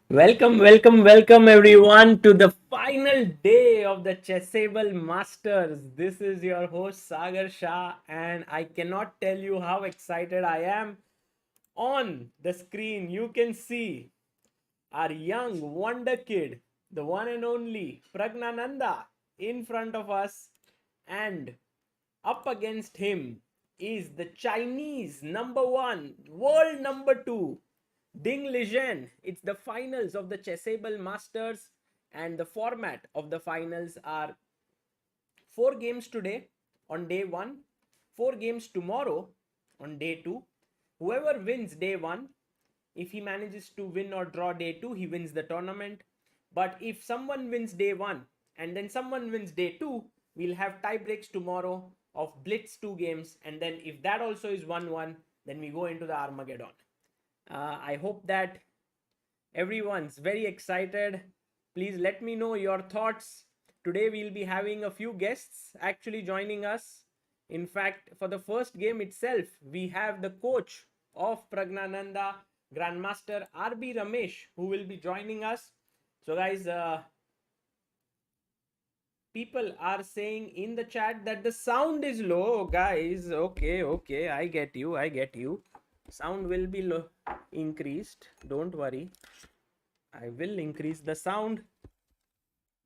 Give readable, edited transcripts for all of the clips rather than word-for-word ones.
Welcome everyone to the final day of the Chessable Masters. This is your host Sagar Shah, and I cannot tell you how excited I am. On the screen, you can see our young wonder kid, the one and only Pragnananda, in front of us, and up against him is the Chinese number one, world number two, Ding Liren. It's the finals of the Chessable Masters, and the format of the finals are 4 games today on day one, 4 games tomorrow on day two. Whoever wins day one, if he manages to win or draw day two, he wins the tournament. But if someone wins day one and then someone wins day two, we'll have tie breaks tomorrow of blitz 2 games. And then if that also is 1-1, then we go into the Armageddon. I hope that everyone's very excited. Please let me know your thoughts. Today we'll be having a few guests actually joining us. In fact, for the first game itself, we have the coach of Pragnananda, Grandmaster RB Ramesh, who will be joining us. So guys, people are saying in the chat that the sound is low. Guys, okay, I get you. Sound will be low, increased. Don't worry. I will increase the sound.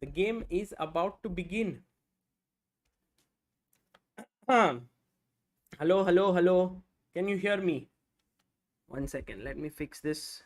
The game is about to begin. Hello. Can you hear me? 1 second. Let me fix this.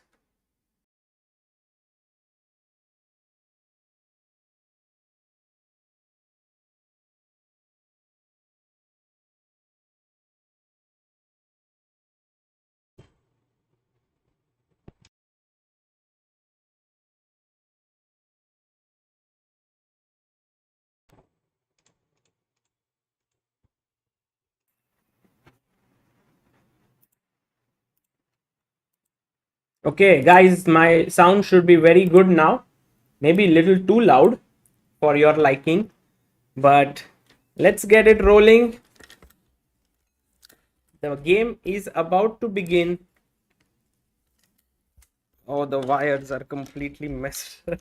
Okay, guys, my sound should be very good now. Maybe a little too loud for your liking, but let's get it rolling. The game is about to begin. Oh, the wires are completely messed up.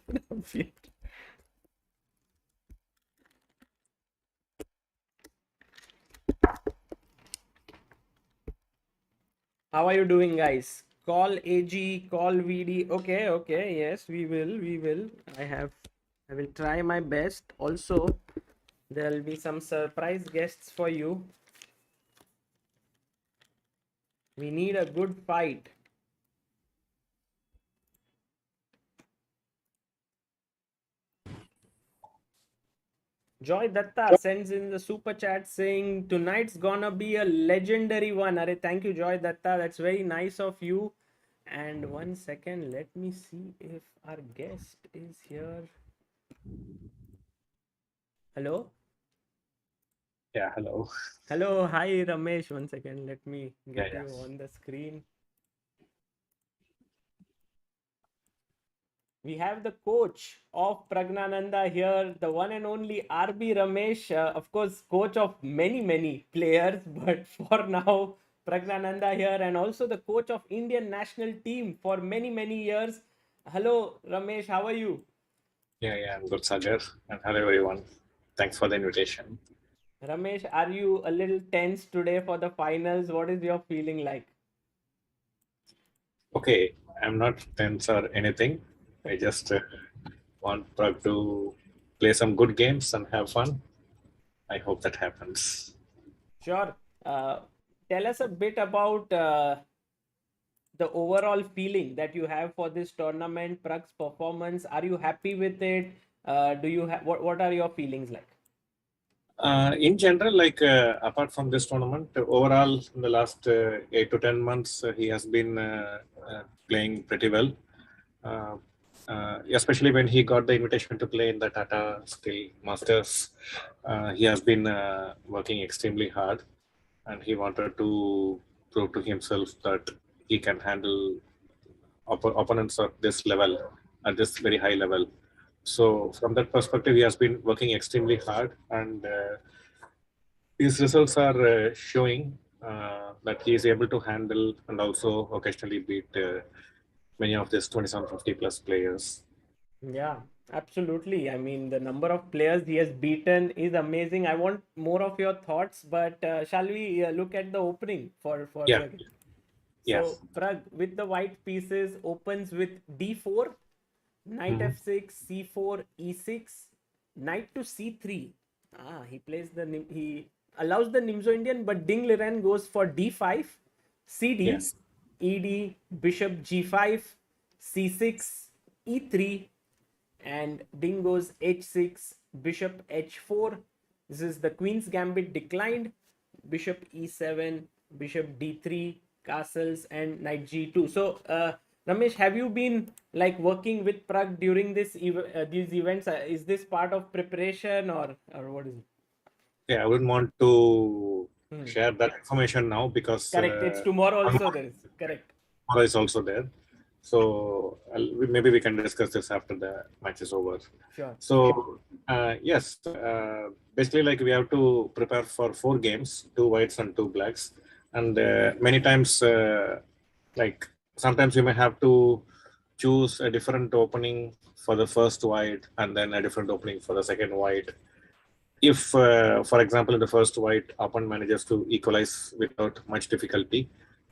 How are you doing, guys? Call AG, call VD. Okay, yes, we will. I will try my best. Also, there will be some surprise guests for you. We need a good fight. Joy Datta sends in the super chat saying tonight's gonna be a legendary one. Are thank you, Joy Datta. That's very nice of you. And 1 second, let me see if our guest is here. Hello? Yeah, hello. Hello, hi Ramesh. 1 second, let me get Yeah. you on the screen. We have the coach of Pragnananda here, the one and only RB Ramesh, of course, coach of many players, but for now, Pragnananda here, and also the coach of Indian national team for many years. Hello, Ramesh, how are you? Yeah, I'm good, Sagar. And hello, everyone. Thanks for the invitation. Ramesh, are you a little tense today for the finals? What is your feeling like? Okay, I'm not tense or anything. I just want Pragg to play some good games and have fun. I hope that happens. Sure. Uh, Tell us a bit about the overall feeling that you have for this tournament, Pragg's performance. Are you happy with it? Do you have what are your feelings like? In general, like apart from this tournament, overall in the last 8 to 10 months, he has been playing pretty well. Especially when he got the invitation to play in the Tata Steel Masters, he has been working extremely hard, and he wanted to prove to himself that he can handle opponents at this level, at this very high level. So, from that perspective, he has been working extremely hard, and his results are showing. that he is able to handle and also occasionally beat many of these 2750 plus players. Yeah, absolutely. I mean, the number of players he has beaten is amazing. I want more of your thoughts, but shall we look at the opening for Yeah, the yeah. so Pragg with the white pieces opens with d4, knight Mm-hmm. f6, c4, e6, knight to c3. Ah, he plays he allows the Nimzo Indian, but Ding Liren goes for d5, cd, Yes. ed, bishop g5, c6, e3, and Ding goes h6, bishop h4. This is the queen's gambit declined, bishop e7, bishop d3, castles, and knight g2. So, Ramesh, have you been like working with Pragg during these events? Is this part of preparation or what is it? Yeah, I wouldn't want to Hmm. share that information now because Correct. It's tomorrow also. There is correct. tomorrow is also there. So maybe we can discuss this after the match is over. Sure. So yes, basically like we have to prepare for 4 games, 2 whites and 2 blacks, and many times like sometimes you may have to choose a different opening for the first white and then a different opening for the second white. If, for example, in the first white, opponent manages to equalize without much difficulty,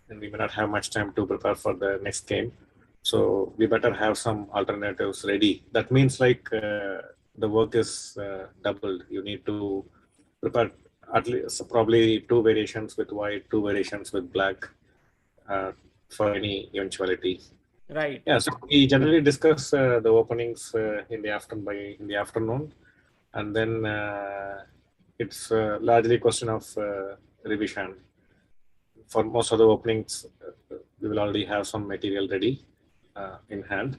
then we may not have much time to prepare for the next game. So we better have some alternatives ready. That means like the work is doubled. You need to prepare at least probably 2 variations with white, 2 variations with black uh, for any eventuality. Right. Yeah, so we generally discuss the openings in the afternoon, and then it's largely a question of revision. For most of the openings, we will already have some material ready in hand,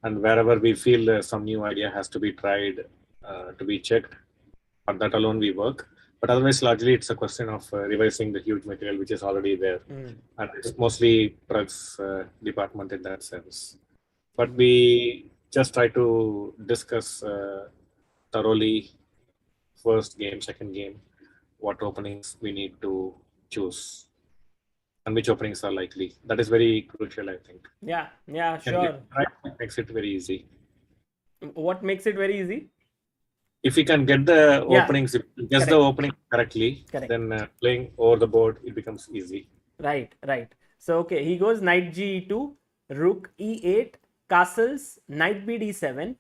and wherever we feel some new idea has to be tried to be checked, for that alone we work. But otherwise, largely it's a question of revising the huge material which is already there, Mm. and it's mostly Pragg's department in that sense. But we just try to discuss thoroughly first game, second game, what openings we need to choose and which openings are likely. That is very crucial, I think. Yeah. Yeah. Can get Sure. right, it makes it very easy. What makes it very easy? If we can get the Yeah. openings, if we guess the Correct. opening correctly, Correct. then playing over the board, it becomes easy. Right, right. So okay, he goes knight g2, rook e8, castles, knight b d7,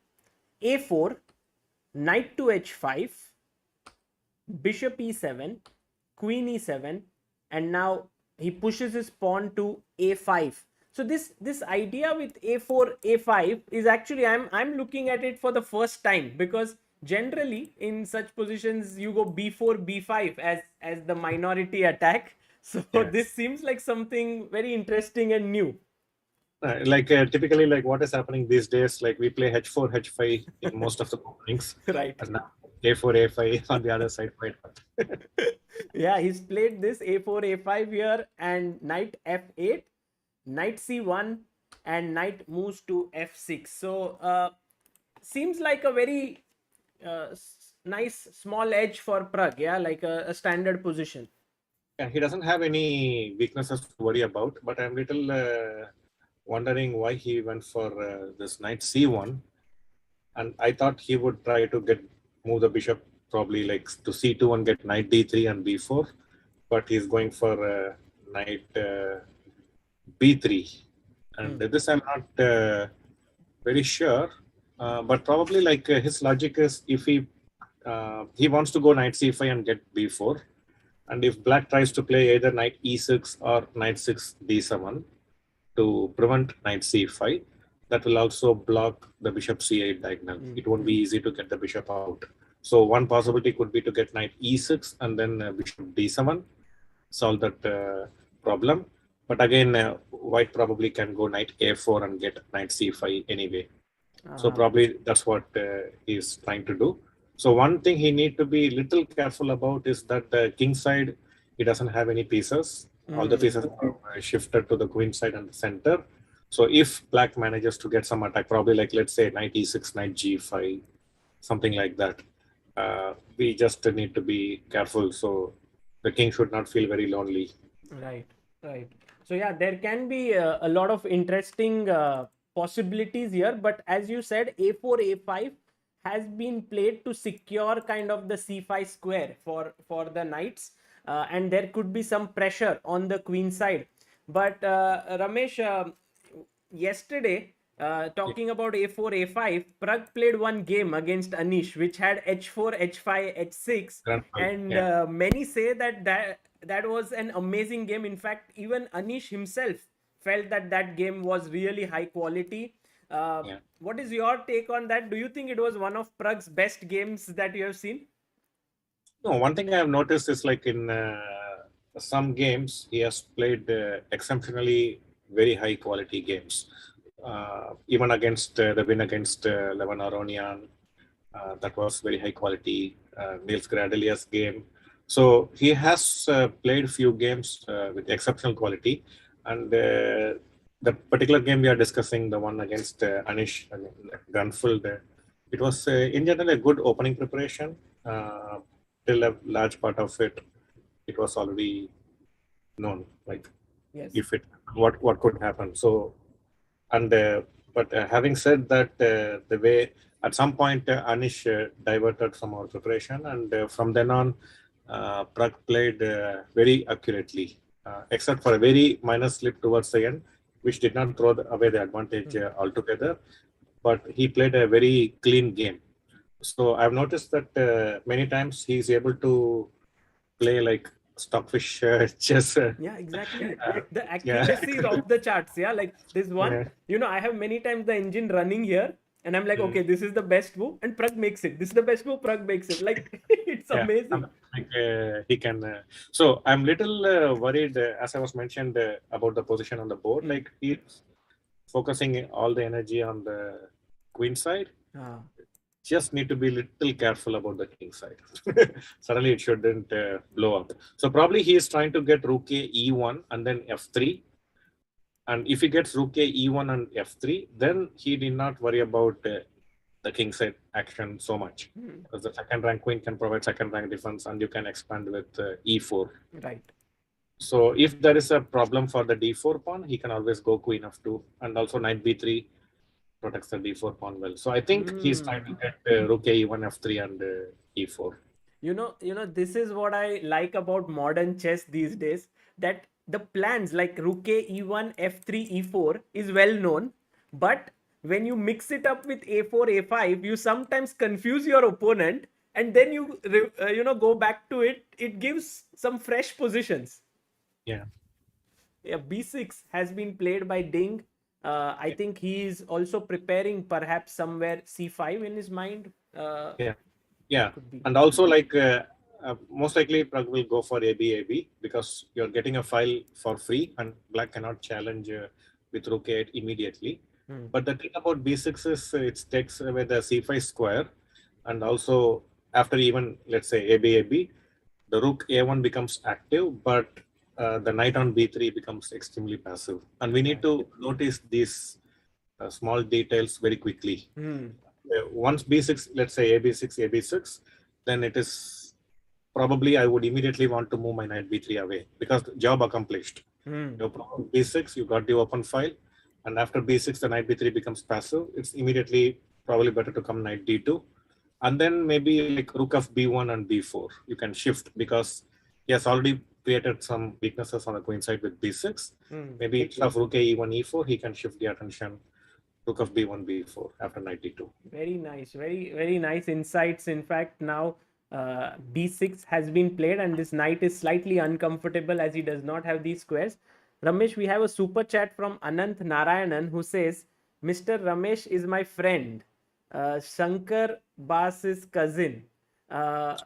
a4, knight to h5, bishop e7, queen e7, and now he pushes his pawn to a5. So this idea with a4 a5 is actually I'm looking at it for the first time, because generally in such positions you go b4 b5 as the minority attack. So this Yes. seems like something very interesting and new. Like typically, like what is happening these days, like we play h4, h5 in most of the openings, Right. and now a4, a5 on the other side. Quite Yeah, he's played this a4 a5 here, and knight f8, knight c1, and knight moves to f6. So seems like a very nice small edge for Pragg. Yeah, like a standard position. Yeah, he doesn't have any weaknesses to worry about, but I'm little wondering why he went for this knight c1, and I thought he would try to move the bishop probably like to c2 and get knight d3 and b4, but he's going for knight b3, and this I'm not very sure, but probably like his logic is if he wants to go knight c5 and get b4, and if black tries to play either knight e6 or knight 6 d7 to prevent knight c5, that will also block the bishop c8 diagonal. It won't be easy to get the bishop out. So one possibility could be to get knight e6 and then bishop d7, solve that problem. But again, white probably can go knight a4 and get knight c5 anyway. So probably that's what he's trying to do. So one thing he need to be little careful about is that the king side, he doesn't have any pieces. All the pieces are shifted to the queen side and the center. So if black manages to get some attack, probably like let's say knight e6, knight g5, something like that, we just need to be careful. So the king should not feel very lonely. Right, right. So yeah, there can be a lot of interesting possibilities here. But as you said, a4, a5 has been played to secure kind of the c5 square for the knights, and there could be some pressure on the queen side. But Ramesh, yesterday, Yeah, talking about a4, a5, Pragg played one game against Anish, which had h4, h5, h6, grand final. and Yeah, many say that was an amazing game. In fact, even Anish himself felt that that game was really high quality. yeah. What is your take on that? Do you think it was one of Pragg's best games that you have seen? No, one thing I have noticed is like in some games he has played exceptionally very high quality games. Even against the win against Levan Aronian, that was very high quality. Niels Gradelius game. So he has played few games with exceptional quality, and the particular game we are discussing, the one against Anish Gunfield, it was in general a good opening preparation. Till a large part of it, it was already known, like Yes. if it what could happen. So and but having said that, the way at some point Anish diverted from our preparation, and from then on, Pragg played very accurately, except for a very minor slip towards the end, which did not throw away the advantage altogether. But he played a very clean game. So I've noticed that many times he's able to play like stockfish chess. Yeah, exactly. The Yeah, accuracy is off the charts. Yeah, like this one, yeah. I have many times the engine running here, and I'm like, Mm. okay, this is the best move, and Pragg makes it. This is the best move, Pragg makes it. Like, it's Yeah, amazing. like he can. So I'm little worried, as I was mentioned about the position on the board. Hmm. Like he's focusing all the energy on the queen side. Ah, Just need to be little careful about the king side. Suddenly it shouldn't blow up. So probably he is trying to get rook a e1 and then f3. And if he gets rook a e1 and f3, then he did not worry about the king side action so much, hmm. because the second rank queen can provide second rank defense and you can expand with e4. Right. So if there is a problem for the d4 pawn, he can always go queen f2, and also knight b3 protects the d4 pawn well. So I think he's trying to Hmm. get rook a e1 f3 and e4. This is what I like about modern chess these days, that the plans like rook a e1, f3, e4 is well known, but when you mix it up with a4, a5, you sometimes confuse your opponent, and then go back to it. It gives some fresh positions. Yeah, Yeah, b6 has been played by Ding. I yeah, think he is also preparing perhaps somewhere c5 in his mind. yeah. Yeah, Could be. and also like most likely Pragg will go for AB because you're getting a file for free, and Black cannot challenge with Rook 8 immediately. Hmm. But the thing about B6 is it takes away the C5 square, and also after even let's say AB, the Rook A1 becomes active, but the Knight on B3 becomes extremely passive, and we need Right. to notice these small details very quickly. Hmm. Once B6, let's say AB6, then it is probably I would immediately want to move my knight B3 away because job accomplished. Hmm. You know, B6, you got the open file, and after B6, the knight B3 becomes passive. It's immediately probably better to come knight D2, and then maybe like rook of B1 and B4. You can shift because he has already created some weaknesses on the queen side with B6. Hmm. Maybe instead of rook A E1 E4, he can shift the attention rook of B1 B4 after knight D2. Very nice. Very, very nice insights. In fact, now b6 has been played, and this knight is slightly uncomfortable as he does not have these squares. Ramesh, we have a super chat from Anant Narayanan who says, Mr. Ramesh is my friend. Shankar Bas's cousin. Uh,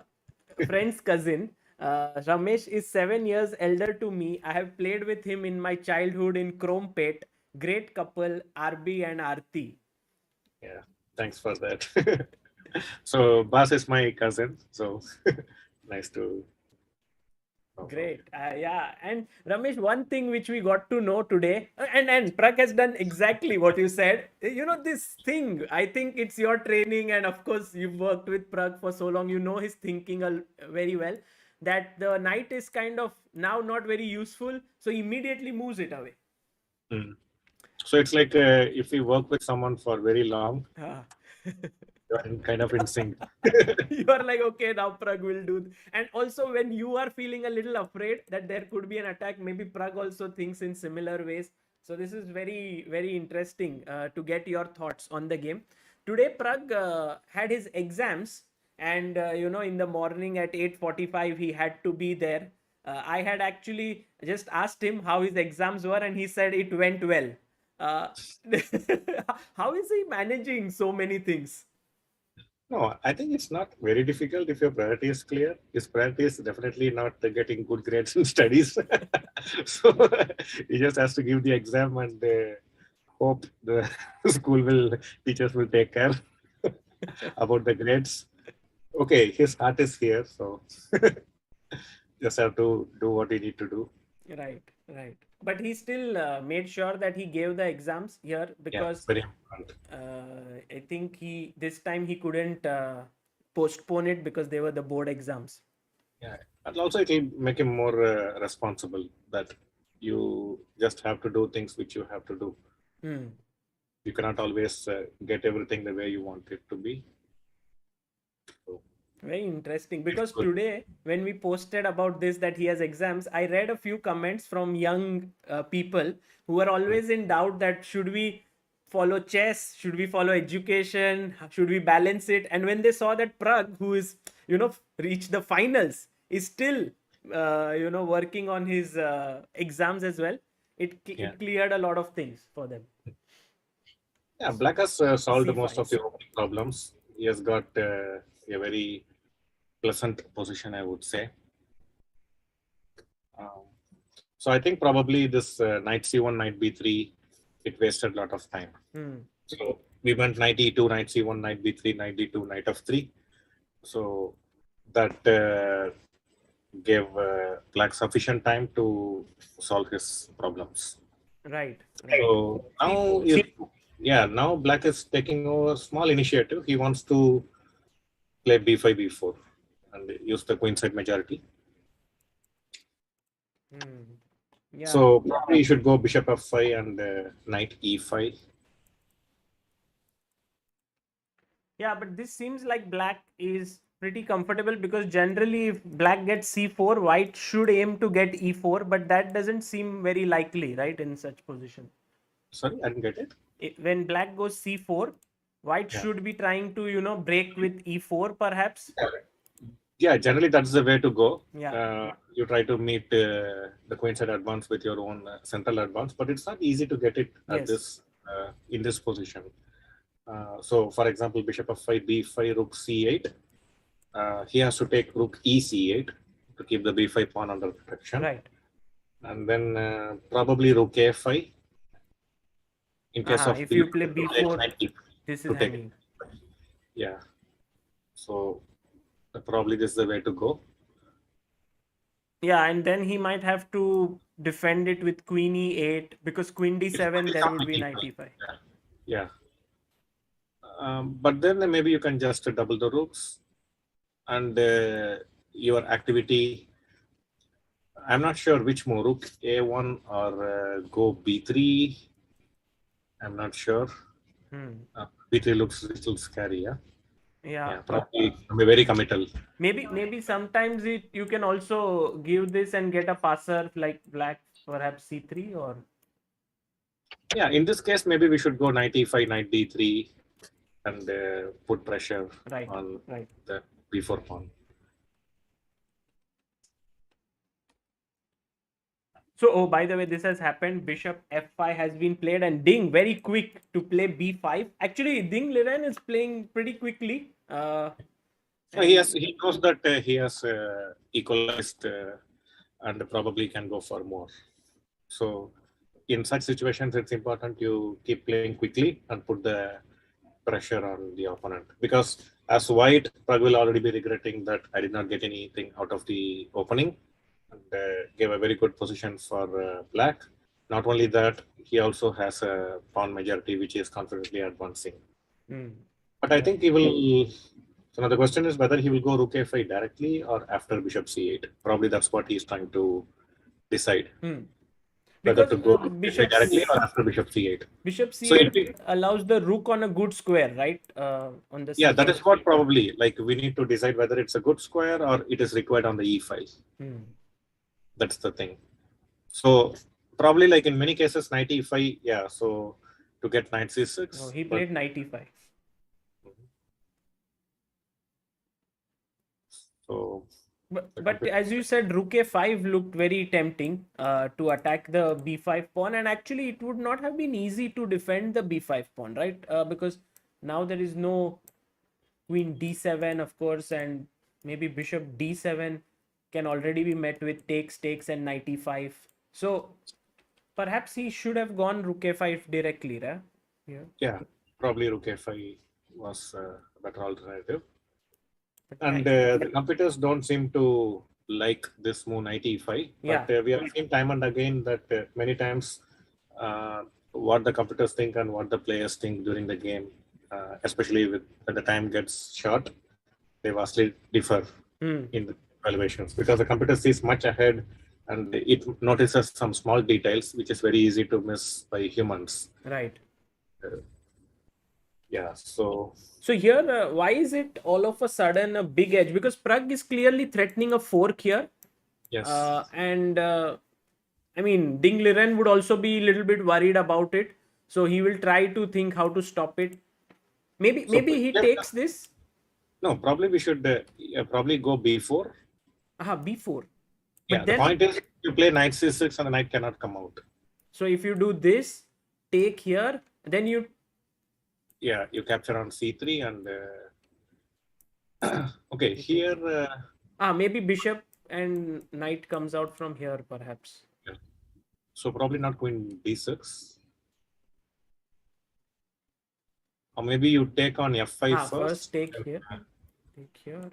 Friend's cousin. Ramesh is 7 years elder to me. I have played with him in my childhood in Krompet. Great couple, RB and Arti. Yeah, thanks for that. So Bas is my cousin, so nice to know from you. Great. Yeah. And Ramesh, one thing which we got to know today, and Pragg has done exactly what you said. This thing, I think it's your training, and of course, you've worked with Pragg for so long, you know his thinking very well. that the knight is kind of now not very useful, so immediately moves it away. So it's like if you work with someone for very long, Ah. you're kind of in sync. You are like, okay, now Pragg will do. And also, when you are feeling a little afraid that there could be an attack, maybe Pragg also thinks in similar ways. So this is very, very interesting to get your thoughts on the game. Today, Pragg had his exams, and in the morning at 8:45, he had to be there. I had actually just asked him how his exams were, and he said it went well. Uh, how is he managing so many things? No, I think it's not very difficult if your priority is clear. His priority is definitely not getting good grades in studies. So he just has to give the exam and hope the teachers will take care about the grades. Okay, his heart is here, so just have to do what he need to do. Right, right. But he still made sure that he gave the exams here Yeah, because very important. I think this time he couldn't postpone it because they were the board exams. Yeah, and also it will make him more responsible that you just have to do things which you have to do. You cannot always get everything the way you want it to be. So, Very interesting, it's because good. today when we posted about this that he has exams, I read a few comments from young people who were always in doubt that should we follow chess, should we follow education, should we balance it, and when they saw that Pragg, who is reached the finals, is still working on his exams as well, Yeah, it cleared a lot of things for them. yeah. Black has solved most of C5. your opening problems. He has got a very pleasant position, I would say. Um, so I think probably this knight c1, knight b3, it wasted a lot of time. So we went knight e2, knight c1, knight b3, knight d2, knight f3. So that gave Black sufficient time to solve his problems. Right, right. So now, now Black is taking over small initiative. He wants to play b5, b4, and use the queenside majority. Yeah. So probably you should go bishop f5 and knight e5. Yeah, but this seems like Black is pretty comfortable, because generally if Black gets c4, White should aim to get e4, but that doesn't seem very likely, right, in such position. Sorry, I didn't get it. When Black goes c4, White Yeah. should be trying to break with e4 perhaps. Yeah, generally that's the way to go. Yeah. You try to meet the queenside advance with your own central advance, but it's not easy to get it at Yes. this in this position. So, for example, bishop f5, b5, rook c8. He has to take rook e c8 to keep the b5 pawn under protection. Right. And then probably rook a5. In case of if you play b4, this is to take hanging. Yeah. So probably this is the way to go. Yeah, and then he might have to defend it with queen e8, because queen d7 there would be knight e5. Yeah. But then maybe you can just double the rooks, and your activity, I'm not sure which more, rook a1 or go b3. I'm not sure. B3 looks a little scary, yeah? Yeah, probably be very committal. Maybe sometimes you can also give this and get a passer like Black, perhaps c3 or. Yeah, in this case, maybe we should go knight e5, knight d3, and put pressure on the b4 pawn. So, oh, by the way, this has happened. Bishop f5 has been played, and Ding very quick to play b5. Actually, Ding Liren is playing pretty quickly. So he knows that he has equalized and probably can go for more. So in such situations, it's important you keep playing quickly and put the pressure on the opponent. Because as White, Pragg will already be regretting that I did not get anything out of the opening, and gave a very good position for Black. Not only that, he also has a pawn majority which is confidently advancing. But I think he will So now the question is whether he will go rook a5 directly or after bishop c8. Probably that's what he's trying to decide. Whether Because to go rook a5 directly or after bishop c8. bishop So c8 allows the rook on a good square, right? On the yeah, c5. that is what probably, like, we need to decide whether it's a good square or it is required on the e file. That's the thing. So probably, like in many cases, knight e5, yeah, so to get knight c6. Oh, he played knight e5. So but as you said, rook a5 looked very tempting to attack the b5 pawn, and actually it would not have been easy to defend the b5 pawn, right? Because now there is no queen d7, of course, and maybe bishop d7 can already be met with takes and knight e5. So perhaps he should have gone rook a5 directly, right? Yeah, probably rook a5 was a better alternative. And the computers don't seem to like this move knight e5. But we have seen time and again that many times what the computers think and what the players think during the game, especially when the time gets short, they vastly differ in the evaluations, because the computer sees much ahead and it notices some small details which is very easy to miss by humans. Right. Yeah, so here, why is it all of a sudden a big edge? Because Pragg is clearly threatening a fork here. yes. And I mean, Ding Liren would also be a little bit worried about it. So he will try to think how to stop it. Maybe he takes this. No, probably we should probably go b4. B4. Yeah, the point is you play knight c6 and the knight cannot come out. So if you do this, take here, then you... Yeah, you capture on c3 and... okay, here... maybe bishop and knight comes out from here, perhaps. Yeah. So probably not queen d6. Or maybe you take on f5 first. First take here. Take here.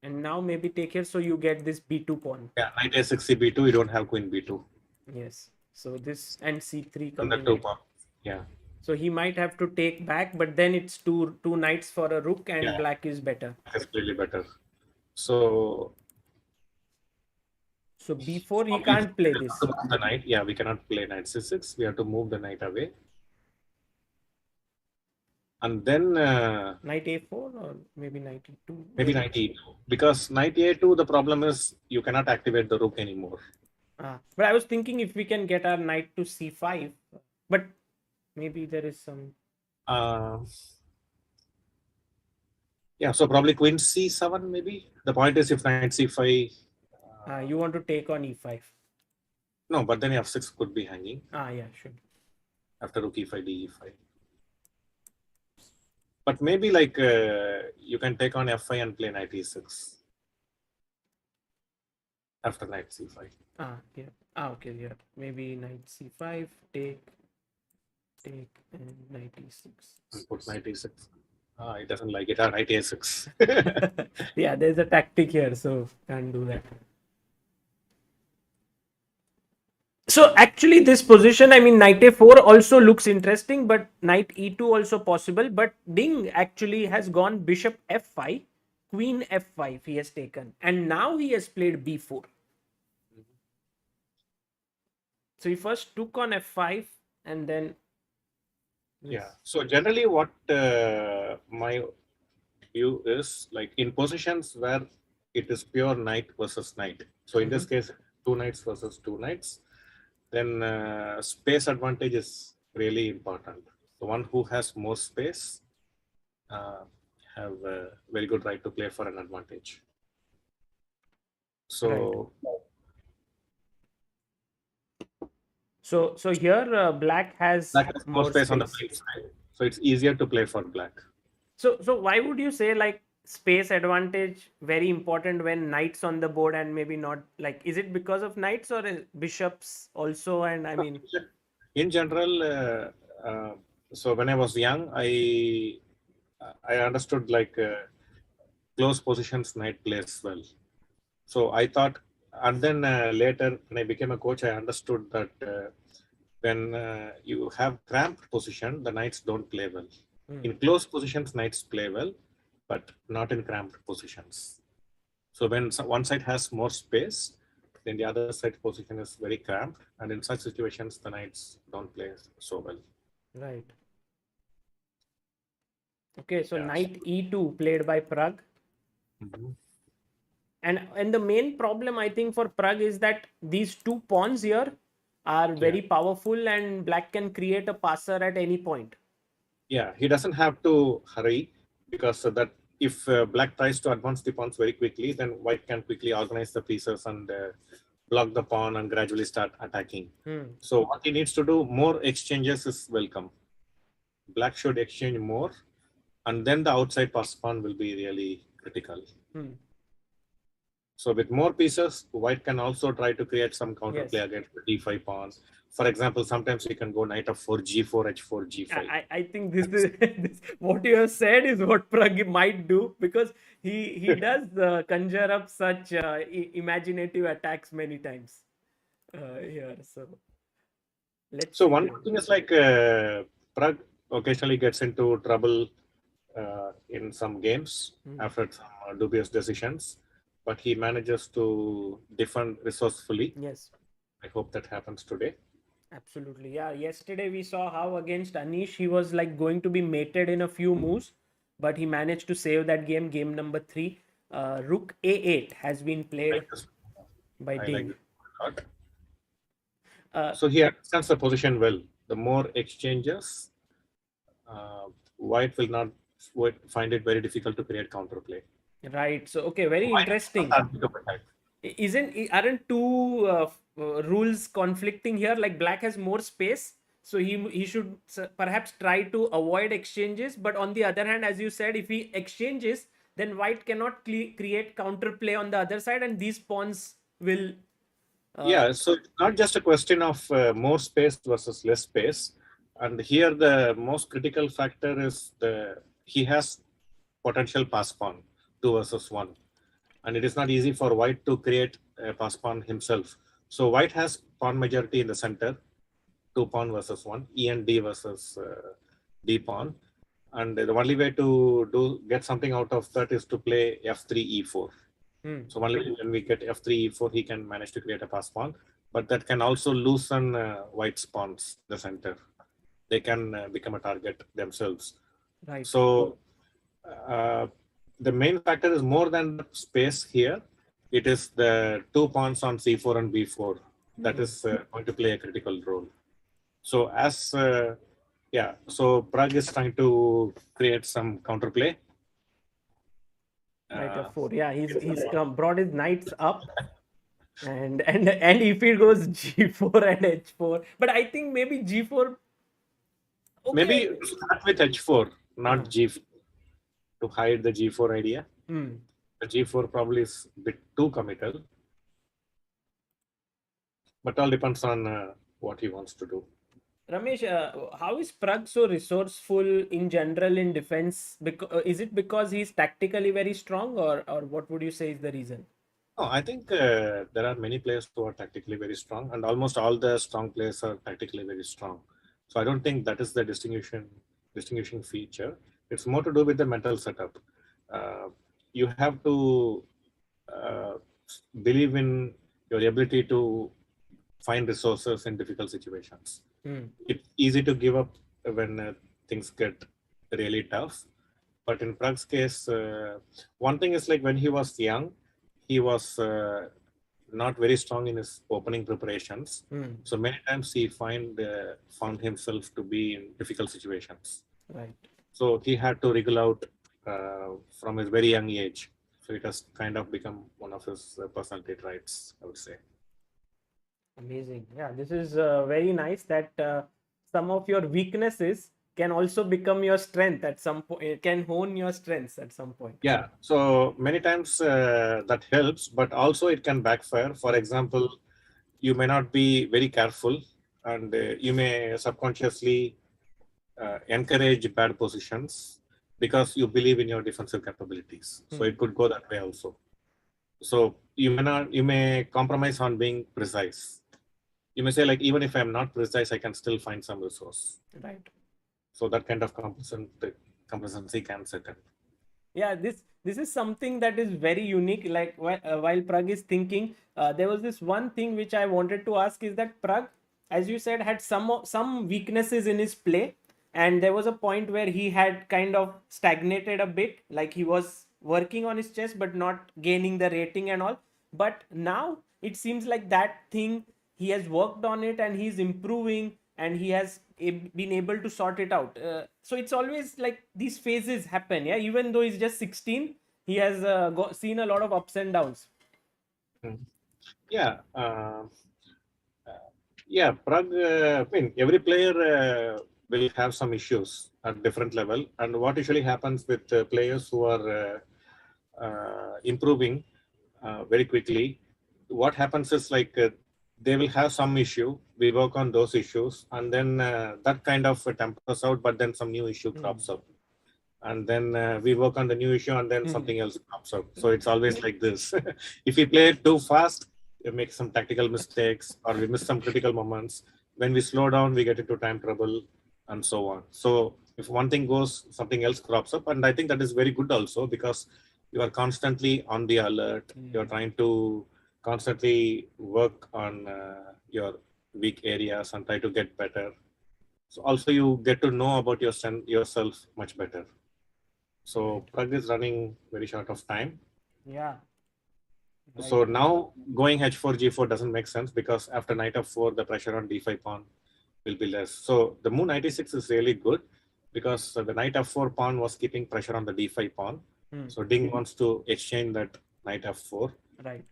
And now maybe take here, so you get this b2 pawn. Yeah, knight a6 c b2, you don't have queen b2. Yes. So this and c3 coming in. Yeah. So he might have to take back, but then it's two knights for a rook, and black is better. That's clearly better. So b4, he can't play this. The knight, yeah, we cannot play knight c6. We have to move the knight away. And then knight a4 or maybe knight e2. Maybe knight e2. Because knight a2, the problem is you cannot activate the rook anymore. But I was thinking if we can get our knight to c5, but maybe there is some... yeah, so probably queen c7 maybe. The point is if knight c5... you want to take on e5. No, but then f6 could be hanging. Yeah, sure. After rook e5, d e5. But maybe like you can take on f5 and play knight e6. After knight c5. Yeah. Okay, yeah. Maybe knight c5, take, and knight e6. And put knight e6. It doesn't like it. Knight a6. Yeah, there's a tactic here, so can't do that. So actually this position, I mean, knight a4 also looks interesting, but knight e2 also possible. But Ding actually has gone bishop f5, queen f5 he has taken. And now he has played b4. So he first took on f5 and then... Yeah. So generally what my view is, like in positions where it is pure knight versus knight. So in this case, two knights versus two knights. Then space advantage is really important. The one who has more space have a very good right to play for an advantage. So, so here black has more space on the right side, so it's easier to play for black. So why would you say like space advantage very important when knights on the board and maybe not, like, is it because of knights or bishops also? And I mean, in general, so when I was young, I understood like close positions knight plays well. So I thought, and then later when I became a coach, I understood that when you have cramped position, the knights don't play well. In close positions, knights play well. but not in cramped positions. So when one side has more space, then the other side position is very cramped, and in such situations, the knights don't play so well. Right. Okay, so Yeah. knight e2 played by Pragg. Mhm. And the main problem I think for Pragg is that these two pawns here are Yeah. very powerful, and black can create a passer at any point. Yeah, he doesn't have to hurry because that if black tries to advance the pawns very quickly, then white can quickly organize the pieces and block the pawn and gradually start attacking. So what he needs to do, more exchanges is welcome. Black should exchange more, and then the outside pass pawn will be really critical. So with more pieces, white can also try to create some counterplay Yes. against the d5 pawns. For example, sometimes we can go knight f4, g4, h4, g5. I think this is this, what you have said is what Pragg might do, because he does conjure up such imaginative attacks many times here. So let's So see. one thing is like Pragg occasionally gets into trouble in some games after some dubious decisions, but he manages to defend resourcefully. Yes. I hope that happens today. Absolutely. Yeah. Yesterday we saw how against Anish he was like going to be mated in a few moves, but he managed to save that game. Game number 3. Rook a8 has been played by I like Ding. this a lot. So he understands the position well. The more exchanges, white will not find it very difficult to create counterplay. Right. So okay, very White interesting. Aren't two rules conflicting here? Like black has more space, so he should perhaps try to avoid exchanges. But on the other hand, as you said, if he exchanges, then white cannot create counterplay on the other side, and these pawns will. Yeah, so it's not just a question of more space versus less space. And here the most critical factor is he has potential pass pawn 2 versus 1. And it is not easy for white to create a pass pawn himself. So white has pawn majority in the center, 2 pawn versus 1, E and D versus D pawn. And the only way to get something out of that is to play f3, e4. So only when we get f3, e4, he can manage to create a pass pawn. But that can also loosen white's pawns in the center. They can become a target themselves. Right. So the main factor is more than the space here. It is the 2 pawns on c4 and b4 that is going to play a critical role. So so Pragg is trying to create some counterplay. Knight f4. Yeah, he's brought his knights up, and if it goes g4 and h4, but I think maybe g4. Okay. Maybe start with h4, not g4, to hide the g4 idea. The g4 probably is a bit too committal, but all depends on what he wants to do. Ramesh, how is Pragg so resourceful in general in defense? Is it because he's tactically very strong, or what would you say is the reason? No, I think there are many players who are tactically very strong, and almost all the strong players are tactically very strong. So I don't think that is the distinguishing feature. It's more to do with the mental setup. You have to uh, believe in your ability to find resources in difficult situations. It's easy to give up when things get really tough. But in Pragg's case, one thing is like when he was young, he was not very strong in his opening preparations. So many times he found himself to be in difficult situations. Right. So he had to wriggle out from his very young age. So it has kind of become one of his personality traits, I would say. Amazing. Yeah, this is very nice that some of your weaknesses can also become your strength at some point. It can hone your strengths at some point. Yeah. So many times that helps, but also it can backfire. For example, you may not be very careful, and you may subconsciously encourage bad positions because you believe in your defensive capabilities. So it could go that way also. So you may compromise on being precise. You may say like, even if I'm not precise, I can still find some resource. Right. So that kind of complacency can set in. Yeah, this is something that is very unique. Like while Pragg is thinking, there was this one thing which I wanted to ask is that Pragg, as you said, had some weaknesses in his play, and there was a point where he had kind of stagnated a bit, like he was working on his chess but not gaining the rating and all. But now it seems like that thing, he has worked on it and he's improving, and he has been able to sort it out. So it's always like these phases happen. Yeah, even though he's just 16, he has seen a lot of ups and downs. Mm. Yeah. Yeah, Pragg, I mean, every player will have some issues at different level. And what usually happens with players who are improving very quickly, what happens is like they will have some issue. We work on those issues, and then that kind of tempers out. But then some new issue crops up, and then we work on the new issue, and then something else crops up. So it's always like this. If we play too fast, we make some tactical mistakes, or we miss some critical moments. When we slow down, we get into time trouble, and so on. So if one thing goes, something else crops up, and I think that is very good also, because you are constantly on the alert. You're trying to constantly work on your weak areas and try to get better. So also you get to know about yourself much better. So Pragg is running very short of time. Yeah. Right. So now going h4, g4 doesn't make sense, because after knight f4, the pressure on d5 pawn will be less. So the move 96 is really good, because the knight f4 pawn was keeping pressure on the d5 pawn. So Ding wants to exchange that knight f4. Right.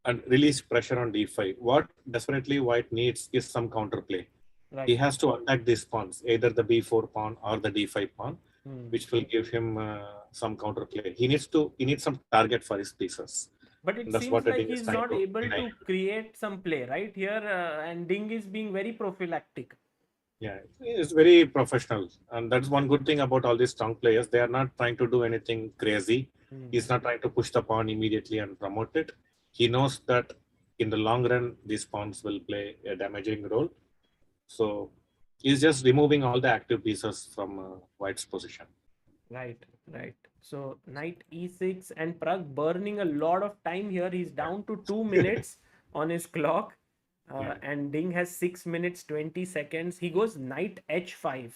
And release pressure on d5. What desperately White needs is some counterplay. Right. He has to attack these pawns, either the b4 pawn or the d5 pawn, which will give him some counterplay. He needs some target for his pieces. But it That's seems what I like think is he's trying not to able deny. to create some play right here, and Ding is being very prophylactic. Yeah, it's very professional, and that's one good thing about all these strong players. They are not trying to do anything crazy. He's not trying to push the pawn immediately and promote it. He knows that in the long run, these pawns will play a damaging role. So he's just removing all the active pieces from White's position. Right, right. So knight e6, and Pragg burning a lot of time here. He's down to 2 minutes on his clock, Yeah. and Ding has 6 minutes 20 seconds. He goes knight h5,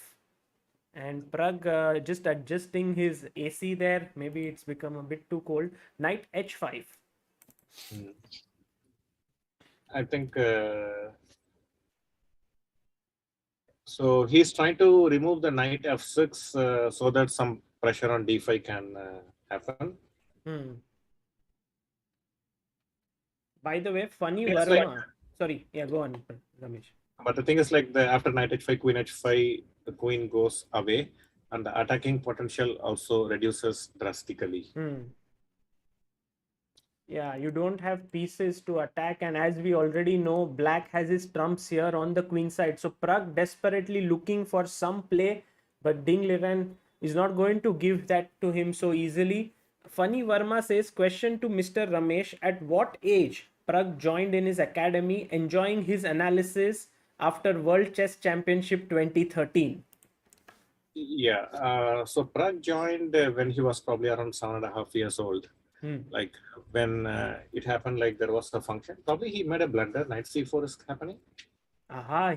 and Pragg just adjusting his AC there. Maybe it's become a bit too cold. Knight h5. Mm. I think so. He's trying to remove the knight f6 so that some pressure on d5 can happen. By the way, funny It's like, Verma. Sorry, yeah, go on, Ramesh. but the thing is, like, after knight h5, queen h5, the queen goes away, and the attacking potential also reduces drastically. Yeah, you don't have pieces to attack, and as we already know, black has his trumps here on the queen side. So Pragg desperately looking for some play, but Ding Liren is not going to give that to him so easily. Funny Verma says, question to Mr. Ramesh: at what age Pragg joined in his academy, enjoying his analysis after World Chess Championship 2013? Yeah, so Pragg joined when he was probably around 7.5 years old. Like when it happened, like there was a function. Probably he made a blunder. Knight c4 is happening. Aha,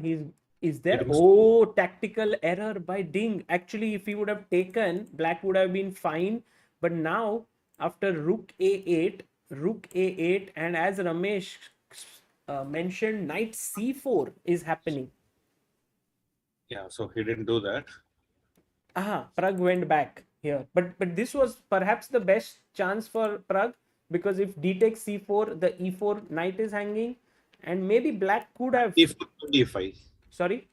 is there? Hitting Oh, tactical error by Ding. Actually, if he would have taken, black would have been fine. But now, after rook a8, and as Ramesh mentioned, knight c4 is happening. Yeah, so he didn't do that. Aha, Pragg went back here. But this was perhaps the best chance for Pragg, because if d takes c4, the e4 knight is hanging, and maybe black could have. d4, d5. Sorry?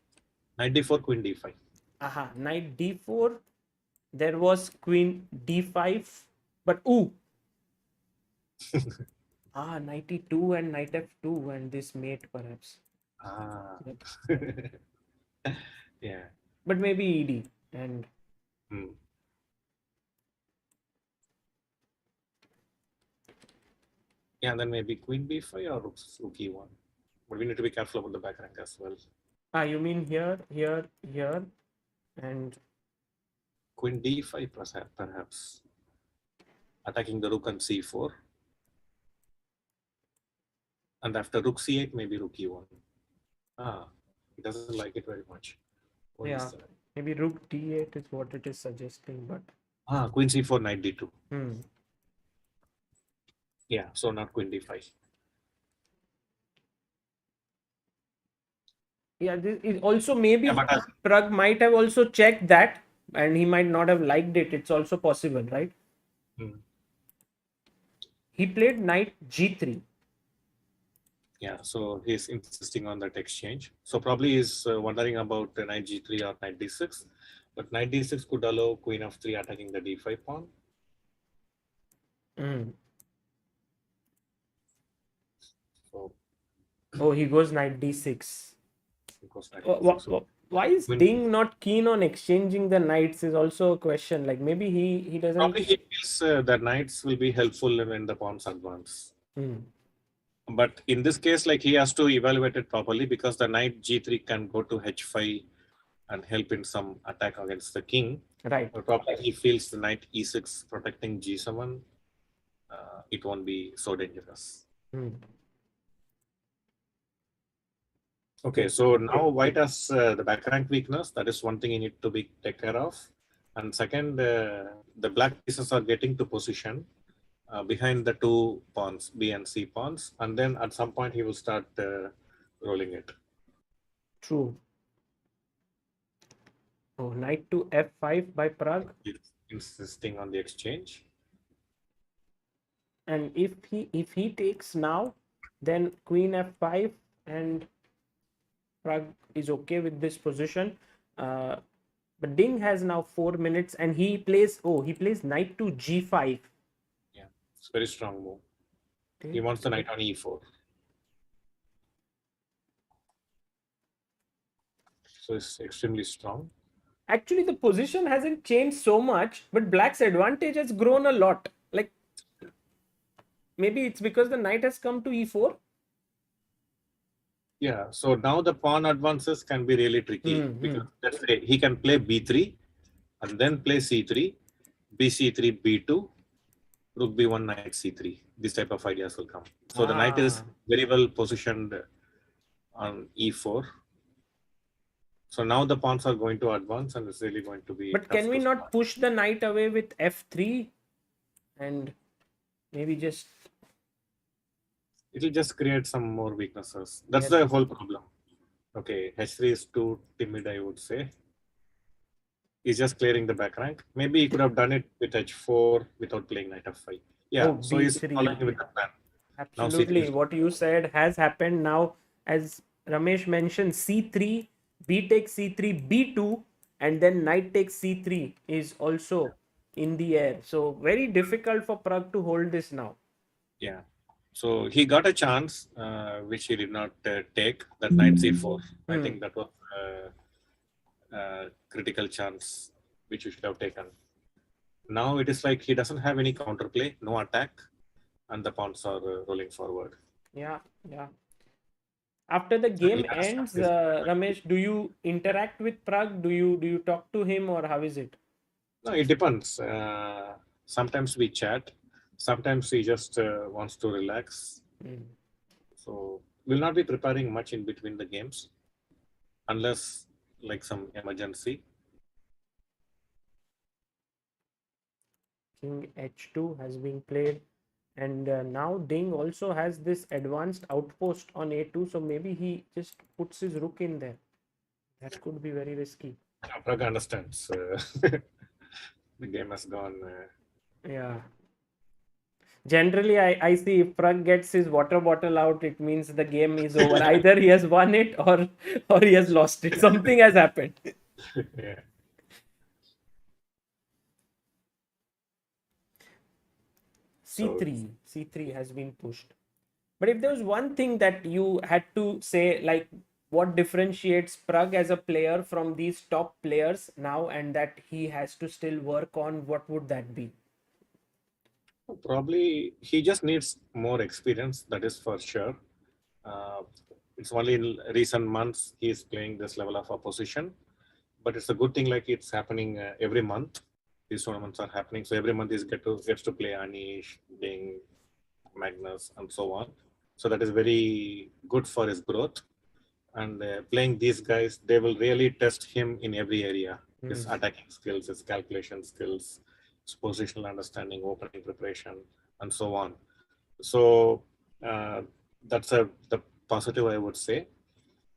Knight d4, queen d5. Aha, knight d4. There was queen d5, but ooh. Knight e2 and knight f2, and this mate perhaps. Yeah. But maybe ed and. Yeah, and then maybe queen b5 or rook e1. But we need to be careful about the back rank as well. You mean here, and queen d5 perhaps. attacking the rook on c4. And after rook c8, maybe rook e1. He doesn't like it very much. What is Yeah, that? maybe rook d8 is what it is suggesting, but Queen c4, knight d2. hmm. Yeah, so not queen d5. Yeah, this is also maybe Yeah, but Pragg might have also checked that and he might not have liked it. It's also possible, right? hmm. He played knight g3. Yeah, so he's insisting on that exchange. So probably he's wondering about knight g3 or knight d6. But knight d6 could allow queen f3 attacking the d5 pawn. Hmm. So Oh, he goes knight d6. because knight d6. So Why is queen, Ding not keen on exchanging the knights is also a question. Like maybe he doesn't. probably he feels the knights will be helpful when the pawns advance. Hmm. But in this case, like he has to evaluate it properly because the knight g3 can go to h5 and help in some attack against the king. Right. But probably he feels the knight e6 protecting g7. It won't be so dangerous. Hmm. Okay, so now white has the back rank weakness. That is one thing you need to be take care of. And second, the black pieces are getting to position behind the two pawns, B and C pawns, and then at some point he will start rolling it. True. Oh, knight to f5 by Pragg. He's insisting on the exchange. And if he takes now, then queen f5 and Pragg is okay with this position. But Ding has now 4 minutes and he plays knight to g5. Yeah, it's a very strong move. He wants the knight on e4. So it's extremely strong. Actually, the position hasn't changed so much, but Black's advantage has grown a lot. Like maybe it's because the knight has come to e4. Yeah, so now the pawn advances can be really tricky because let's say he can play b3 and then play c3, bc3, b2, rook b1, knight c3. This type of ideas will come. So the knight is very well positioned on e4. So now the pawns are going to advance and it's really going to be But tough can we to not start. push the knight away with f3 and maybe just... It'll just create some more weaknesses. That's Yes. the whole problem. Okay, h3 is too timid, I would say. He's just clearing the back rank. Maybe he could have done it with h4 without playing knight f5. Yeah, Oh, so he's b3. following with the plan. Now Absolutely. c3. What you said has happened now. As Ramesh mentioned, c3, b takes c3, b2, and then knight takes c3 is also in the air. So very difficult for Pragg to hold this now. Yeah. So he got a chance, which he did not take, that knight c4. I think that was a critical chance, which he should have taken. Now it is like he doesn't have any counterplay, no attack, and the pawns are rolling forward. Yeah, yeah. After the So he game has ends, his- Ramesh, do you interact with Pragg? Do you talk to him or how is it? No, it depends. Sometimes we chat. Sometimes he just wants to relax. So we'll not be preparing much in between the games, unless like some emergency. King h2 has been played, and now Ding also has this advanced outpost on a2, so maybe he just puts his rook in there. That could be very risky. Pragg understands. The game has gone. Yeah. Generally, I see if Pragg gets his water bottle out, it means the game is over. Either he has won it or he has lost it. Something has happened. Yeah. So C3 has been pushed. But if there was one thing that you had to say, like what differentiates Pragg as a player from these top players now and that he has to still work on, what would that be? probably he just needs more experience. That is for sure. Uh, it's only in recent months he is playing this level of opposition, but it's a good thing. Like it's happening every month. these tournaments are happening. So every month gets to play Anish, Ding, Magnus, and so on. So that is very good for his growth. And playing these guys, they will really test him in every area: his attacking skills, his calculation skills, his positional understanding, opening preparation, and so on. So uh, that's the positive, I would say.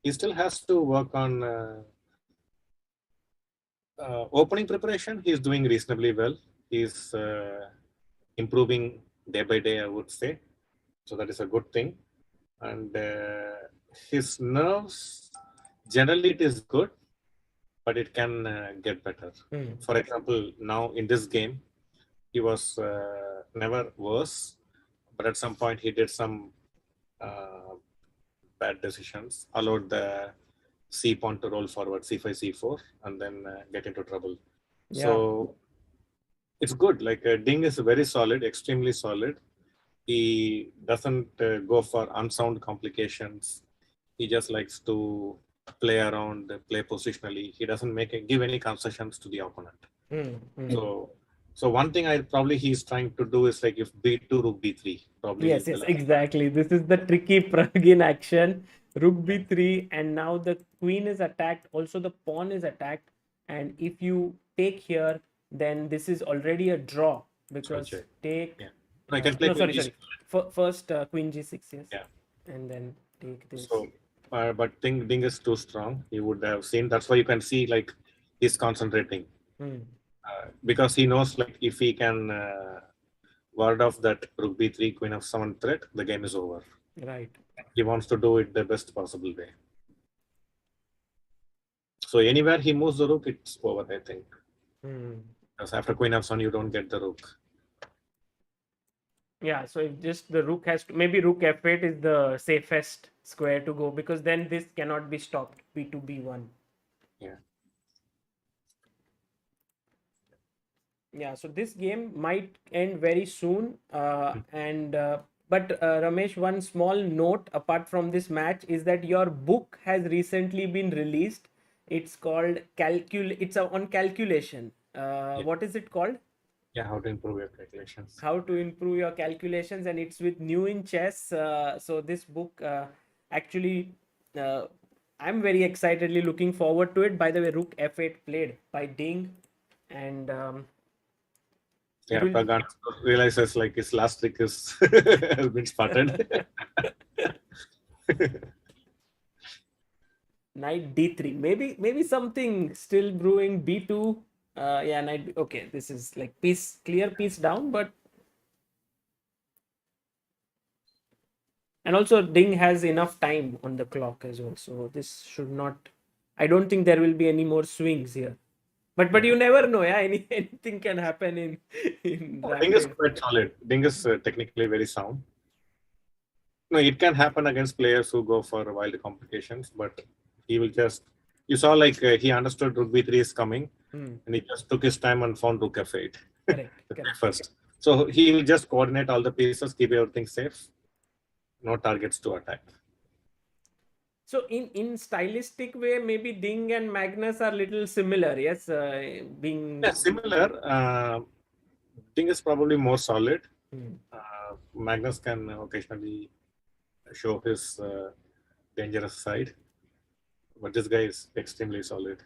He still has to work on opening preparation. He's doing reasonably well. He's improving day by day, I would say. So that is a good thing. And his nerves, generally, it is good, but it can get better. For example, now in this game, he was never worse, but at some point he did some uh, bad decisions, allowed the c pawn to roll forward, c5, c4, and then get into trouble. Yeah. So it's good. Like Ding is very solid, extremely solid. He doesn't go for unsound complications. He just likes to play around, play positionally. He doesn't give any concessions to the opponent. So one thing he's trying to do is like if b2 rook b3 probably. Yes, exactly. This is the tricky Pragg in action. Rook b3, and now the queen is attacked. Also, the pawn is attacked. And if you take here, then this is already a draw because check. take. Yeah. No, I can play No, queen sorry. First queen g6, yes. Yeah. And then take this. So, but Ding is too strong. He would have seen. That's why you can see like he's concentrating because he knows like if he can ward off that rook b3 queen f7 threat, the game is over. Right. He wants to do it the best possible way. So anywhere he moves the rook, it's over, I think. Because after queen f7, you don't get the rook. Yeah, so if just the rook has to, maybe rook f8 is the safest square to go because then this cannot be stopped, b2, b1. Yeah. Yeah, so this game might end very soon. But Ramesh, one small note apart from this match is that your book has recently been released. It's called It's on calculation. What is it called? Yeah, how to improve your calculations. How to improve your calculations, and it's with New in Chess. So this book actually, I'm very excitedly looking forward to it. By the way, Rook f8 played by Ding, and Pragg realizes like his last trick has been spotted. Knight d3. Maybe something still brewing. b2. Yeah, knight. Okay, this is like clear piece down, but and also Ding has enough time on the clock as well, so this should not. I don't think there will be any more swings here. But you never know, yeah. Anything can happen in Ding is quite solid. Ding is technically very sound. No, it can happen against players who go for wild complications, but he will just. You saw like he understood rook b3 is coming, and he just took his time and found rook f8 first. So he will just coordinate all the pieces, keep everything safe, no targets to attack. So in stylistic way, maybe Ding and Magnus are little similar. Yes, similar. Ding is probably more solid. Magnus can occasionally show his dangerous side, but this guy is extremely solid.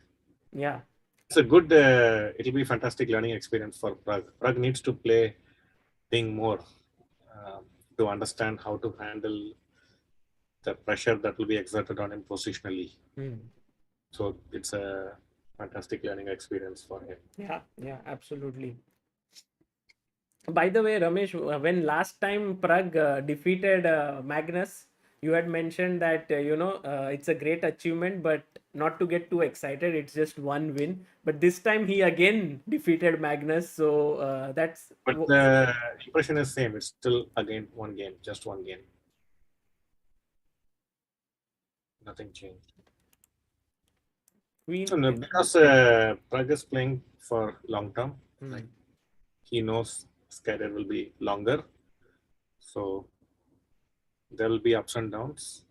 Yeah, it's a good. It'll be a fantastic learning experience for Pragg. Pragg needs to play Ding more to understand how to handle the pressure that will be exerted on him positionally. So it's a fantastic learning experience for him. Yeah, absolutely. By the way, Ramesh, when last time Pragg defeated Magnus, you had mentioned that it's a great achievement, but not to get too excited. It's just one win. But this time he again defeated Magnus, so that's. But the impression is same. It's still again one game, just one game. Nothing changed. So, no, because Pragg is playing for long term, like he knows schedule will be longer, so there will be ups and downs.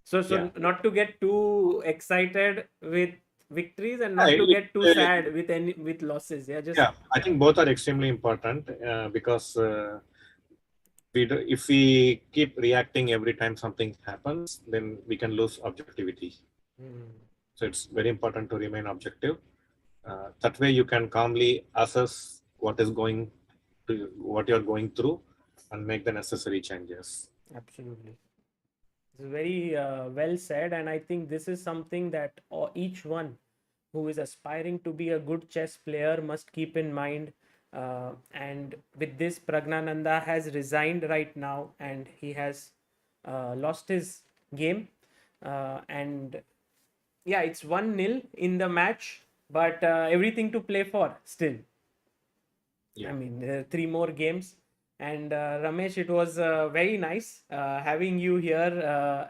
So not to get too excited with victories and Yeah, not to get too sad with losses. Yeah, just yeah, I think both are extremely important because if we keep reacting every time something happens, then we can lose objectivity. So it's very important to remain objective. That way, you can calmly assess what you're going through, and make the necessary changes. absolutely. It's very well said, and I think this is something that each one who is aspiring to be a good chess player must keep in mind. And with this, Pragnananda has resigned right now, and he has lost his game. And yeah, it's 1-0 in the match, but everything to play for still. I Yeah. mean, there are three more games. And Ramesh, it was very nice having you here.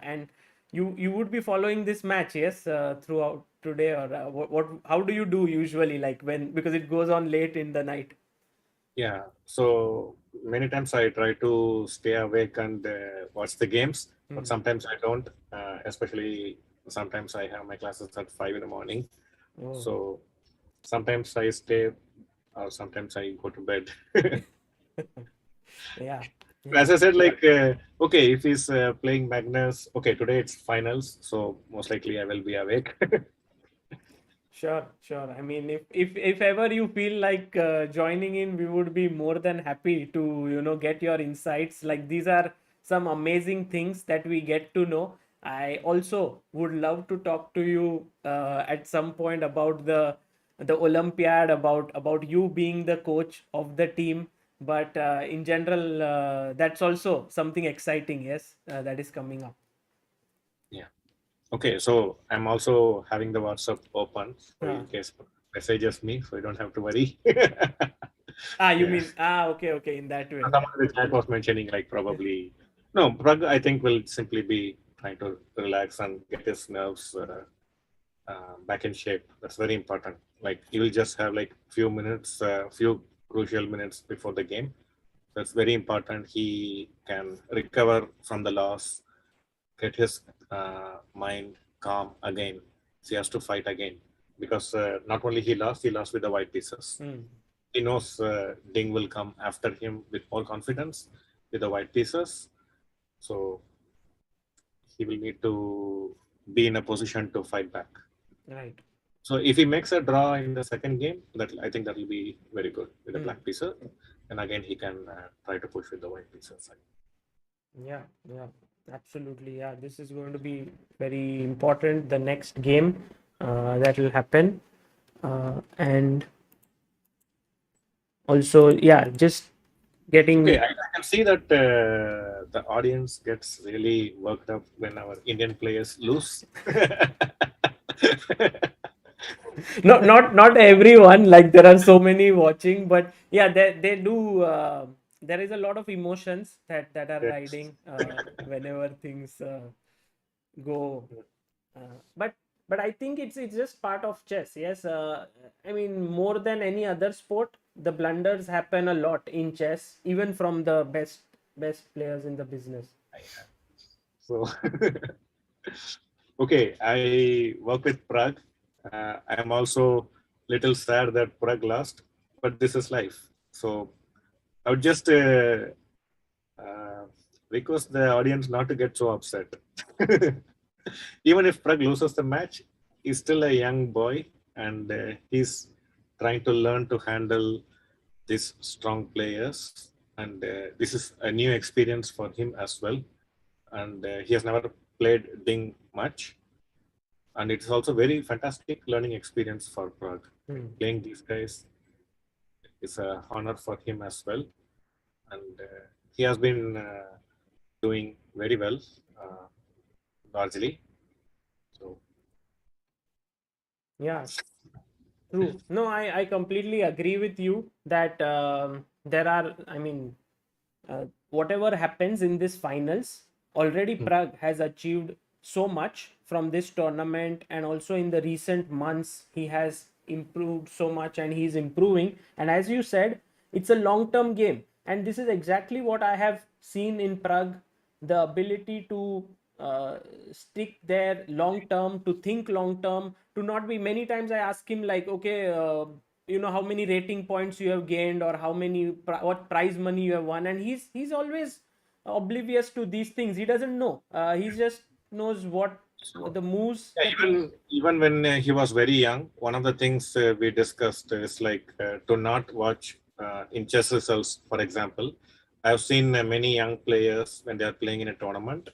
And you would be following this match, yes, throughout today, or what? How do you do usually? Like when, because it goes on late in the night. Yeah. So many times I try to stay awake and watch the games, but sometimes I don't. Especially sometimes I have my classes at 5 in the morning. Oh. So sometimes I stay, or sometimes I go to bed. Yeah. As I said, like okay, if he's playing Magnus, okay, today it's finals, so most likely I will be awake. Sure, sure. I mean, if ever you feel like joining in, we would be more than happy to, get your insights. Like these are some amazing things that we get to know. I also would love to talk to you at some point about the Olympiad, about you being the coach of the team. But in general, that's also something exciting. Yes, that is coming up. Yeah. Okay, so I'm also having the WhatsApp open, so Ah, in case messages me, so you don't have to worry. you Yeah. mean okay, okay, in that way. Someone in the chat was mentioning like probably no, Pragg I think will simply be trying to relax and get his nerves back in shape. That's very important. Like he will just have like few minutes, few crucial minutes before the game. That's very important. He can recover from the loss, get his mind calm again. So he has to fight again because not only he lost with the white pieces. He knows Ding will come after him with more confidence with the white pieces. So he will need to be in a position to fight back. Right. So if he makes a draw in the second game, that I think that will be very good with the black pieces. And again, he can try to push with the white pieces. Yeah, yeah, absolutely. Yeah, this is going to be very important. The next game that will happen, and also, yeah, just Okay, getting. I can see that the audience gets really worked up when our Indian players lose. Not everyone. Like there are so many watching, but yeah, they do. There is a lot of emotions that are Yes. riding whenever things go. But I think it's just part of chess. Yes, I mean more than any other sport, the blunders happen a lot in chess, even from the best players in the business. So, okay, I work with Pragg. I am also little sad that Pragg lost, but this is life. So I would just uh, request the audience not to get so upset. Even if Pragg loses the match, he's still a young boy and he's trying to learn to handle these strong players. And this is a new experience for him as well. And he has never played Ding much. And it's also very fantastic learning experience for Pragg. Playing these guys is a honor for him as well. And he has been doing very well, largely. So Yeah, true. No, I completely agree with you that there are, I mean, whatever happens in this finals, already Prague has achieved so much from this tournament, and also in the recent months, he has improved so much and he's improving. And as you said, it's a long term game. And this is exactly what I have seen in Prague, the ability to stick there long term, to think long term, to not be. Many times I ask him like, okay, how many rating points you have gained, or how many what prize money you have won, and he's always oblivious to these things. He doesn't know. He just knows what So, the moves yeah, that he. even when he was very young, one of the things we discussed is like to not watch in chess results. For example, I've seen many young players when they are playing in a tournament,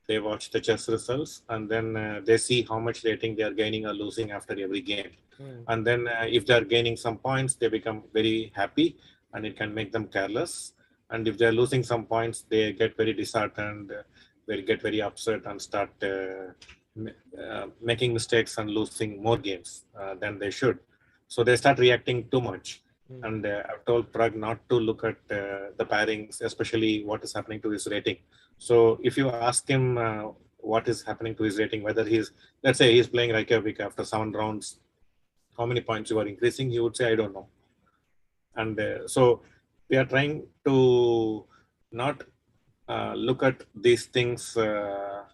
they watch the chess results and then they see how much rating they are gaining or losing after every game. And then if they are gaining some points, they become very happy and it can make them careless. And if they are losing some points, they get very disheartened, they get very upset and start making mistakes and losing more games than they should. So they start reacting too much. And I've told Pragg not to look at the pairings, especially what is happening to his rating. So if you ask him what is happening to his rating, whether he's, let's say he's playing Reykjavik after 7 rounds, how many points you are increasing, he would say, I don't know. And so we are trying to not look at these things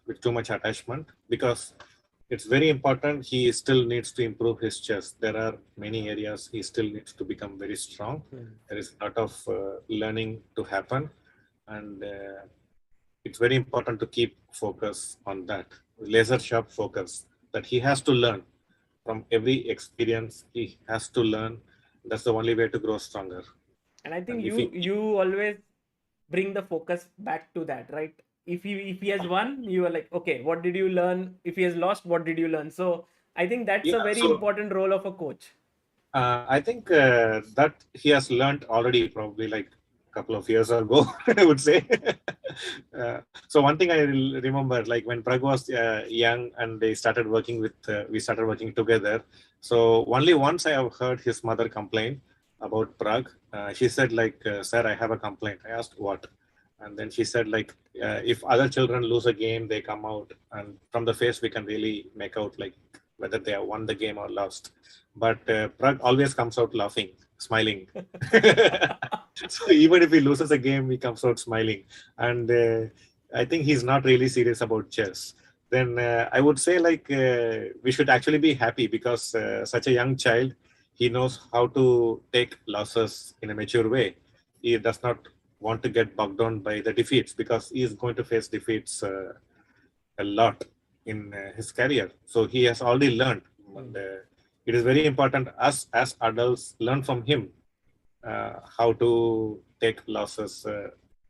with too much attachment, because it's very important. He still needs to improve his chess. There are many areas he still needs to become very strong. There is a lot of learning to happen, and it's very important to keep focus on that, laser sharp focus, that he has to learn from every experience. He has to learn. That's the only way to grow stronger. And I And think if you he, you always bring the focus back to that, right? If he has won, you are like, okay, what did you learn? If he has lost, what did you learn? So I think that's yeah, a very so important role of a coach. I think that he has learned already, probably like a couple of years ago, I would say. So one thing I remember, like when Pragg was young and they started working we started working together. So only once I have heard his mother complain about Pragg. She said like, sir, I have a complaint. I asked what? And then she said like, if other children lose a game, they come out and from the face we can really make out like whether they have won the game or lost. But Pragg always comes out laughing, smiling. So even if he loses a game, he comes out smiling. And I think he's not really serious about chess. Then I would say like we should actually be happy, because such a young child, he knows how to take losses in a mature way. He does not want to get bogged down by the defeats, because he is going to face defeats a lot in his career. So he has already learned. And, it is very important us as adults learn from him how to take losses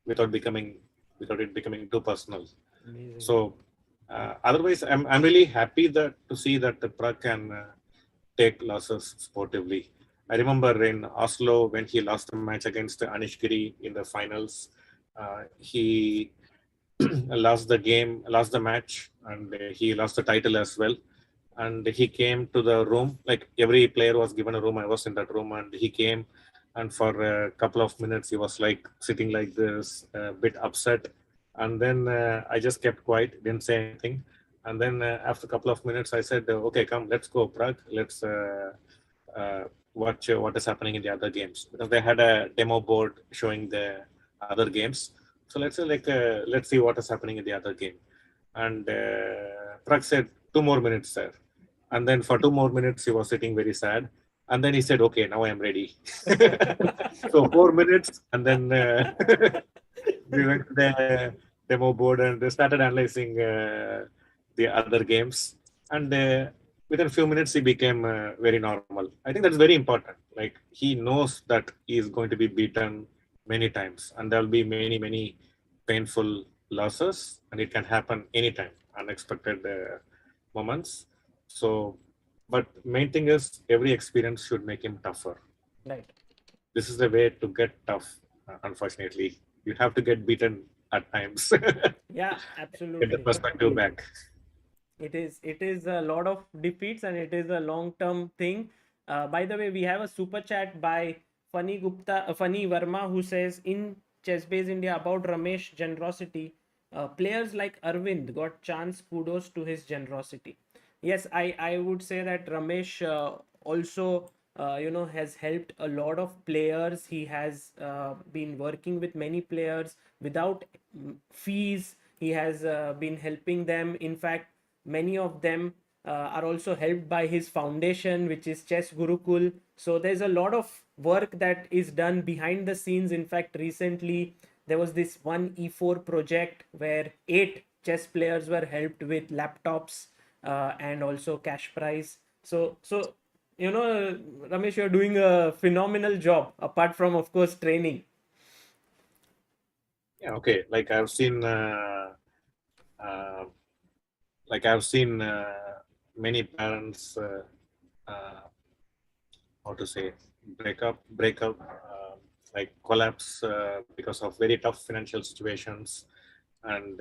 without it becoming too personal. Amazing. So otherwise, I'm really happy that to see that the Pragg can take losses sportively. I remember in Oslo when he lost a match against Anish Giri in the finals. He lost the match, and he lost the title as well. And he came to the room, like every player was given a room. I was in that room, and he came, and for a couple of minutes he was like sitting like this, a bit upset. And then I just kept quiet, didn't say anything. And then after a couple of minutes I said, okay, come, let's go, Pragg, let's watch what is happening in the other games, because they had a demo board showing the other games. So let's see what is happening in the other game. And Pragg said, 2 more minutes, sir. And then for 2 more minutes, he was sitting very sad. And then he said, okay, now I am ready. So 4 minutes. And then we went to the demo board and they started analyzing the other games. And within a few minutes, he became very normal. I think that's very important. Like he knows that he is going to be beaten many times, and there will be many, many painful losses, and it can happen anytime, unexpected moments. So, but main thing is every experience should make him tougher. Right. This is the way to get tough. Unfortunately, you have to get beaten at times. Yeah, Get the absolutely. perspective back. It is a lot of defeats, and it is a long term thing. By the way, we have a super chat by Funny Verma, who says in Chessbase India about Ramesh generosity. Players like Arvind got chance. Kudos to his generosity. Yes, I would say that Ramesh also has helped a lot of players. He has been working with many players without fees. he has been helping them. In fact, many of them are also helped by his foundation, which is Chess Gurukul. So there's a lot of work that is done behind the scenes. In fact, recently there was this one E4 project where 8 chess players were helped with laptops and also cash prize. So Ramesh, you're doing a phenomenal job, apart from, of course, training. Yeah, okay. Uh, I've seen many parents, uh, how to say, break up, like collapse because of very tough financial situations, and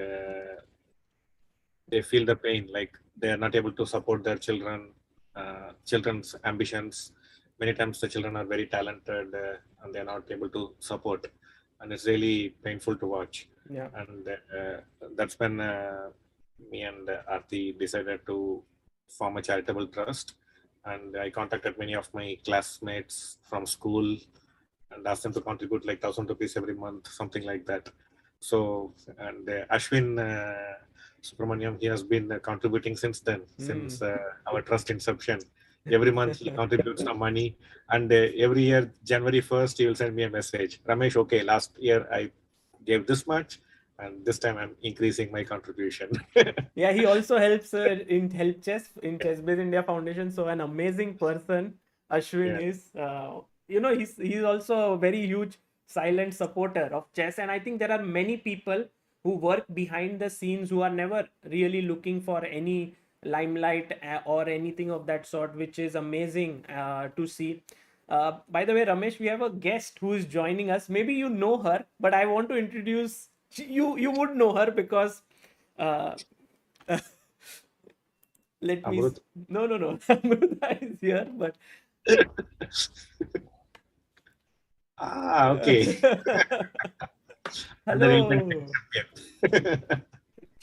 they feel the pain. Like they are not able to support their children's ambitions. Many times the children are very talented and they are not able to support, and it's really painful to watch. Yeah. And that's when me and Aarti decided to form a charitable trust, and I contacted many of my classmates from school and asked them to contribute like 1,000 rupees every month, something like that. So, and Ashwin Subramaniam, he has been contributing since then, since our trust inception. Every month he contributes some money, and every year, January 1st, he will send me a message. Ramesh, okay, last year I gave this much, and this time I'm increasing my contribution. Yeah, he also helps in help chess in Chess Base India Foundation. So an amazing person Ashwin Yeah. is. He's also a very huge silent supporter of chess, and I think there are many people who work behind the scenes who are never really looking for any limelight or anything of that sort, which is amazing to see. By the way, Ramesh, we have a guest who is joining us. Maybe you know her, but I want to introduce you. You would know her because uh, let me. Amrut. No, no, no. Amruta is here, but. Okay. Under Indian Hello, champion.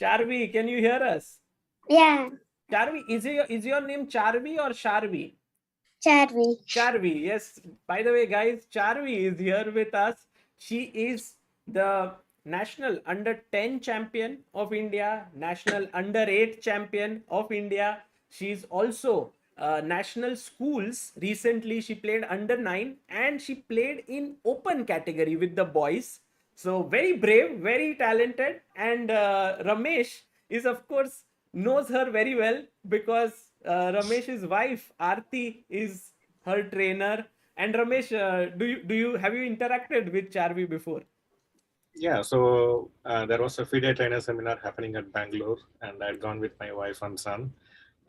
Charvi. Can you hear us? Yeah, Charvi, is your name Charvi or Sharvi? Charvi. Charvi, yes. By the way, guys, Charvi is here with us. She is the national under 10 champion of India, national under 8 champion of India. She's also national schools. Recently, she played under 9 and she played in open category with the boys. So very brave, very talented, and Ramesh is, of course, knows her very well because Ramesh's wife Aarti is her trainer. And Ramesh, do you have you interacted with Charvi before? Yeah, so there was a FIDE trainer seminar happening at Bangalore, and I'd gone with my wife and son,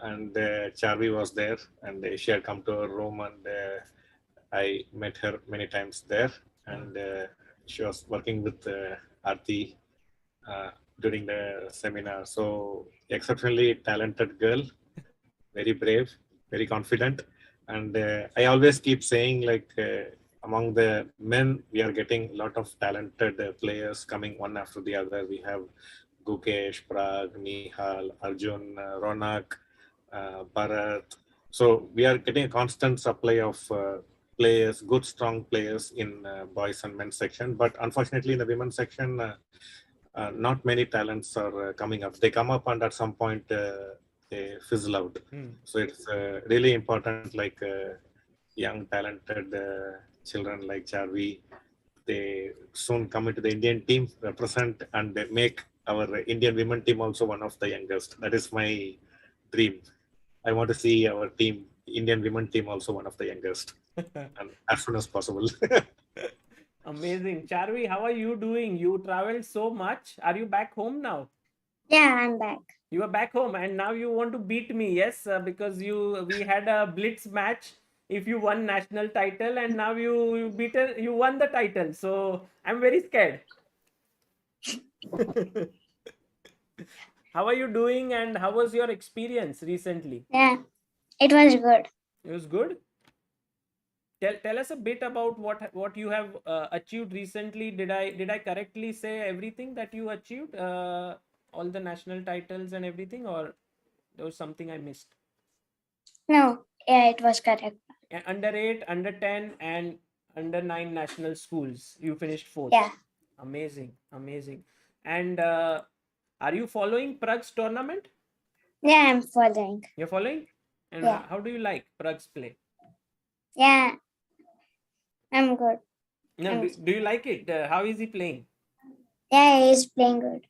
and Charvi was there, and she had come to our room, and I met her many times there, and she was working with Aarti during the seminar. So exceptionally talented girl, very brave, very confident, and I always keep saying like. Among the men, we are getting a lot of talented players coming one after the other. We have Gukesh, Pragg, Nihal, Arjun, Ronak, Bharat. So we are getting a constant supply of players, good, strong players in boys and men's section. But unfortunately, in the women's section, not many talents are coming up. They come up and at some point they fizzle out. So it's really important, like young, talented children like Charvi, they soon come into the Indian team, represent and make our Indian women team also one of the youngest. That is my dream. I want to see our team, Indian women team, also one of the youngest, and as soon as possible. Amazing. Charvi, how are you doing? You traveled so much. Are you back home now? Yeah, I'm back. You are back home and now you want to beat me, yes, because we had a blitz match if you won national title, and now you won the title. So I'm very scared. How are you doing and how was your experience recently? Yeah, it was good. It was good. Tell us a bit about what you have achieved recently. Did I correctly say everything that you achieved? All the national titles and everything, or there was something I missed? No, yeah, it was correct. Under 8, under 10, and under 9 national schools. You finished fourth. Yeah. Amazing, amazing. And Are you following Pragg's tournament? Yeah, I'm following. You're following? And Yeah. how do you like Pragg's play? Yeah, I'm good. No, I'm- do you like it? How is he playing? Yeah, he's playing good.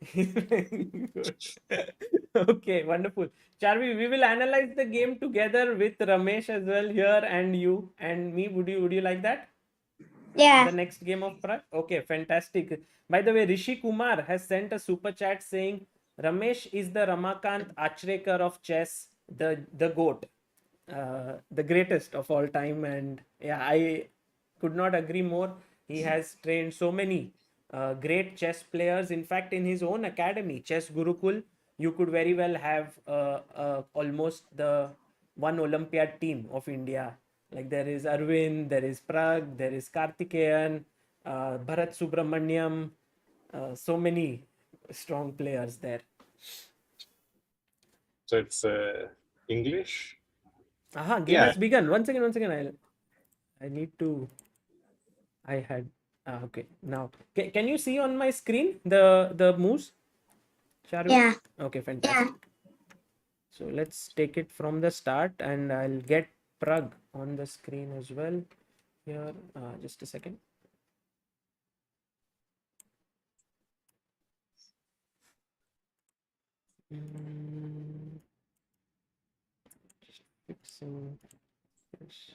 Good. Okay, wonderful. Charvi, we will analyze the game together with Ramesh as well here, and you and me. Would you like that? Yeah. The next game of Pragg? Okay, fantastic. By the way, Rishi Kumar has sent a super chat saying Ramesh is the Ramakant Achrekar of chess, the GOAT, the greatest of all time. And yeah, I could not agree more. He has trained so many great chess players. In fact, in his own academy, Chess Gurukul, you could very well have almost the one Olympiad team of India. Like there is Arvind, there is Pragg, there is Karthikeyan, Bharat Subramaniam, so many strong players there. So it's English. Aha, game Yeah. has begun. One second. I need to. I had. Okay, now can you see on my screen the moves? Charvi? Yeah. Okay, fantastic. So let's take it from the start, and I'll get Pragg on the screen as well. Here, just a second. Just fixing this.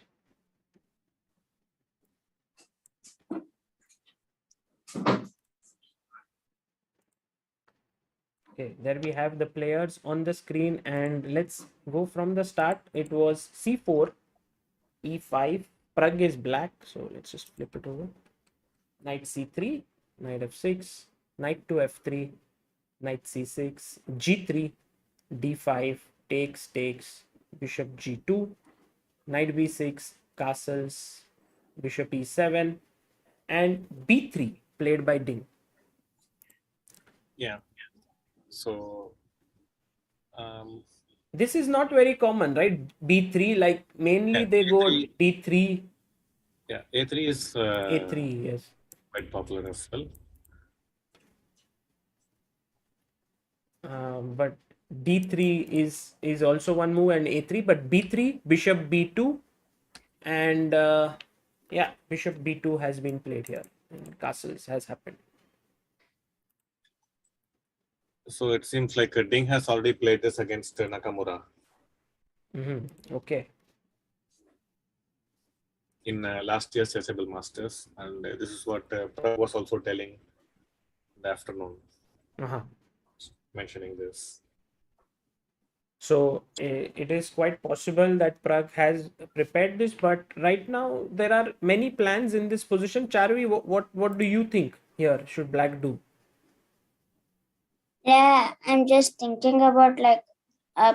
Okay, there we have the players on the screen, and let's go from the start. It was c4, e5. Pragg is black, so let's just flip it over. Knight c3, knight f6, knight to f3, knight c6, g3, d5, takes, bishop g2, knight b6, castles, bishop e7, and b3 played by Ding. Yeah. So This is not very common, right? b3, like mainly yeah, they go A3. d3. Yeah, A3 is a3, yes. quite popular as well. But d3 is also one move, and a3, but b3, bishop b2, and yeah, bishop b2 has been played here, and castles has happened. So it seems like Ding has already played this against Nakamura Okay. in last year's Chessable Masters, and this is what Pragg was also telling in the afternoon, mentioning this. So it is quite possible that Pragg has prepared this, but right now there are many plans in this position. Charvi, what do you think here should Black do? Yeah, I'm just thinking about like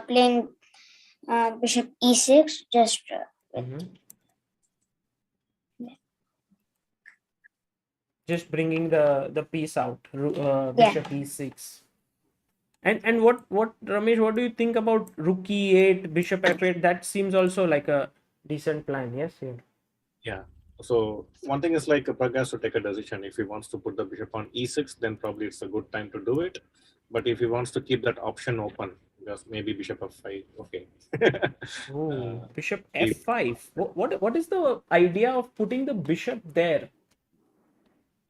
playing bishop e6. Just Just bringing the piece out, bishop e6. And what Ramesh, what do you think about rook e8, bishop f8? That seems also like a decent plan. Yes, here. Yeah. So one thing is like Pragg has to take a decision. If he wants to put the bishop on e6, then probably it's a good time to do it. But if he wants to keep that option open, just maybe bishop f5. Okay. Oh, bishop f5. What is the idea of putting the bishop there?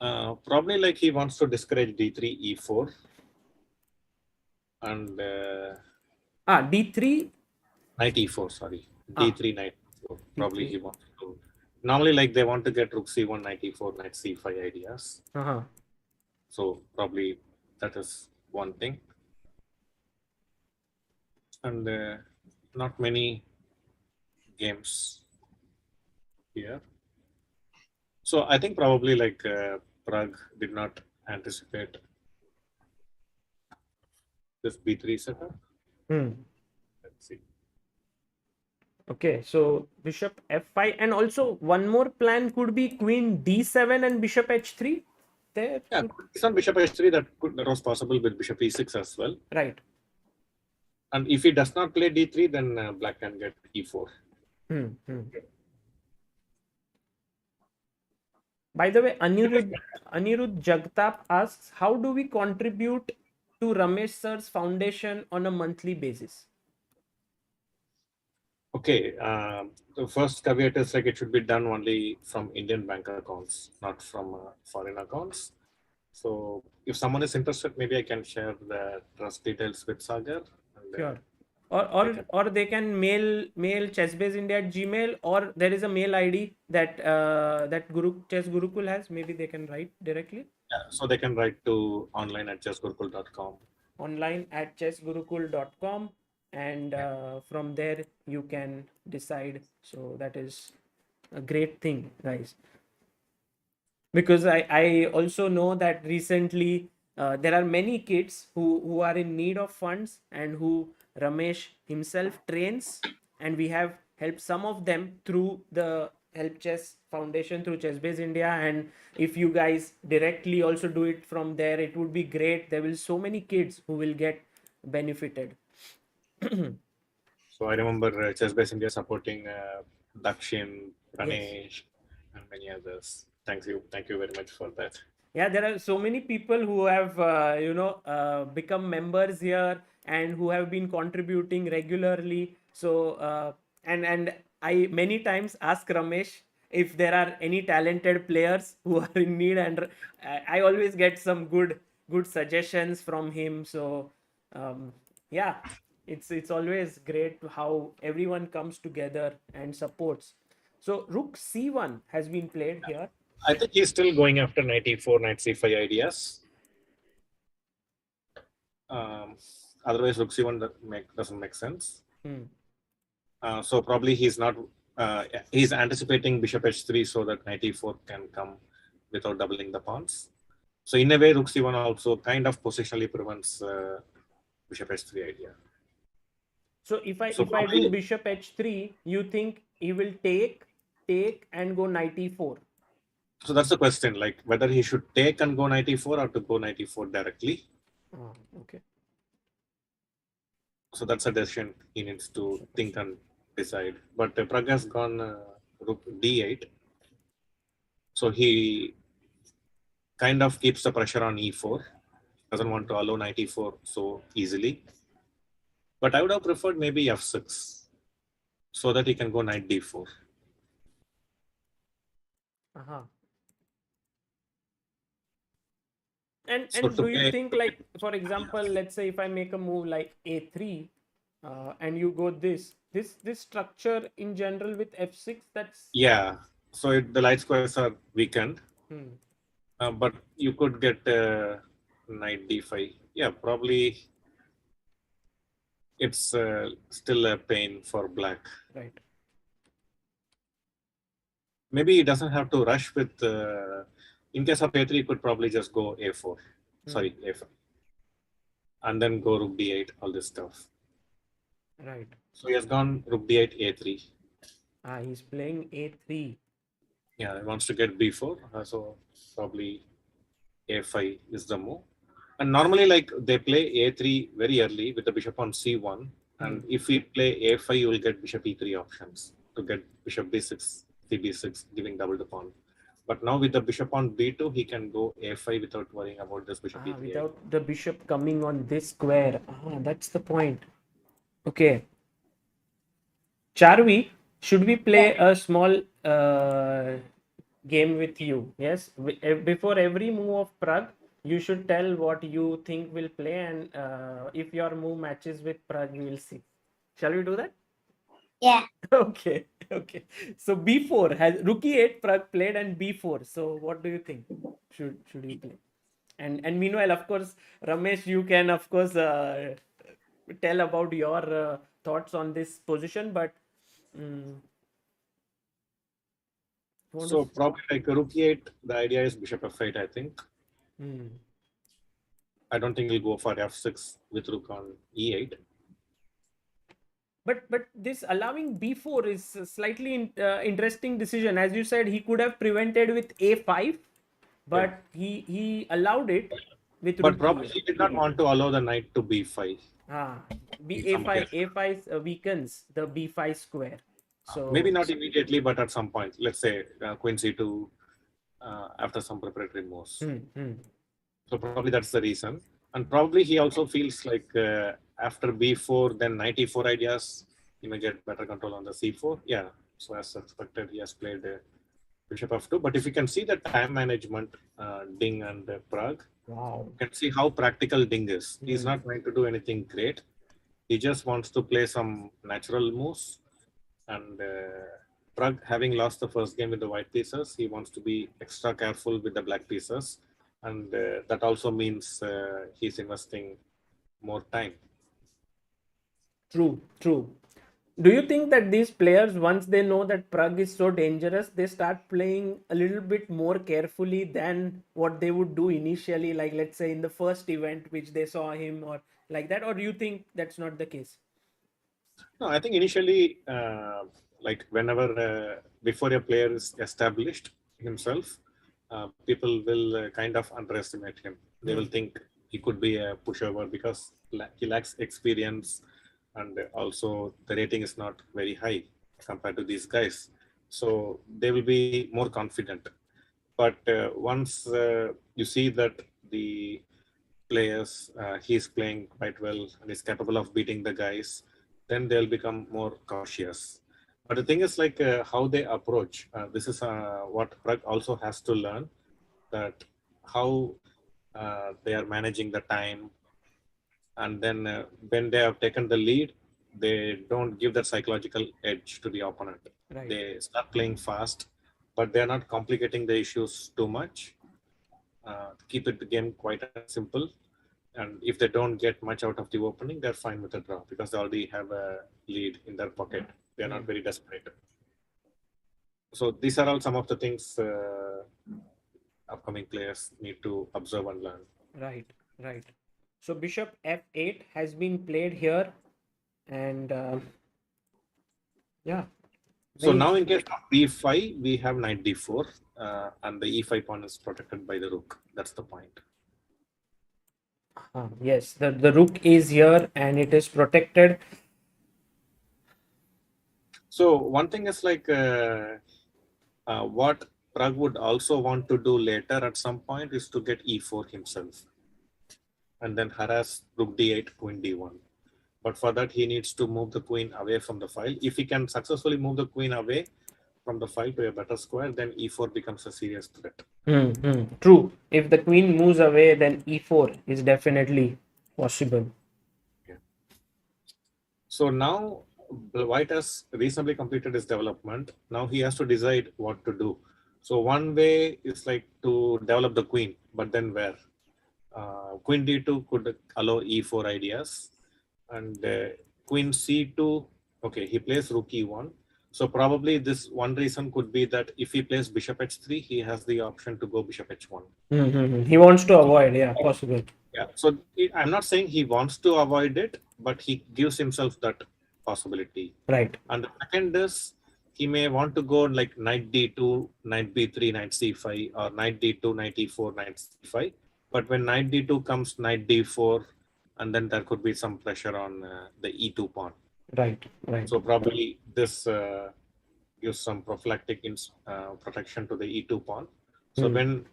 Probably like he wants to discourage d3, e4, and d3. knight e4. Sorry, d3, knight e4. Probably he wants to. Normally, like they want to get rook c1, knight e4, knight c5 ideas. So probably that is one thing. And not many games here. So I think probably like Pragg did not anticipate this b3 setup. Let's see. Okay, so bishop f5, and also one more plan could be queen d7 and bishop h3. There. Yeah, it's on bishop h3 that was possible with bishop e6 as well. Right. And if he does not play d3, then black can get e4. By the way, Anirudh Jagtap asks, how do we contribute to Ramesh sir's foundation on a monthly basis? Okay, the first caveat is like it should be done only from Indian bank accounts, not from foreign accounts. So if someone is interested, maybe I can share the trust details with Sagar. And, Sure. they can, Or they can mail Chessbase India at Gmail, or there is a mail ID that that Chess Gurukul has. Maybe they can write directly. yeah, so they can write to online@chessgurukul.com. Online at chessgurukul.com, and from there you can decide. So that is a great thing, guys, because I also know that recently there are many kids who are in need of funds and who Ramesh himself trains, and we have helped some of them through the Help Chess Foundation, through Chessbase India. And if you guys directly also do it from there, it would be great. There will so many kids who will get benefited. So I remember Chessbase India supporting Dakshin, Ramesh, and many others. Thank you very much for that. Yeah, there are so many people who have become members here and who have been contributing regularly. So and I many times ask Ramesh if there are any talented players who are in need, and I always get some good suggestions from him. So yeah, it's always great how everyone comes together and supports. So Rook C1 has been played here. I think he's still going after 94, knight c5 ideas. Otherwise, rook c1 doesn't make sense. So probably he's not. He's anticipating bishop h3 so that knight e4 can come without doubling the pawns. So in a way, rook c1 also kind of positionally prevents bishop h3 idea. So if I do bishop h3, you think he will take and go knight e4? So that's the question, like whether he should take and go knight e4 or to go knight e4 directly. Oh, okay. So that's a decision he needs to think and decide. But Pragg has gone rook d8. So he kind of keeps the pressure on e4. Doesn't want to allow knight e4 so easily. But I would have preferred maybe f6 so that he can go knight d4. And do you think, like, for example, let's say if I make a move like a3 and you go this structure in general with f6, that's... Yeah, so the light squares are weakened. But you could get knight d5. Yeah, probably it's still a pain for black. Right. Maybe he doesn't have to rush with... in case of a3, he could probably just go a4. Sorry, a5. And then go rook d8, all this stuff. Right. So he has gone rook d8, a3. He's playing a3. Yeah, he wants to get b4. So probably a5 is the move. And normally, like, they play a3 very early with the bishop on c1. And if we play a5, you will get bishop e3 options to get bishop b6, cb6, giving double the pawn. But now with the bishop on b2, he can go a5 without worrying about this bishop e3. Without the bishop coming on this square. That's the point. Okay. Charvi, should we play a small game with you? Yes. Before every move of Pragg, you should tell what you think will play, and if your move matches with Pragg, we will see. Shall we do that? Yeah. Okay. So b4 has rook e8 Pragg played, and b4. So what do you think? Should we play? And meanwhile, of course, Ramesh, you can of course tell about your thoughts on this position, but so probably like rook e8, the idea is bishop f8, I think. I don't think he'll go for f6 with rook on e8. But this allowing b4 is a slightly interesting decision. As you said, he could have prevented with a5, but he allowed it with rook. But probably he did not want to allow the knight to b5. A5 weakens the b5 square. So maybe not immediately, but at some point, let's say queen c2 after some preparatory moves. So probably that's the reason. And probably he also feels like after b4, then knight e4 ideas, he may get better control on the c4. Yeah, so as expected, he has played bishop f2. But if you can see the time management, Ding and Pragg, Wow. you can see how practical Ding is. He's Hmm. not trying to do anything great. He just wants to play some natural moves. And Pragg, having lost the first game with the white pieces, he wants to be extra careful with the black pieces. And that also means he's investing more time. True. Do you think that these players, once they know that Pragg is so dangerous, they start playing a little bit more carefully than what they would do initially, like let's say in the first event which they saw him or like that? Or do you think that's not the case? No, I think initially, like whenever before a player is established himself, people will kind of underestimate him. They will think he could be a pushover because he lacks experience, and also the rating is not very high compared to these guys. So they will be more confident. But once you see that the players, he's playing quite well and is capable of beating the guys, then they'll become more cautious. But the thing is, like how they approach. This is what Pragg also has to learn, that how they are managing the time, and then when they have taken the lead, they don't give that psychological edge to the opponent. Right. They start playing fast, but they're not complicating the issues too much. Keep it the game quite simple, and if they don't get much out of the opening, they're fine with a draw because they already have a lead in their pocket. They're not very desperate. So these are all some of the things upcoming players need to observe and learn. Right. So bishop f8 has been played here, and yeah. So Very now in case of b5, we have knight d4, and the e5 pawn is protected by the rook. That's the point. yes, the rook is here and it is protected. So one thing is like what Pragg would also want to do later at some point is to get e4 himself, and then harass rook d8, queen d1. But for that, he needs to move the queen away from the file. If he can successfully move the queen away from the file to a better square, then e4 becomes a serious threat. True. If the queen moves away, then e4 is definitely possible. Yeah. So now White has reasonably completed his development. Now he has to decide what to do. So one way is like to develop the queen, but then where? Queen d2 could allow e4 ideas, and queen c2. Okay, he plays rook e1. So probably this one reason could be that if he plays bishop h3, he has the option to go bishop h1. He wants to avoid, yeah, possible. Yeah, so I'm not saying he wants to avoid it, but he gives himself that possibility. Right. And the second is he may want to go like knight d2, knight b3, knight c5, or knight d2, knight e4, knight c5. But when knight d2 comes, knight d4, and then there could be some pressure on the e2 pawn. Right. So probably this gives some prophylactic protection to the e2 pawn. So when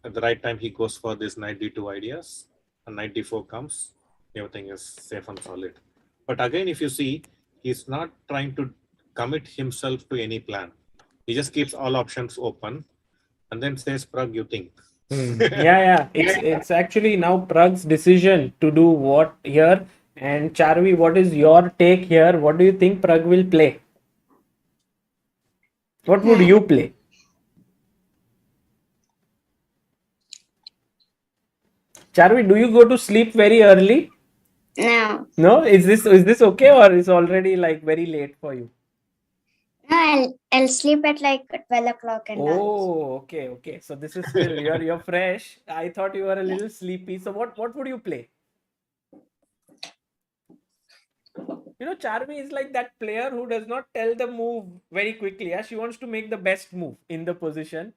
at the right time he goes for this knight d2 ideas, and knight d4 comes, everything is safe and solid. But again, if you see, he's not trying to commit himself to any plan. He just keeps all options open and then says, Pragg, you think. Yeah. It's actually now Pragg's decision to do what here. And Charvi, what is your take here? What do you think Pragg will play? What would you play? Charvi, do you go to sleep very early? No. No? Is this okay, or is already like very late for you? No, I'll sleep at like 12 o'clock and all. Oh, okay. So this is still you're fresh. I thought you were a little sleepy. So what would you play? You know, Charmi is like that player who does not tell the move very quickly. Yeah? She wants to make the best move in the position.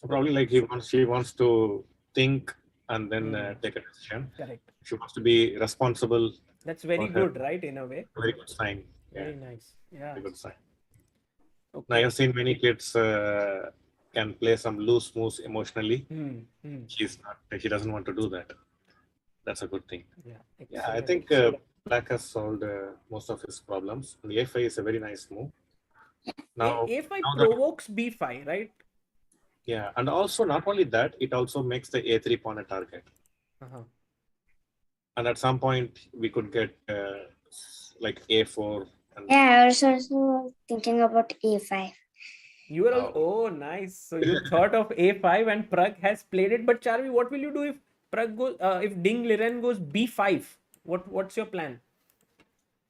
Probably like she wants to think and then take a decision. Correct. She wants to be responsible. That's very good, right? In a way. Very good sign. Very nice. Yeah. Very good sign. Okay. Now, I have seen many kids can play some loose moves emotionally. She doesn't want to do that. That's a good thing. Yeah, Yeah, I excellent. think Black has solved most of his problems. And A5 is a very nice move. Now, A5 now that provokes B5, right? yeah, and also not only that, it also makes the A3 pawn a target. Uh-huh. And at some point, we could get like A4. And Yeah, I was also thinking about A5. You were oh nice. So you thought of A5 and Pragg has played it. But Charvi, what will you do if Pragg goes if Ding Liren goes B5? What's your plan?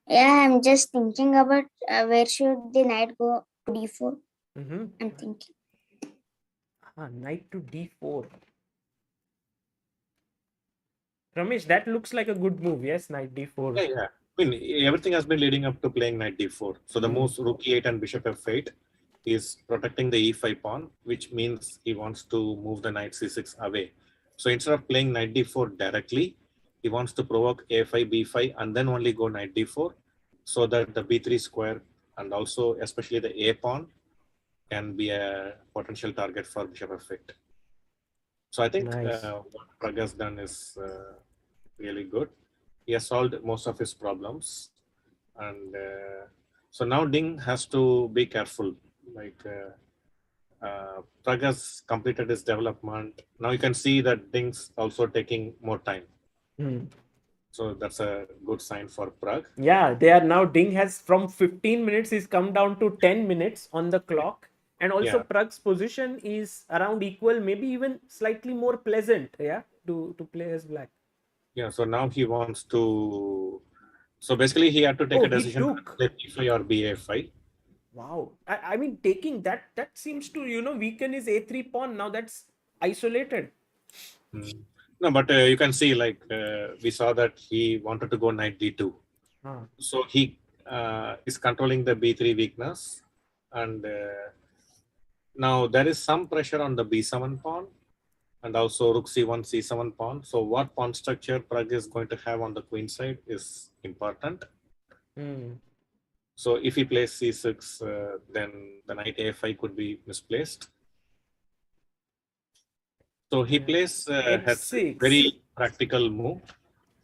Yeah, I'm just thinking about where should the knight go to D4. Mm-hmm. I'm thinking. Knight to D4. Ramesh, that looks like a good move. Yes, Knight D4. yeah, yeah. I mean, everything has been leading up to playing Knight D4. So the moves Rook E8 and Bishop F8 is protecting the E5 pawn, which means he wants to move the Knight C6 away. So instead of playing Knight D4 directly, he wants to provoke A5, B5, and then only go Knight D4, so that the B3 square and also especially the A pawn can be a potential target for Bishop F8. So I think Nice. what Pragg has done is really good. He has solved most of his problems, and so now Ding has to be careful. Like Pragg has completed his development. Now you can see that Ding's also taking more time. So that's a good sign for Pragg. Yeah, they are now. Ding has from 15 minutes he's come down to 10 minutes on the clock. And also Yeah. Pragg's position is around equal, maybe even slightly more pleasant, yeah, to play as black. Yeah, so now he wants to. So basically, he had to take Oh, a he decision to took. play B5 or BA5. Wow. I mean, taking that seems to, weaken his A3 pawn. Now that's isolated. No, but you can see, like, we saw that he wanted to go Knight D2. So he is controlling the B3 weakness. And now there is some pressure on the B7 pawn and also Rook C1, C7 pawn. So what pawn structure Pragg is going to have on the queen side is important. So if he plays C6, then the knight A5 could be misplaced. So he plays H6. very practical move.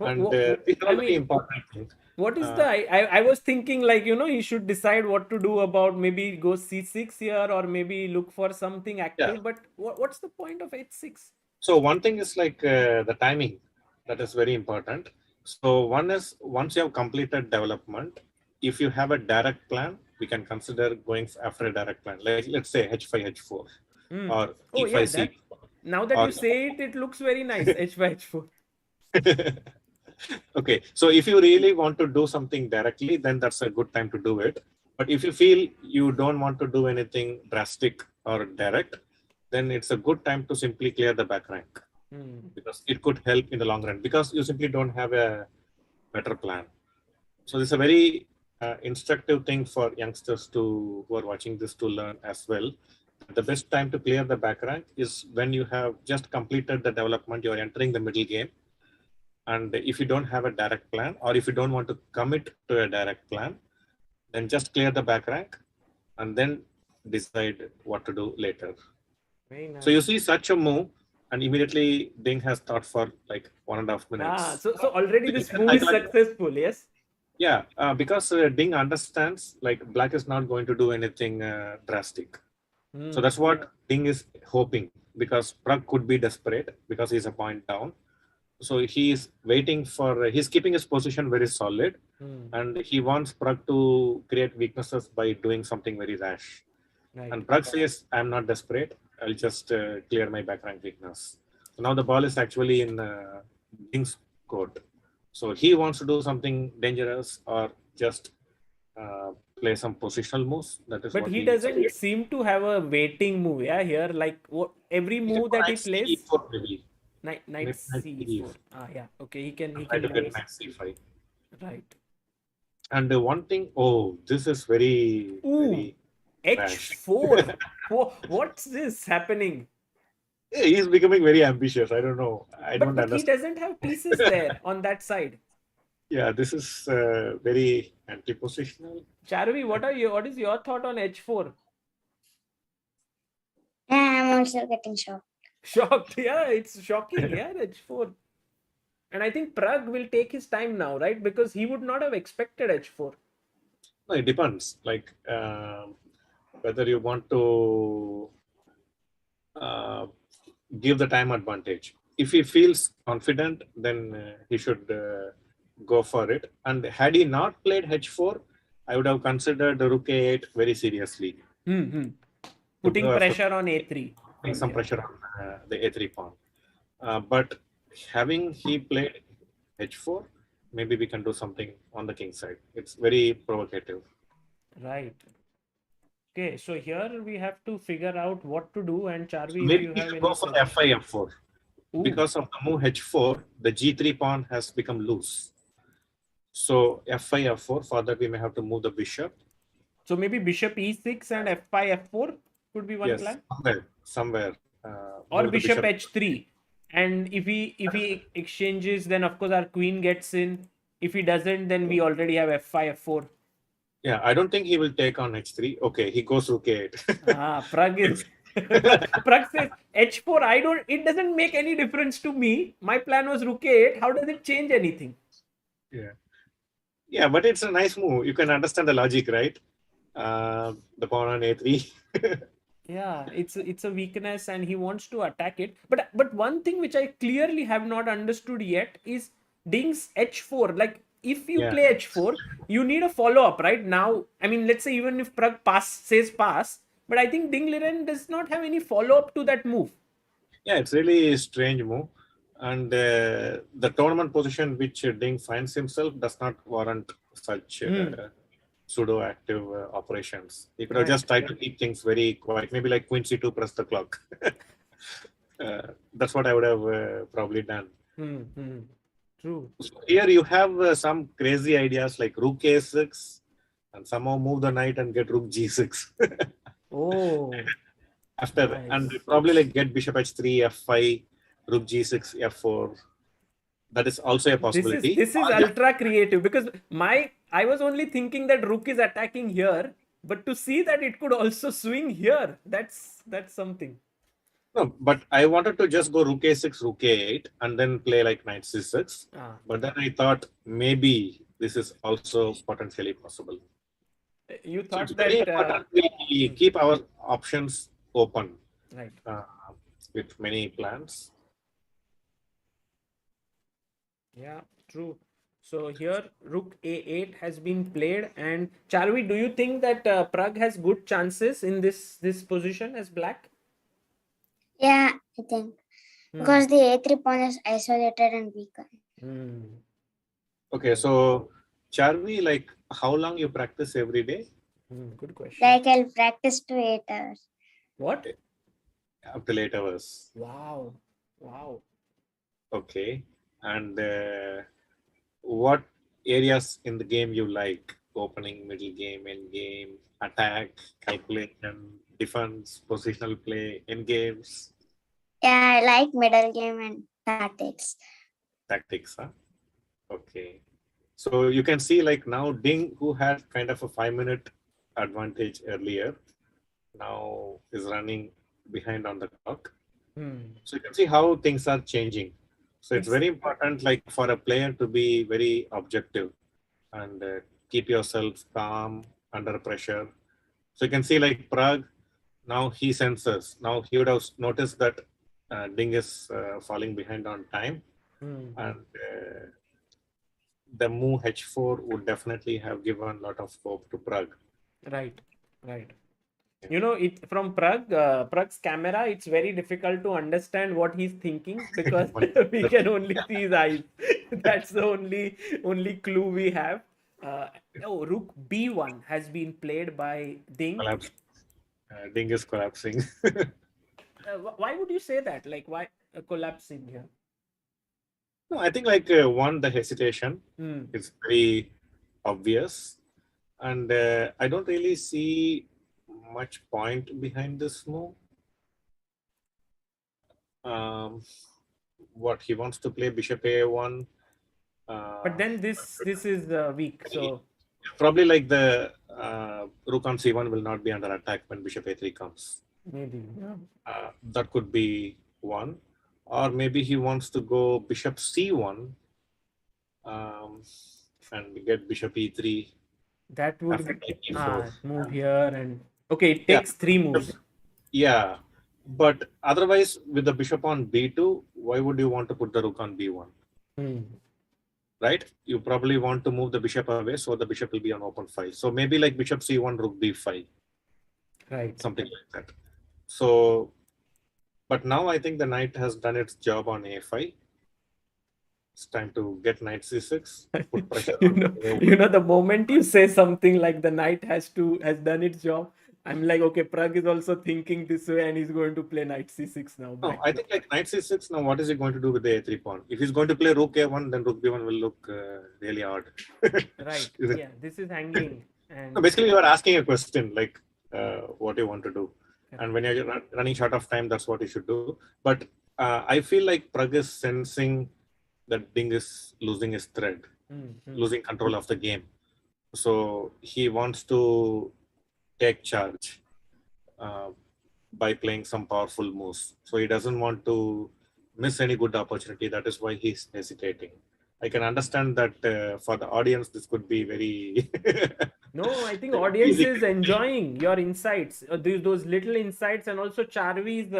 And it's a very important thing. What is I was thinking, like, he should decide what to do about, maybe go C6 here or maybe look for something active. Yeah. But what's the point of H6? So one thing is like the timing. That is very important. So one is once you have completed development, if you have a direct plan, we can consider going after a direct plan. Like let's say H5, H4 or Oh E5, yeah, C. now that you say it, it looks very nice. H5, H4. Okay, so if you really want to do something directly, then that's a good time to do it. But if you feel you don't want to do anything drastic or direct, then it's a good time to simply clear the back rank, because it could help in the long run, because you simply don't have a better plan. So this is a very instructive thing for youngsters who are watching this to learn as well. The best time to clear the back rank is when you have just completed the development, you're entering the middle game. And if you don't have a direct plan, or if you don't want to commit to a direct plan, then just clear the back rank and then decide what to do later. Very nice. So you see such a move, and immediately Ding has thought for like 1.5 minutes. So already this move is successful, yes? Yeah, because Ding understands like black is not going to do anything drastic. So that's what Ding is hoping, because Pragg could be desperate because he's a point down. So he's waiting for, he's keeping his position very solid, and he wants Pragg to create weaknesses by doing something very rash. Right. And Pragg says, I'm not desperate, I'll just clear my back rank weakness. So now the ball is actually in Ding's court. So he wants to do something dangerous or just play some positional moves. That is, but he doesn't seem to have a waiting move, yeah, here. Like every move that he plays. C4 maybe. Knight C4. Yeah. Okay, he can try to get knight C5. Right. And one thing, this is very H4. What's this happening? Yeah, he's becoming very ambitious. I don't know. Don't but understand. He doesn't have pieces there on that side. Yeah, this is very anti-positional. Charvi, what is your thought on H4? I'm also getting shocked. Shocked, yeah, it's shocking, yeah, H4. And I think Pragg will take his time now, right? Because he would not have expected h4. No, it depends. Like whether you want to give the time advantage. If he feels confident, then he should go for it. And had he not played h4, I would have considered the rook a8 very seriously. Putting pressure on a3. Putting some pressure on the a3 pawn. But having he played h4, maybe we can do something on the king side. It's very provocative. Right. Okay, so here we have to figure out what to do. And Charvi, Maybe if you we have should any go for f5, f4. Ooh. Because of the move h4, the g3 pawn has become loose. So f5, f4, for that we may have to move the bishop. So maybe bishop e6 and f5, f4 could be one plan? Somewhere. Or bishop h3. And if he exchanges, then of course our queen gets in. If he doesn't, then we already have f5, f4. Yeah, I don't think he will take on h3. Okay, he goes rook a8. Pragg is Pragg says h4. It doesn't make any difference to me. My plan was rook a8. How does it change anything? Yeah, but it's a nice move. You can understand the logic, right? The pawn on a3. Yeah, it's a weakness and he wants to attack it. But one thing which I clearly have not understood yet is Ding's h4. Like if you play h4, you need a follow-up, right? Now, I mean, let's say even if Pragg says pass, but I think Ding Liren does not have any follow-up to that move. Yeah, it's really a strange move. And the tournament position which Ding finds himself does not warrant such pseudo-active operations. He could have just tried to keep things very quiet. Maybe like queen c2, press the clock. That's what I would have probably done. True. So here you have some crazy ideas like rook a6 and somehow move the knight and get rook g6. Oh. After nice. And probably like get bishop h3, f5, rook g6, f4. That is also a possibility. This is ultra creative because I was only thinking that rook is attacking here, but to see that it could also swing here, that's something. No, but I wanted to just go rook a6, rook a8, and then play like knight c6. But then I thought maybe this is also potentially possible. You thought so that very important we keep our options open, right? With many plans. Yeah, true. So here rook a8 has been played, and Charvi, do you think that Pragg has good chances in this position as black? Yeah, I think because the a3 pawn is isolated and weakened. Okay, so Charvi, like how long you practice every day? Good question. Like I'll practice to 8 hours. What? Up to 8 hours. Wow. Okay. And what areas in the game you like? Opening, middle game, end game, attack, calculation, defense, positional play, end games? Yeah, I like middle game and tactics. Tactics, huh? Okay. So you can see like now Ding, who had kind of a 5-minute advantage earlier, now is running behind on the clock. So you can see how things are changing. So it's very important, like for a player to be very objective and keep yourself calm under pressure. So you can see like Pragg, now he senses. Now he would have noticed that Ding is falling behind on time. And the move h4 would definitely have given a lot of hope to Pragg. Right. You know, from Pragg's camera, it's very difficult to understand what he's thinking because we can only see his eyes. That's the only clue we have. Rook b1 has been played by Ding. Ding is collapsing. Why would you say that? Like, why collapsing here? No, I think like the hesitation is very obvious. And I don't really see much point behind this move. What he wants to play bishop a1. But then this is weak. So probably like the rook on c1 will not be under attack when bishop a3 comes. Maybe. Yeah. That could be one. or maybe he wants to go bishop c1 and get bishop e3 That would after knight e4. move here, and okay, it Yeah, takes 3 moves. yeah. But otherwise, with the bishop on b2, why would you want to put the rook on b1? Right? You probably want to move the bishop away, so the bishop will be on open file. So maybe like bishop c1, rook b5. Right. Something like that. So, but now I think the knight has done its job on a5. It's time to get knight c6, put pressure on the moment you say something like the knight has done its job, I'm like, okay, Pragg is also thinking this way and he's going to play knight c6 now. No, I think like knight c6, now what is he going to do with the a3 pawn? If he's going to play rook a1, then rook b1 will look really odd. Right. Yeah, this is hanging. And so basically, you are asking a question like what you want to do. And when you're running short of time, that's what you should do. But I feel like Pragg is sensing that Ding is losing his thread, losing control of the game. So he wants to take charge by playing some powerful moves. So he doesn't want to miss any good opportunity. That is why he's hesitating. I can understand that for the audience, this could be very... No, I think audience is enjoying your insights, those little insights, and also Charvi's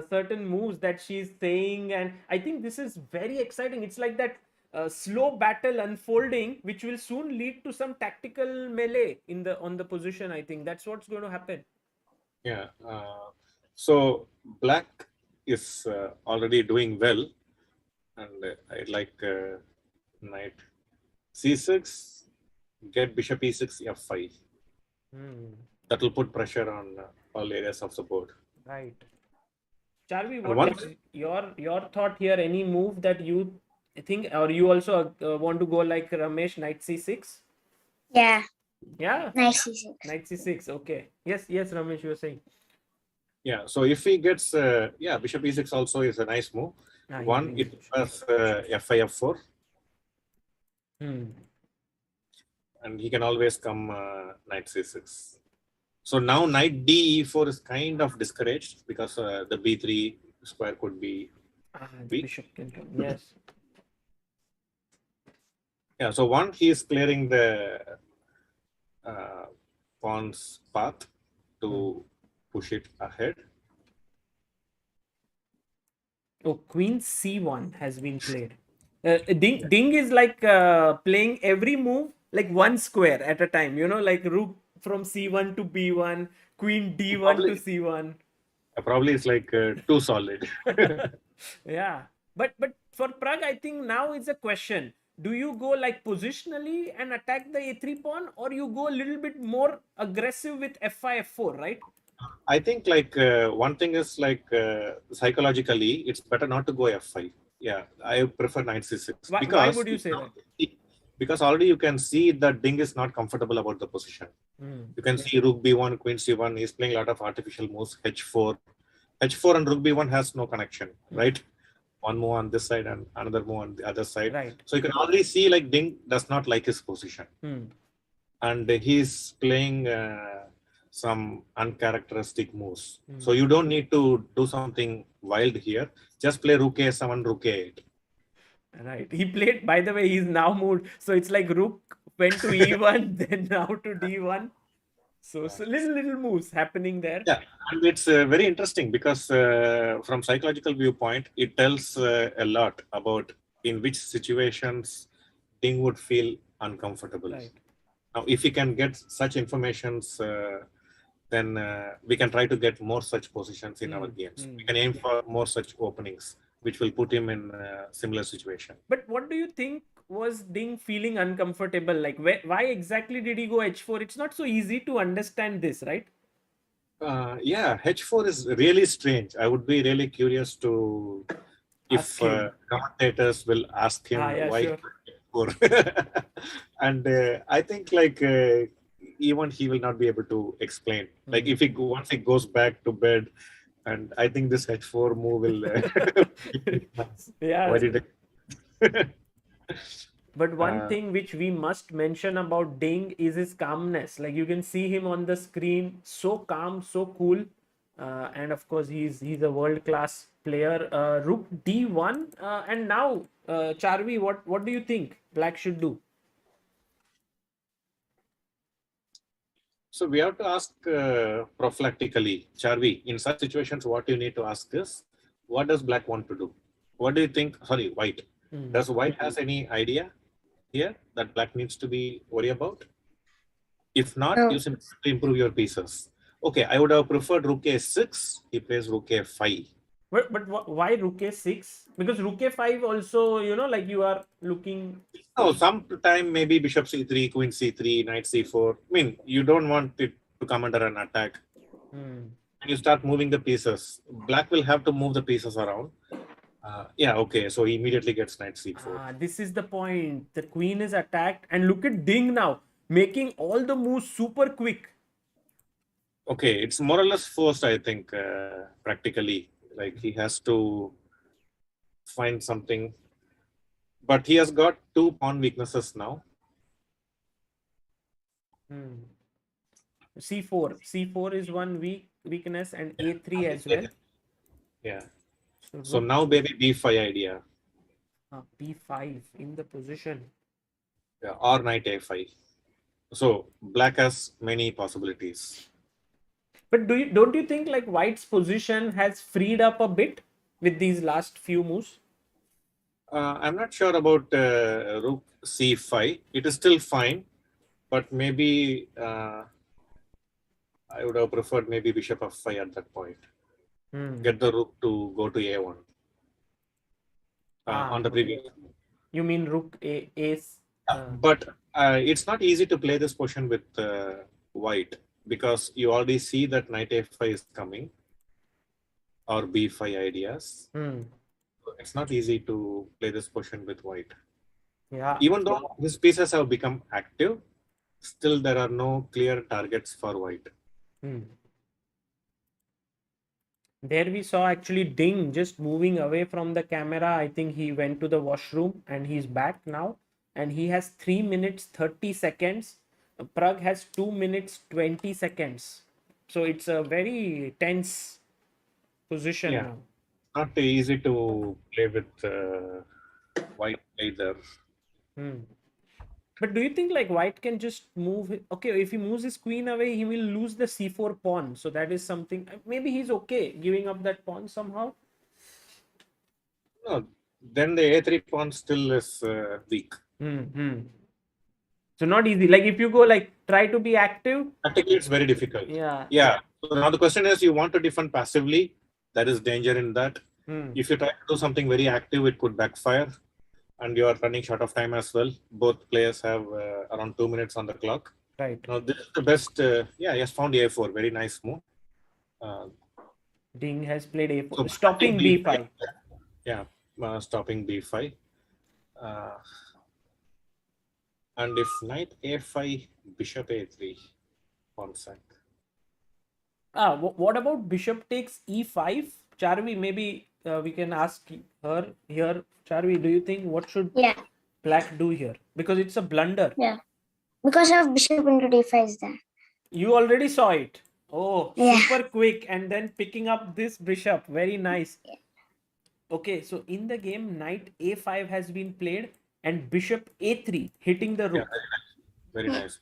certain moves that she's saying. And I think this is very exciting. It's like that slow battle unfolding, which will soon lead to some tactical melee on the position. I think that's what's going to happen. Yeah. So Black is already doing well, and I like knight c6, get bishop e6, f5. That will put pressure on all areas of the board. Right. Charvi, what is your thought here? Any move that you think, or you also want to go like Ramesh, knight c6? Yeah. Yeah. Knight c6. Knight c6. Okay. Yes, Ramesh, you were saying. Yeah. So if he gets, bishop e6 also is a nice move. One, it has f5, f4. And he can always come knight c6. So now knight d e4 is kind of discouraged because the b3 square could be the bishop can come. Yes. Yeah. So one, he is clearing the pawn's path to push it ahead. Oh, queen c1 has been played. Ding is like playing every move like one square at a time. Like rook from c1 to b1, queen d1 to c1. Probably it's like too solid. Yeah. But for Pragg, I think now it's a question. Do you go like positionally and attack the a3 pawn, or you go a little bit more aggressive with f5, f4, right? I think like one thing is like psychologically, it's better not to go f5. Yeah, I prefer knight c6. Why would you say that? Because already you can see that Ding is not comfortable about the position. You can see rook b1, queen c1. He's playing a lot of artificial moves. h4 and rook b1 has no connection, right? One move on this side and another move on the other side. Right. So you can already see like Ding does not like his position. And he's playing some uncharacteristic moves. So you don't need to do something wild here. Just play rook a7, rook a8. Right. He played, by the way, he's now moved. So it's like rook went to e1, then now to d1. So little moves happening there. Yeah, and it's very interesting because from psychological viewpoint, it tells a lot about in which situations Ding would feel uncomfortable. Right. Now, if we can get such informations, then we can try to get more such positions in our games. We can aim for more such openings, which will put him in a similar situation. But what do you think was Ding feeling uncomfortable? Like, why exactly did he go h4? It's not so easy to understand this, right? Yeah, h4 is really strange. I would be really curious to if commentators will ask him why h4. And I think like even he will not be able to explain. Like if once he goes back to bed, and I think this h4 move will. Yeah. Why did But one thing which we must mention about Ding is his calmness. Like you can see him on the screen, so calm, so cool. and of course he's a world class player. Rook d1, and now Charvi, what do you think Black should do? So we have to ask prophylactically, Charvi, in such situations, what you need to ask is, what does Black want to do? What do you think? Sorry, White. Does White has any idea here that Black needs to be worried about? If not, No. you simply improve your pieces. Okay, I would have preferred Rook A6. He plays Rook A5. But why Rook A6? Because Rook A5 also, like you are looking. No, sometime maybe Bishop C3, Queen C3, Knight C4. I mean, you don't want it to come under an attack. And you start moving the pieces. Black will have to move the pieces around. Yeah, okay. So he immediately gets Knight C4. This is the point. The queen is attacked, and look at Ding now making all the moves super quick. Okay, it's more or less forced, I think, practically. Like he has to find something. But he has got 2 pawn weaknesses now. C4 is one weakness, and A3 as well. Yeah. So now maybe B5 idea. B5 in the position. Yeah, or Knight A5. So Black has many possibilities. But don't you think like White's position has freed up a bit with these last few moves? I'm not sure about Rook C5. It is still fine, but maybe I would have preferred maybe Bishop F5 at that point. Get the Rook to go to A1 on the previous. You mean Rook Ace? But it's not easy to play this position with White, because you already see that Knight A5 is coming, or B5 ideas. It's not easy to play this position with White. Yeah. Even though his pieces have become active, still there are no clear targets for White. There we saw actually Ding just moving away from the camera. I think he went to the washroom and he's back now. And he has 3 minutes 30 seconds. Pragg has 2 minutes 20 seconds. So it's a very tense position now. Not easy to play with White either. But do you think like White can just move? Okay, if he moves his queen away, he will lose the c4 pawn. So that is something. Maybe he's okay giving up that pawn somehow. No, then the a3 pawn still is weak. So not easy. Like if you go like try to be active. Practically, it's very difficult. Yeah. So now the question is, you want to defend passively? There is danger in that. If you try to do something very active, it could backfire. And you are running short of time as well. Both players have around 2 minutes on the clock. Right. Now this is the best. He has found A4. Very nice move. Ding has played A4. So stopping B5. Yeah, stopping B5. And if Knight A5, Bishop A3, pawn sack. What about Bishop takes E5? Charvi, maybe we can ask her here. Charvi, do you think what should Black do here? Because it's a blunder. Yeah. Because of Bishop into D5 is there. You already saw it. Oh, super quick. And then picking up this bishop. Very nice. Yeah. Okay, so in the game, Knight A5 has been played and Bishop A3 hitting the rook. Very nice.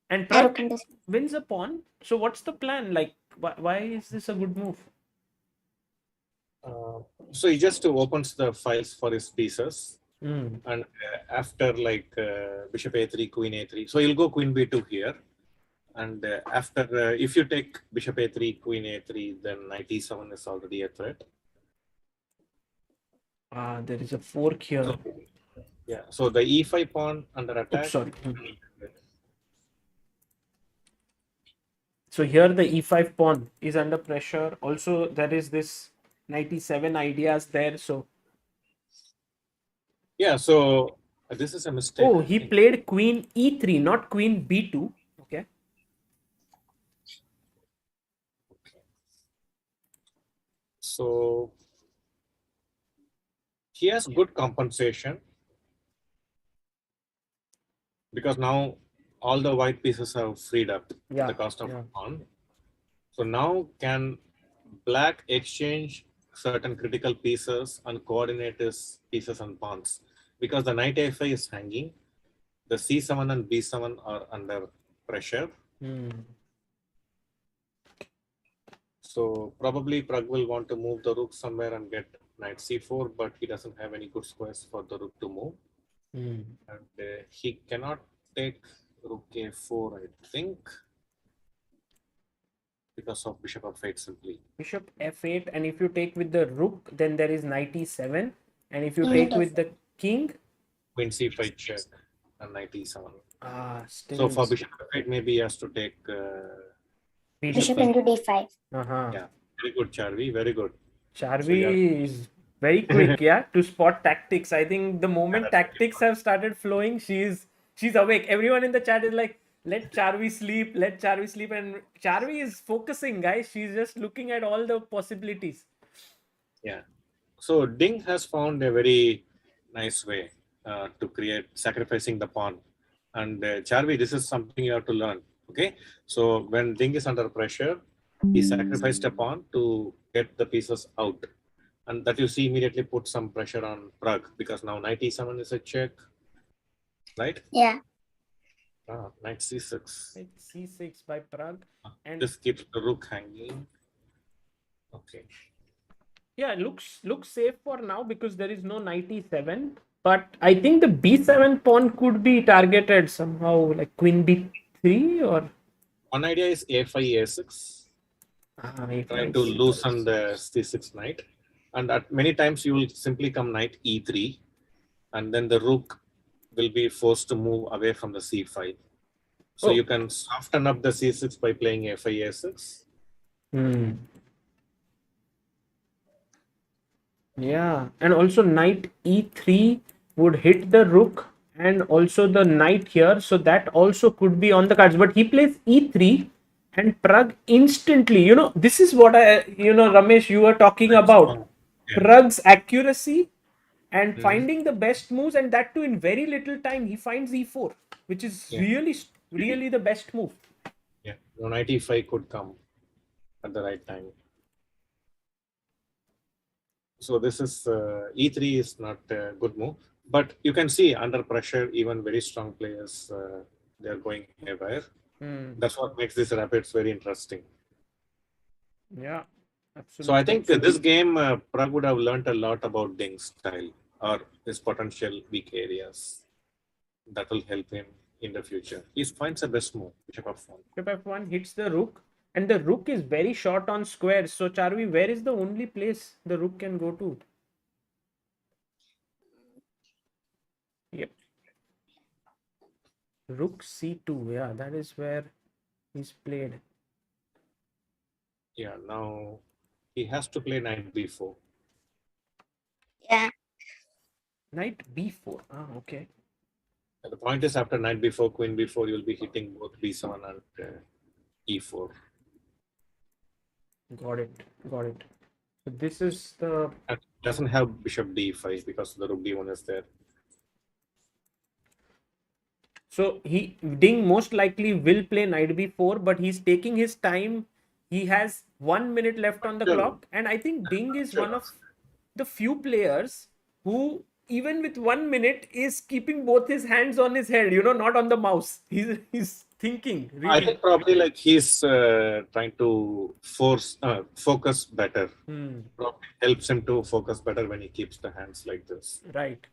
And Pragg wins a pawn. So what's the plan? Like, why is this a good move? So he just opens the files for his pieces. And after like Bishop A3, Queen A3. So he'll go Queen B2 here. And after, if you take Bishop A3, Queen A3, then Knight E7 is already a threat. There is a fork here. So the E5 pawn under attack. Oops, sorry. So here the E5 pawn is under pressure. Also, there is this Knight E7 ideas there. So so this is a mistake. Oh, he played Queen E3, not Queen B2. Okay. So he has good compensation because now all the white pieces have freed up the cost of pawn. So now can black exchange certain critical pieces and coordinate his pieces and pawns? Because the knight a5 is hanging, the c7 and b7 are under pressure. So probably Pragg will want to move the rook somewhere and get knight c4, but he doesn't have any good squares for the rook to move. And he cannot take rook a4, I think, because of bishop f8 simply. Bishop f8, and if you take with the rook, then there is knight e7, and if you Mm, take yes. with the king, Queen c5 check and knight e7. still So for bishop f8, maybe he has to take Bishop into d5. yeah, very good, Charvi, very good. Charvi is very quick, yeah, to spot tactics. I think the moment tactics have started flowing, she's awake. Everyone in the chat is like, let Charvi sleep, let Charvi sleep. And Charvi is focusing, guys. She's just looking at all the possibilities. Yeah. So Ding has found a very nice way to create sacrificing the pawn. And Charvi, this is something you have to learn. Okay. So when Ding is under pressure, he sacrificed a pawn to get the pieces out. And that you see immediately put some pressure on Pragg, because now knight e7 is a check, right? Yeah. Knight c6. Knight c6 by Pragg. And this keeps the rook hanging. Okay. Yeah, looks safe for now because there is no knight e7. But I think the b7 pawn could be targeted somehow, like queen b3 or. One idea is a5, a6. Trying to loosen the c6 knight. And at many times you will simply come knight e3. And then the rook will be forced to move away from the c5. So you can soften up the c6 by playing a5, a6. Yeah, and also knight e3 would hit the rook and also the knight here. So that also could be on the cards. But he plays e3 and Pragg instantly, this is what Ramesh, you were talking about. Pragg's accuracy and finding the best moves, and that too in very little time. He finds e4, which is really the best move. Yeah, knight e5 could come at the right time. So this is e3 is not a good move, but you can see under pressure, even very strong players, they are going haywire. That's what makes these rapids very interesting. Yeah, absolutely. So I think this game, Pragg would have learned a lot about Ding's style or his potential weak areas. That will help him in the future. He finds the best move, bishop f1. Bishop f1 hits the rook. And the rook is very short on squares. So, Charvi, where is the only place the rook can go to? Yep. Rook c2. Yeah, that is where he's played. Yeah, now he has to play knight b4. Yeah. Knight b4. Okay. The point is, after knight b4, queen b4, you'll be hitting both b7 and e4. Got it. So this is the... It doesn't have bishop d5 because the rook d1 is there. So Ding most likely will play knight b4, but he's taking his time. He has 1 minute left on the clock. And I think Ding is one of the few players who, even with 1 minute, is keeping both his hands on his head, not on the mouse. He's thinking. Really. I think probably like he's trying to focus better. Probably helps him to focus better when he keeps the hands like this. Right.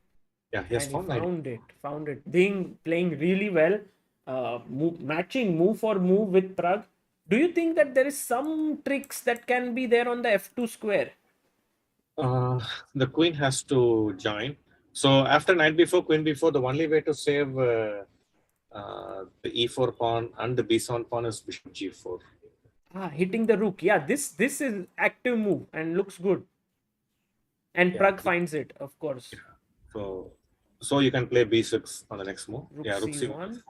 Yeah, he has found it. Ding playing really well, matching move for move with Pragg. Do you think that there is some tricks that can be there on the f2 square? The queen has to join. So after knight b4, queen b4, the only way to save the e4 pawn and the b7 pawn is bishop g4. Hitting the rook. Yeah, this is active move and looks good. And Pragg finds it, of course. Yeah. So you can play b6 on the next move. Rook rook c1.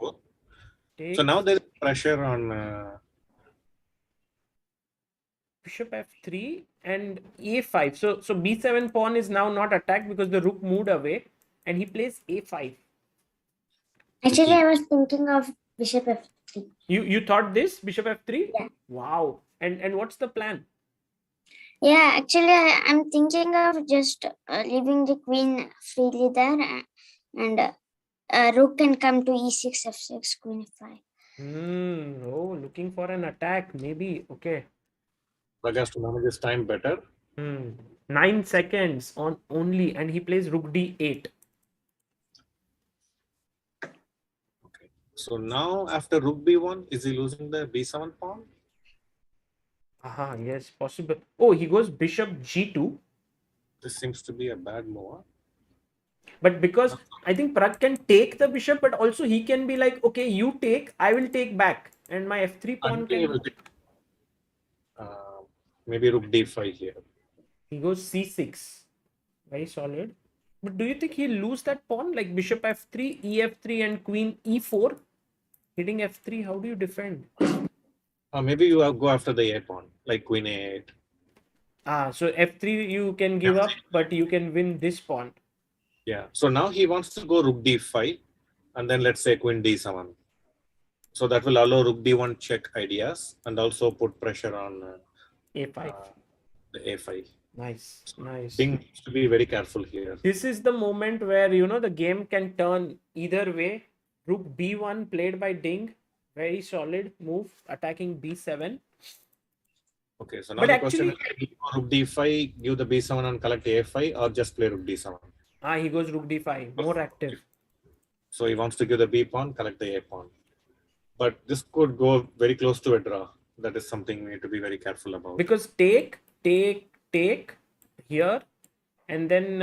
So now there is pressure on bishop f3 and a5. So b7 pawn is now not attacked because the rook moved away, and he plays a5. Actually, I was thinking of bishop f3. You thought this bishop f3? Yeah. Wow. And what's the plan? Yeah, actually, I'm thinking of just leaving the queen freely there, and rook can come to e6, f6, queen f5. Oh, looking for an attack, maybe. Okay. Pragg has to manage his time better. 9 seconds on only, and he plays rook d8. Okay. So now after rook b1, is he losing the b7 pawn? Aha, yes, possible. Oh, he goes bishop g2. This seems to be a bad move. But because I think Pragg can take the bishop, but also he can be like, okay, you take, I will take back, and my f3 I pawn think he will can. take, maybe rook d5 here. He goes c6. Very solid. But do you think he'll lose that pawn? Like bishop f3, ef3, and queen e4? Hitting f3, how do you defend? Maybe you go after the a pawn, like queen a8. So f3 you can give up, but you can win this pawn. Yeah. So now he wants to go rook d5, and then let's say queen d7. So that will allow rook d1 check ideas, and also put pressure on a5. the a5. Nice, nice. Ding needs to be very careful here. This is the moment where, the game can turn either way. Rook b1 played by Ding. Very solid move, attacking b7. Okay, so now But the actually, question is, rook d5, give the b7 and collect a5, or just play rook d7? he goes rook d5, more active. So he wants to give the b pawn, collect the a pawn. But this could go very close to a draw. That is something we need to be very careful about. Because take here, and then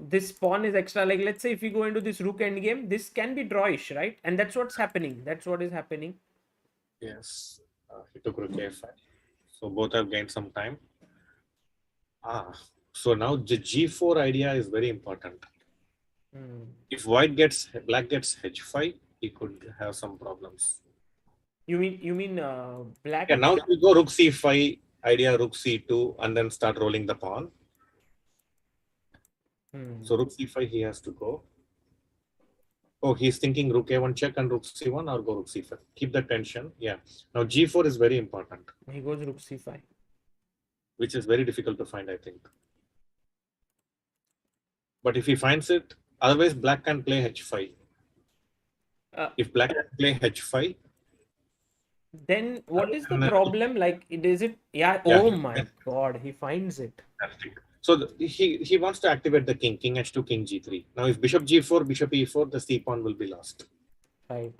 this pawn is extra. Like, let's say if you go into this rook endgame, this can be drawish, right? And that's what's happening. That's what is happening. Yes, he took rook a5. So both have gained some time. So now the g4 idea is very important. If black gets h5, he could have some problems. You mean black? Yeah, now we go rook c5, idea rook c2, and then start rolling the pawn. So rook c5 he has to go. Oh, he's thinking rook a1 check and rook c1, or go rook c5. Keep the tension. Yeah. Now g4 is very important. He goes rook c5. Which is very difficult to find, I think. But if he finds it, otherwise black can play h5. If black can play h5, then what is the problem? Like, is it? Yeah. Oh my God, he finds it. So he wants to activate the king h2, king g3. Now if bishop g4, bishop e4, the c pawn will be lost. Right.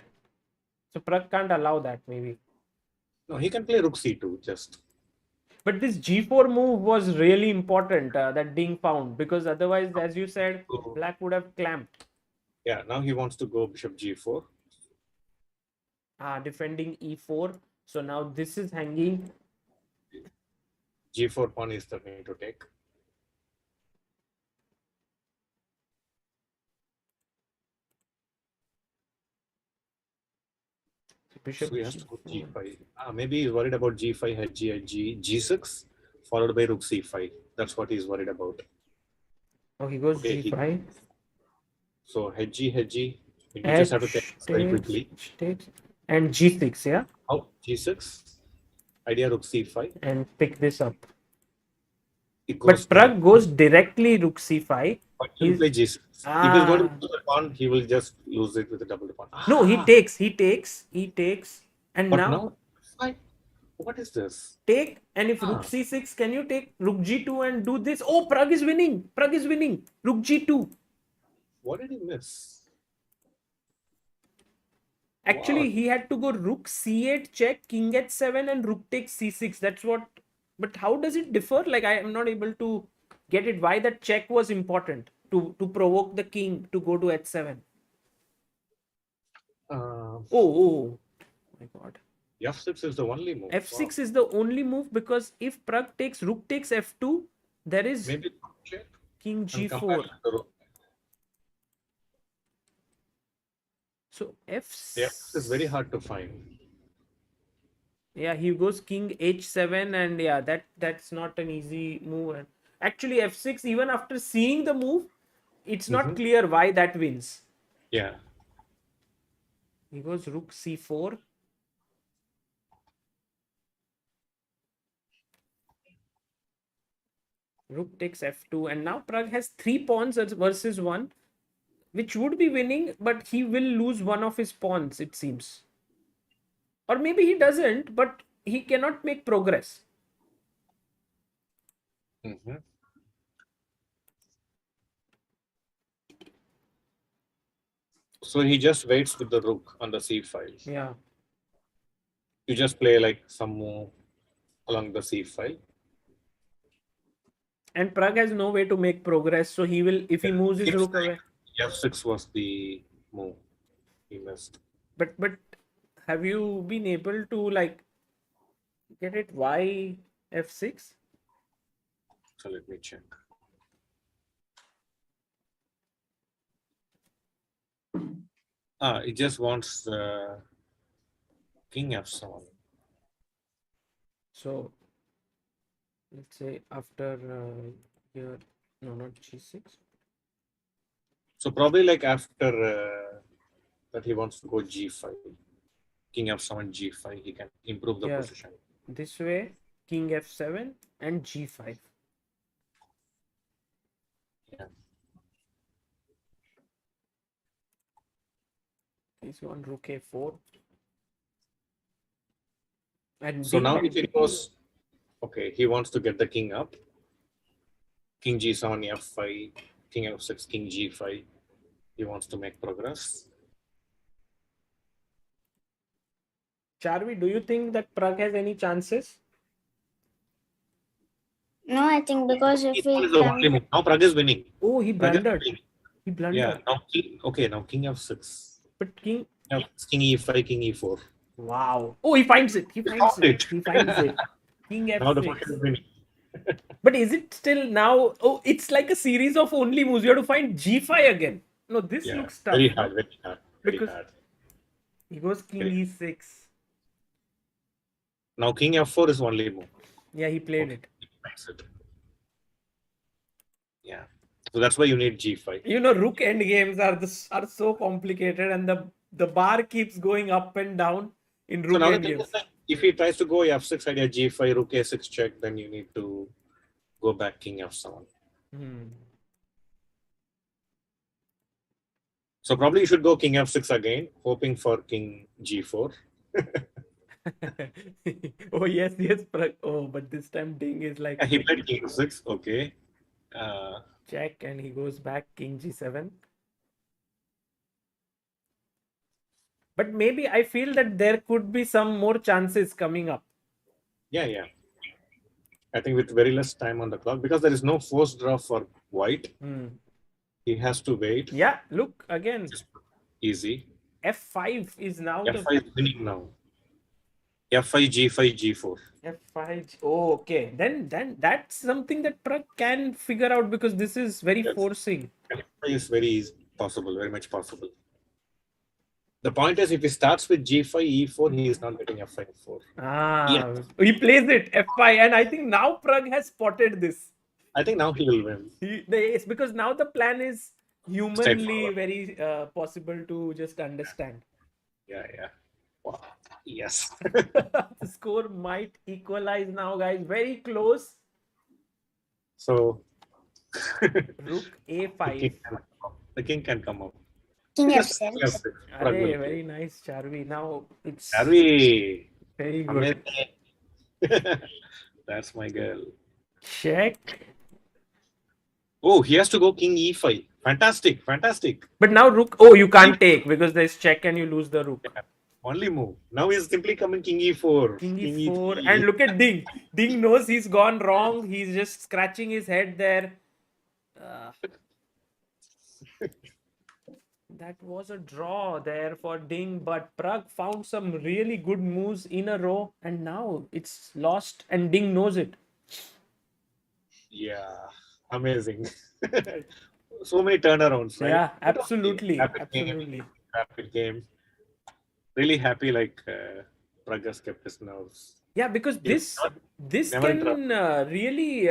So Pragg can't allow that, maybe. No, he can play rook c2 just. But this g4 move was really important that Ding found, because otherwise, as you said, black would have clamped. Yeah, now he wants to go bishop g4. Defending e4. So now this is hanging. G4 pawn is the thing to take. Bishop so he has to go g5. Maybe he's worried about g5, g6, followed by rook c5. That's what he's worried about. Oh, he goes g5. So H we just have to take this very quickly. And g6, yeah? Oh, g6. Idea rook c5. And pick this up. But Pragg goes directly rook c5. But he'll play g6. If he's going to lose the pawn, he will just lose it with a double pawn. No, he takes. And but now what is this? Take, and if rook c6, can you take rook g2 and do this? Oh, Pragg is winning. Rook g2. What did he miss? Actually, he had to go rook c8 check, king h7, and rook takes c6. That's what. But how does it differ? Like, I am not able to get it. Why that check was important to provoke the king to go to h7. Oh my God. F6 is the only move. F6 is the only move, because if Pragg takes rook takes f2, there is maybe king g4. So F6 is very hard to find. Yeah, he goes king h7, and yeah, that's not an easy move. And actually, f6, even after seeing the move, it's not clear why that wins. Yeah. He goes rook c4. Rook takes f2, and now Pragg has 3 pawns versus 1, which would be winning, but he will lose one of his pawns, it seems. Or maybe he doesn't, but he cannot make progress. Mm-hmm. So he just waits with the rook on the c file. Yeah. You just play like some move along the c file. And Pragg has no way to make progress, so he will, if he moves his Seems rook like away. f6 was the move he missed. But have you been able to like get it? Why f6? So let me check. It just wants king f7. So let's say after here, no, not g6. So probably like after that he wants to go g5. King f7, g5. He can improve the Yeah. position. This way, king f7 and g5. Yeah. He's on rook a4. And So now ding. if he goes, okay, he wants to get the king up. King g7, f5, king f6, king g5. He wants to make progress. Charvi, do you think that Pragg has any chances? No, I think because if He we is the only move. Now Pragg is winning. Oh, he Pragg is blundered. winning. He blundered. Yeah. Now king f6. But king. King e5, king e4. Wow. Oh, he finds it. He finds found it. it. He finds it. King Now the Pragg f6. is winning. But is it still now? Oh, it's like a series of only moves. You have to find g5 again. No, this Yeah. looks tough. Very no? hard. Very hard. Very Because hard. he goes king Very- e6. Now king f4 is only move. Yeah, he played it. That's it. Yeah. So that's why you need g5. You know, rook end games are so complicated, and the bar keeps going up and down in So rook now the end thing games. is that if he tries to go f6 idea g5, rook a6 check, then you need to go back king f7. So probably you should go king f6 again, hoping for king g4. Oh yes, yes. Oh, but this time ding is like He played king f6. Okay. check, and he goes back king g7. But maybe I feel that there could be some more chances coming up. Yeah. I think with very less time on the clock, because there is no forced draw for white, he has to wait. Yeah, look again. Just easy. f5 is now f5 is winning now. f5, g5, g4. f5. Oh, okay. Then that's something that Pragg can figure out, because this is very forcing. f5 is very possible, very much possible. The point is, if he starts with g5, e4, he is not getting f5, f4. He plays it f5, and I think now Pragg has spotted this. I think now he will win. It's because now the plan is humanly very possible to just understand. Yeah. Wow. Yes. The score might equalize now, guys. Very close. So rook a5. The king can come up. King f6. Very nice, Charvi. Now it's Charvi. Very good. That's my girl. Check. Oh, he has to go king e5. Fantastic. But now rook. Oh, you can't take because there's check and you lose the rook. Yeah. Only move. Now he's simply coming king e4. King e4. And look at Ding. Ding knows he's gone wrong. He's just scratching his head there. That was a draw there for Ding, but Pragg found some really good moves in a row, and now it's lost, and Ding knows it. Yeah, amazing. So many turnarounds, right? Yeah, absolutely. Rapid game. Really happy, like Pragg has kept his nerves. Yeah, because this can really,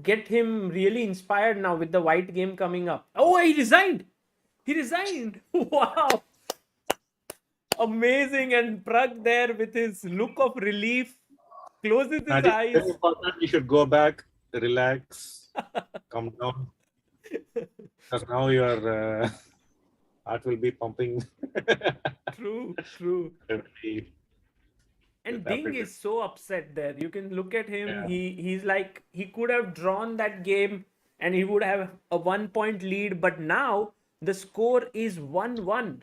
get him really inspired now with the white game coming up. Oh, he resigned. Wow. Amazing. And Pragg there with his look of relief, closes his eyes. Very important. You should go back relax, come down, because now your heart will be pumping. True. Very And Ding rapidly. is so upset there. You can look at him. Yeah. He's like he could have drawn that game and he would have a 1 point lead, but now the score is 1-1.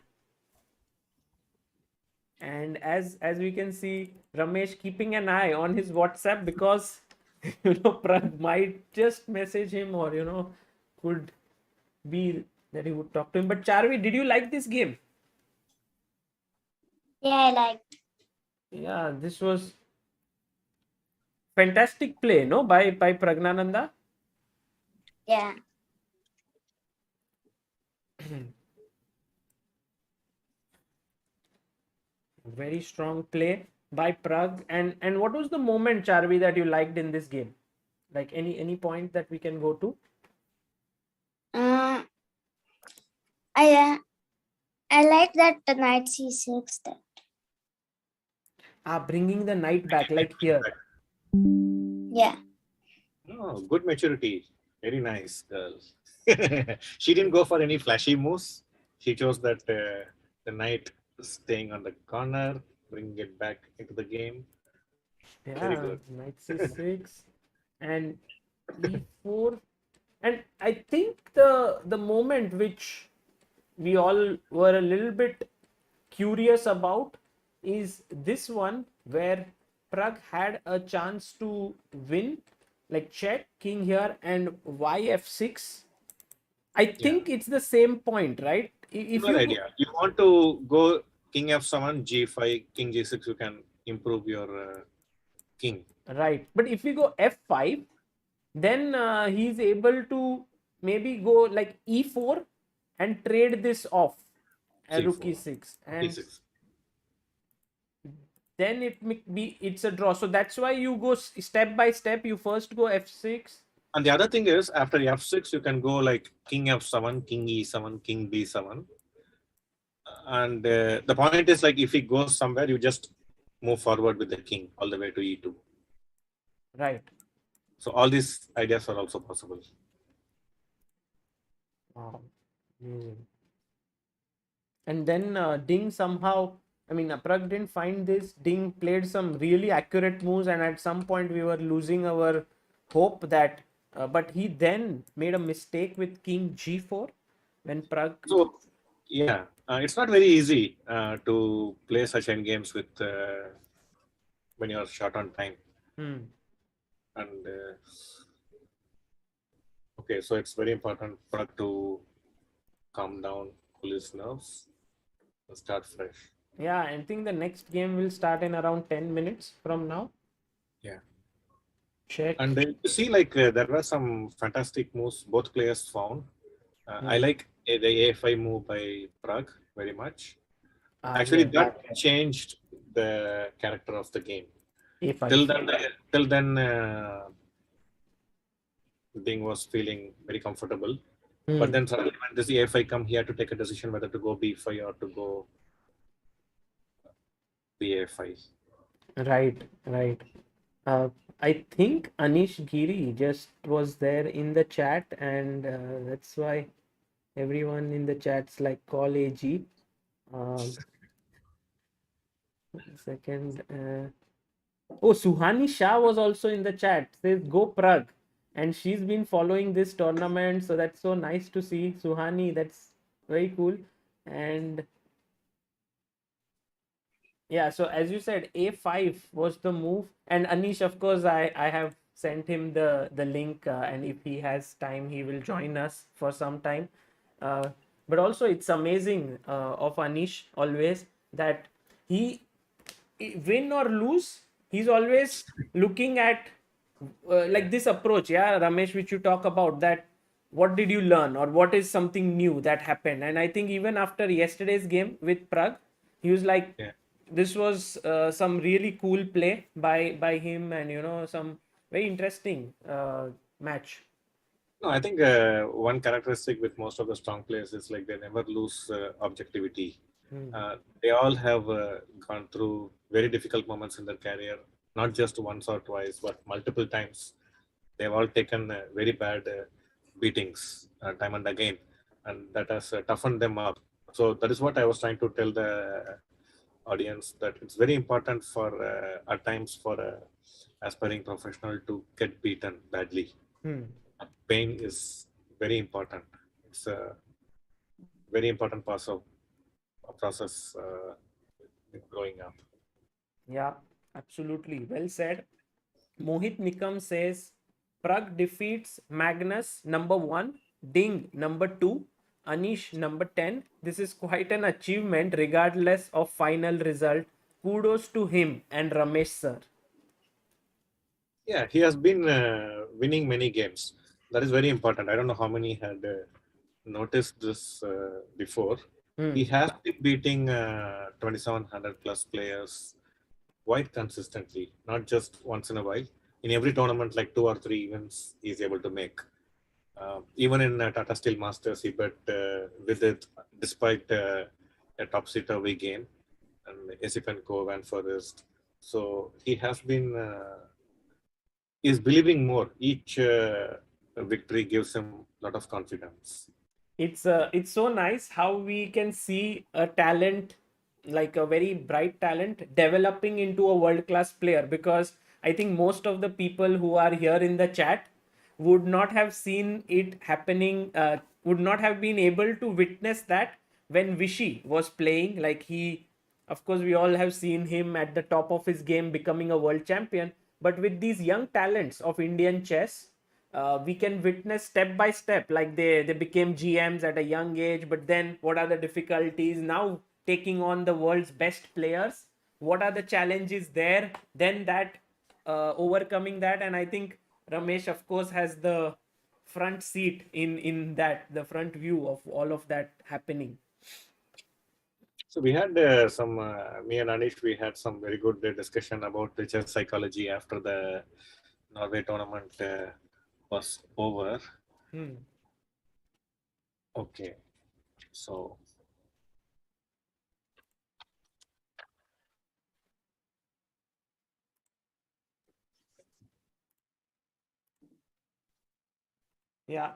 And as we can see, Ramesh keeping an eye on his WhatsApp because Pragg might just message him or could be that he would talk to him. But Charvi, did you like this game? Yeah, I like. Yeah, this was fantastic play, no, by Pragnananda. Yeah. Very strong play by Pragg. And what was the moment, Charvi, that you liked in this game? Like any point that we can go to? Uh, I like that the knight c6. That. Bringing the knight back, like here. Yeah. Oh, good maturity. Very nice girl. She didn't go for any flashy moves. She chose that the knight staying on the corner, bringing it back into the game. Very Yeah, good. knight c6 and e4. And I think the moment which we all were a little bit curious about is this one where Pragg had a chance to win, like check king here and yf6. I think it's the same point, right? If Good you idea. You want to go king f7, g5, king g6, you can improve your king. right, but if we go f5, then he's able to maybe go like e4 and trade this off a rook c4, e6, and e6. then it's a draw. So that's why you go step by step. You first go f6. And the other thing is, after f6, you can go like king f7, king e7, king b7. And the point is like if he goes somewhere, you just move forward with the king all the way to e2. Right. So all these ideas are also possible. Wow. And then Ding somehow, I mean, Pragg didn't find this. Ding played some really accurate moves, and at some point we were losing our hope that. But he then made a mistake with King G4 when Pragg. So yeah, it's not very easy to play such end games with when you're short on time. And okay, so it's very important for to calm down, cool his nerves, and start fresh. Yeah, I think the next game will start in around 10 minutes from now. Yeah. Check. And you see, like there were some fantastic moves both players found. I like the a5 move by Pragg very much. Actually, that changed the character of the game. A5. Till then, Ding was feeling very comfortable. But then suddenly when this a5 come, he had to take a decision whether to go b5 or to go ba5. Right. I think Anish Giri just was there in the chat, and that's why everyone in the chat's like call AG. Second. Oh, Suhani Shah was also in the chat. Says go Pragg, and she's been following this tournament, so that's so nice to see. Suhani, that's very cool. And yeah, so as you said, a5 was the move, and Anish, of course, I have sent him the link, and if he has time, he will join us for some time. But also, it's amazing of Anish always that he win or lose, he's always looking at like this approach, yeah, Ramesh, which you talk about, that what did you learn or what is something new that happened. And I think even after yesterday's game with Pragg, he was like, this was some really cool play by him, and some very interesting match. No, I think one characteristic with most of the strong players is like they never lose objectivity. They all have gone through very difficult moments in their career, not just once or twice, but multiple times. They've all taken very bad beatings time and again, and that has toughened them up. So that is what I was trying to tell the audience, that it's very important for at times for a aspiring professional to get beaten badly. Pain is very important. It's a very important part of a process in growing up. Yeah, absolutely. Well said. Mohit Nikam says Pragg defeats Magnus number 1, Ding number 2, Anish number 10. This is quite an achievement regardless of final result. Kudos to him and Ramesh sir. Yeah, he has been winning many games. That is very important. I don't know how many had noticed this before. He has been beating 2,700 plus players quite consistently, not just once in a while. In every tournament, like 2 or 3 events, he's able to make. Even in Tata Steel Masters, he bet with it despite a topsy-turvy game, and Esipenko went first. So he has been is believing more. Each victory gives him a lot of confidence. It's so nice how we can see a talent, like a very bright talent, developing into a world class player, because I think most of the people who are here in the chat would not have seen it happening, would not have been able to witness that when Vishy was playing. Like, he, of course, we all have seen him at the top of his game becoming a world champion, but with these young talents of Indian chess, we can witness step by step, like they became GMs at a young age, but then what are the difficulties now taking on the world's best players, what are the challenges there, then that overcoming that. And I think Ramesh, of course, has the front seat in that, the front view of all of that happening. So we had me and Anish, we had some very good discussion about the chess psychology after the Norway tournament was over. Okay, so Yeah,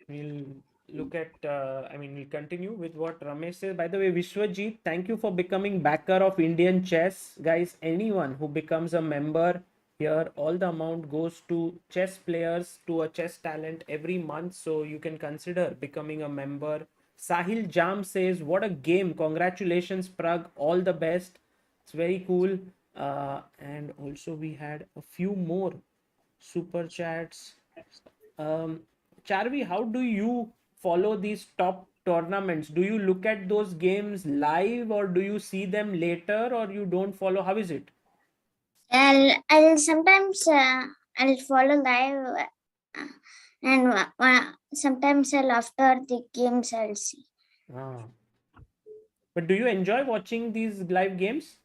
we'll look at, we'll continue with what Ramesh says. By the way, Vishwajit, thank you for becoming backer of Indian chess. Guys, anyone who becomes a member here, all the amount goes to chess players, to a chess talent every month. So you can consider becoming a member. Sahil Jam says, what a game. Congratulations, Pragg. All the best. It's very cool. And also we had a few more super chats. Charvi, how do you follow these top tournaments? Do you look at those games live, or do you see them later, or you don't follow? How is it? I'll sometimes I'll follow live, and sometimes I'll after the games I'll see. But do you enjoy watching these live games?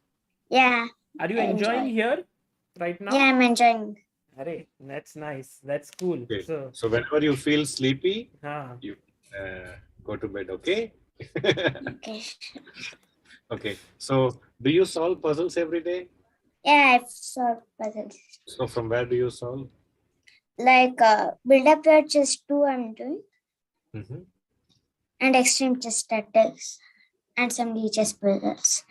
Yeah. Are you enjoying here right now? Yeah, I'm enjoying. Array, that's nice. That's cool. okay. So whenever you feel sleepy, Ah. you go to bed. Okay. Okay. Okay. So do you solve puzzles every day? Yeah, I've solved puzzles. So from where do you solve? Like build up your chess 2 I'm doing. And extreme chess tactics and some chess puzzles.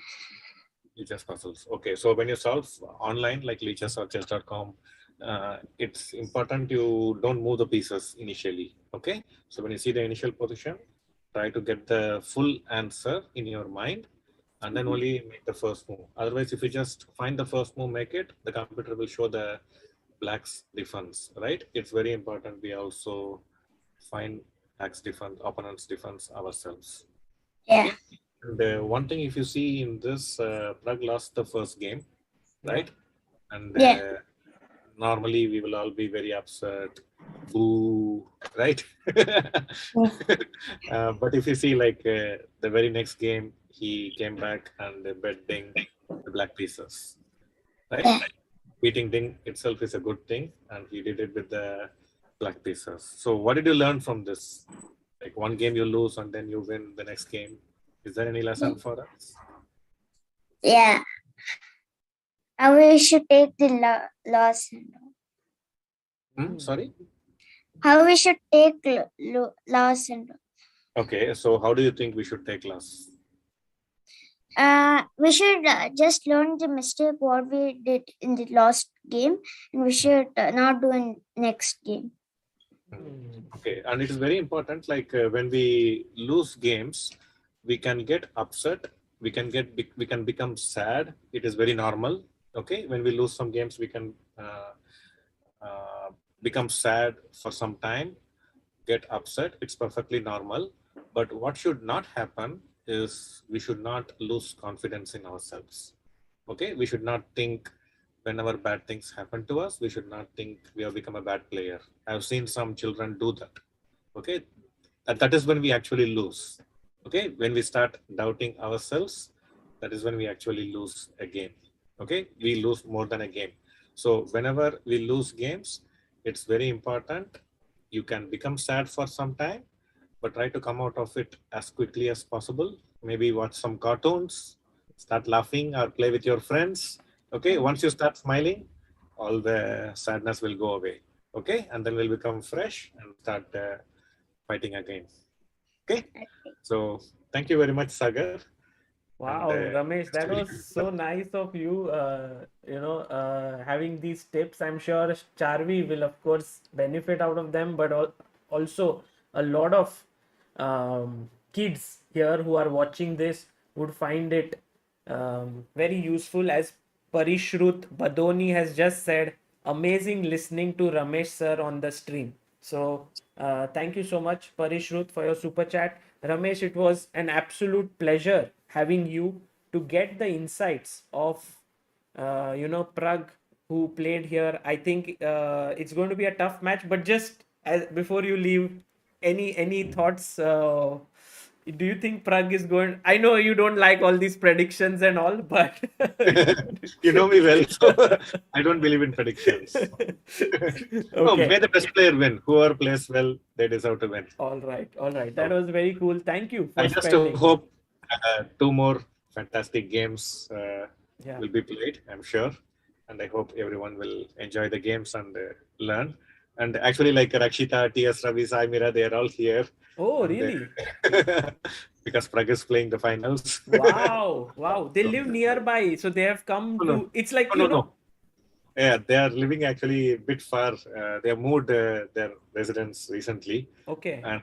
Chess puzzles. Okay. So when you solve online, like Chess or chess.com, it's important you don't move the pieces initially. Okay. So when you see the initial position, try to get the full answer in your mind, and then only make the first move. Otherwise, if you just find the first move, make it, the computer will show the black's defense, right? It's very important we also find black's defense, opponent's defense ourselves. Yeah. Okay? And one thing, if you see in this, Pragg lost the first game, right? And normally we will all be very upset. Boo, right? But if you see, like the very next game, he came back and bet Ding the black pieces, right? Beating Ding itself is a good thing, and he did it with the black pieces. So, what did you learn from this? Like one game you lose and then you win the next game. Is there any lesson for us? Yeah. We should take the loss. Sorry. How we should take loss and Okay, so how do you think we should take loss? we should just learn the mistake what we did in the last game, and we should not do in next game. Okay, and it is very important. Like when we lose games, we can get upset. We can become sad. It is very normal. Okay, when we lose some games, we can become sad for some time, get upset. It's perfectly normal. But what should not happen is we should not lose confidence in ourselves. Okay, we should not think whenever bad things happen to us, we should not think we have become a bad player. I've seen some children do that. Okay, that is when we actually lose. Okay, when we start doubting ourselves, that is when we actually lose a game. Okay, we lose more than a game. So whenever we lose games, it's very important. You can become sad for some time, but try to come out of it as quickly as possible. Maybe watch some cartoons, start laughing, or play with your friends. Okay, once you start smiling, all the sadness will go away. Okay, and then we'll become fresh and start fighting again. Okay, so thank you very much, Sagar. Wow, Ramesh, that was so nice of you. Having these tips. I'm sure Charvi will, of course, benefit out of them, but also a lot of kids here who are watching this would find it very useful. As Parishruth Badoni has just said, amazing listening to Ramesh sir on the stream. So thank you so much, Parishruth, for your super chat. Ramesh, it was an absolute pleasure having you to get the insights of Pragg, who played here. I think it's going to be a tough match, but just before you leave, any thoughts? Do you think Pragg is going? I know you don't like all these predictions and all, but you know me well, so I don't believe in predictions. No, Okay. may the best player win. Whoever plays well, they deserve to win. All right, all right. That was very cool. Thank you for I just spending. hope two more fantastic games Yeah. will be played, I'm sure. And I hope everyone will enjoy the games and learn. And actually, like Rakshita, T.S. Ravi, Sai Mira, they are all here. Oh, And, really? because Pragg is playing the finals. Wow, wow. They live nearby, so they have come to. It's like, No. Yeah, they are living actually a bit far. They have moved their residence recently. Okay. And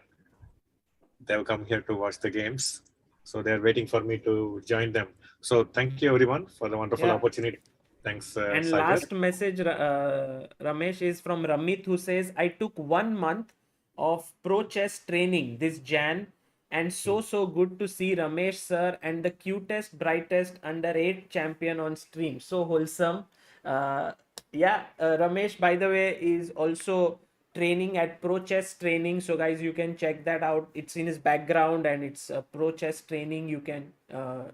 they have come here to watch the games. So they are waiting for me to join them. So thank you everyone for the wonderful opportunity. Thanks, And Sagar. last message, Ramesh, is from Ramit, who says, I took 1 month of pro chess training this Jan, and so good to see Ramesh sir and the cutest, brightest under 8 champion on stream. So wholesome. Ramesh, by the way, is also training at Pro Chess Training. So guys, you can check that out. It's in his background and it's Pro Chess Training. You can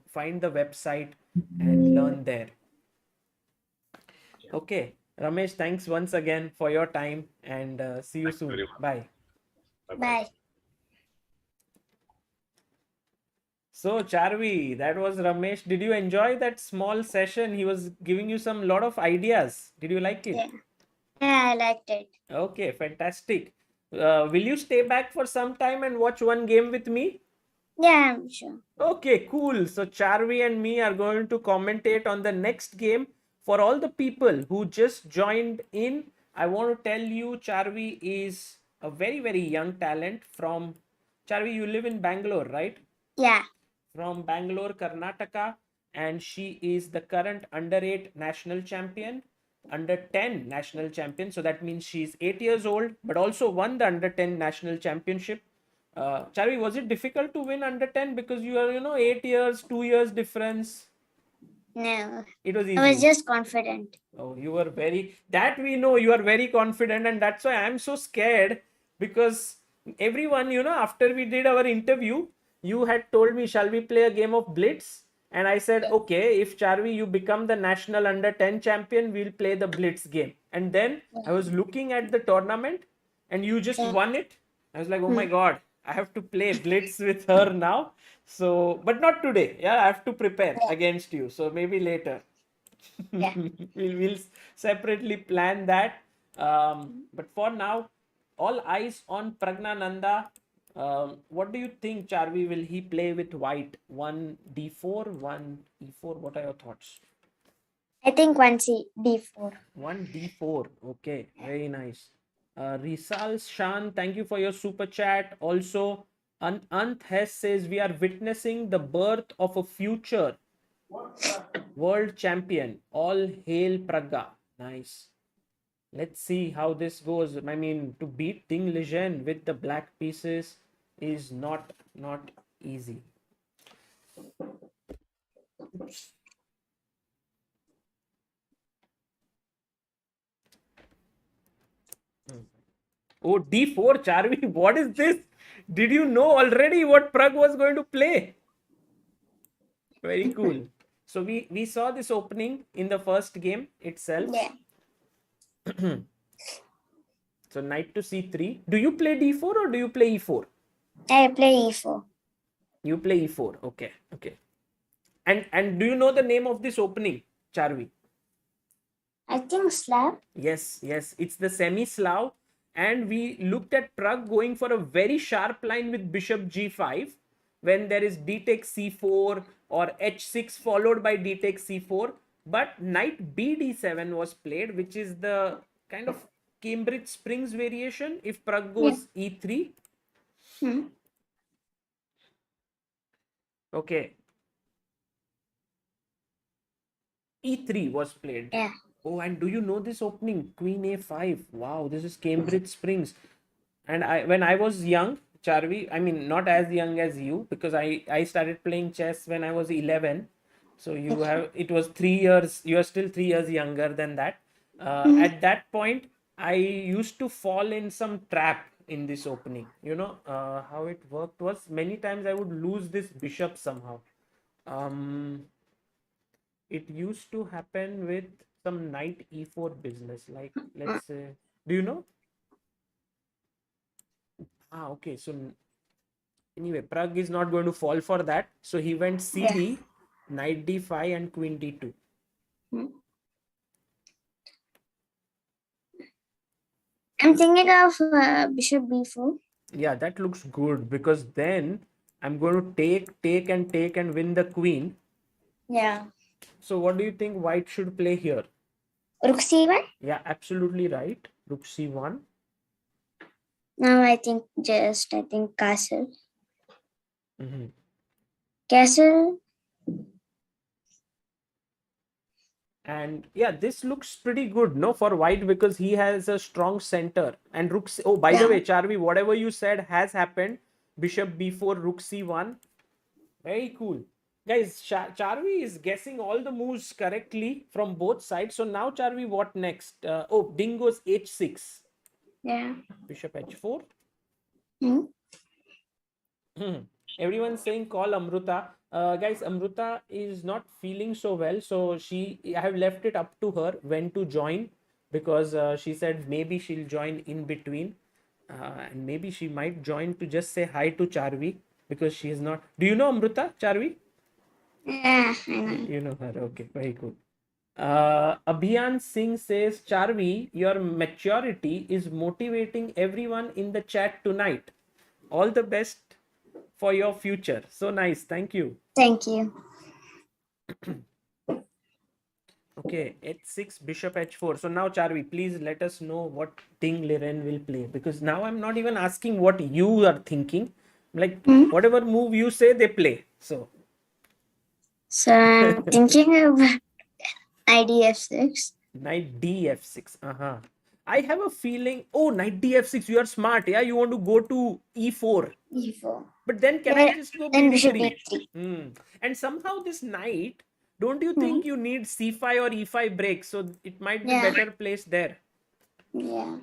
find the website and learn there. Okay, Ramesh, thanks once again for your time, and see you soon. Bye. Bye. So Charvi, that was Ramesh. Did you enjoy that small session? He was giving you some lot of ideas. Did you like it? Yeah, I liked it. Okay, fantastic. Will you stay back for some time and watch one game with me? Yeah, I'm sure. Okay, cool. So Charvi and me are going to commentate on the next game. For all the people who just joined in, I want to tell you Charvi is a very, very young talent from... Charvi, you live in Bangalore, right? Yeah. From Bangalore, Karnataka, and she is the current under-8 national champion, under-10 national champion. So that means she's 8 years old, but also won the under-10 national championship. Charvi, was it difficult to win under-10 because you are, 8 years, 2 years difference? No. It was easy. I was just confident. Oh, you were that we know you are very confident, and that's why I'm so scared, because everyone, after we did our interview, you had told me, shall we play a game of Blitz? And I said, okay, if Charvi, you become the national under-10 champion, we'll play the Blitz game. And then I was looking at the tournament and you just won it. I was like, oh my God, I have to play Blitz with her now. So, but not today. Yeah, I have to prepare against you. So maybe later. Yeah. we'll separately plan that. But for now, all eyes on Pragnananda. What do you think, Charvi? Will he play with white? 1d4, 1e4. What are your thoughts? I think one D4. 1d4. Okay, very nice. Risal Shan, thank you for your super chat. Also, Ant Hess says we are witnessing the birth of a future world champion. All hail Pragg. Nice. Let's see how this goes. I mean, to beat Ding Liren with the black pieces is not easy. Oops. Oh, d4, Charvi. What is this? Did you know already what Pragg was going to play? Very cool. So we saw this opening in the first game itself. Yeah. So knight to c3. Do you play d4 or do you play e4? I play E4. You play e4. Okay. Okay. And do you know the name of this opening, Charvi? I think Slav. Yes, yes. It's the semi-Slav. And we looked at Pragg going for a very sharp line with bishop g5 when there is d takes c4 or h6 followed by d takes c4. But knight b d7 was played, which is the kind of Cambridge Springs variation if Pragg goes e3. Hmm. Okay. e3 was played. Yeah. Oh, and do you know this opening? Queen a5. Wow, this is Cambridge Springs. And when I was young, Charvi, I mean, not as young as you, because I started playing chess when I was 11. So you have, it was 3 years, you are still 3 years younger than that. At that point, I used to fall in some trap in this opening. You know, how it worked was many times I would lose this bishop somehow. It used to happen with some knight e4 business, like let's say, do you know? Okay, so anyway, Pragg is not going to fall for that, so he went cd, knight d5 and queen d2. I'm thinking of bishop b4. Yeah, that looks good, because then I'm going to take and win the queen. Yeah. So what do you think white should play here? Rook c1. Yeah, absolutely right. Rook c1. Now I think castle. Mm-hmm. Castle. And yeah, this looks pretty good, no, for white, because he has a strong center. And rook oh, by the way, Charvi, whatever you said has happened. Bishop b4, rook c1. Very cool. Guys, Charvi is guessing all the moves correctly from both sides. So now, Charvi, what next? Oh, Ding goes h6. Yeah. Bishop h4. Hmm. Everyone's saying call Amruta. Guys, Amruta is not feeling so well. So I have left it up to her when to join, because she said maybe she'll join in between. And maybe she might join to just say hi to Charvi, because she is not. Do you know Amruta, Charvi? Yeah, I know. You know her. Okay, very cool. Abhiyan Singh says, Charvi, your maturity is motivating everyone in the chat tonight. All the best for your future. So nice. Thank you. Thank you. Okay, h6, bishop h4. So now, Charvi, please let us know what Ding Liren will play, because now I'm not even asking what you are thinking. Like, whatever move you say, they play. So I'm thinking of knight df6. Knight df6. I have a feeling. Oh, knight df6. You are smart. Yeah, you want to go to e4. E4. But then can I just go Then bishop b3? b3. And somehow this knight, don't you think you need c5 or e5 break? So it might be better placed there. Yeah.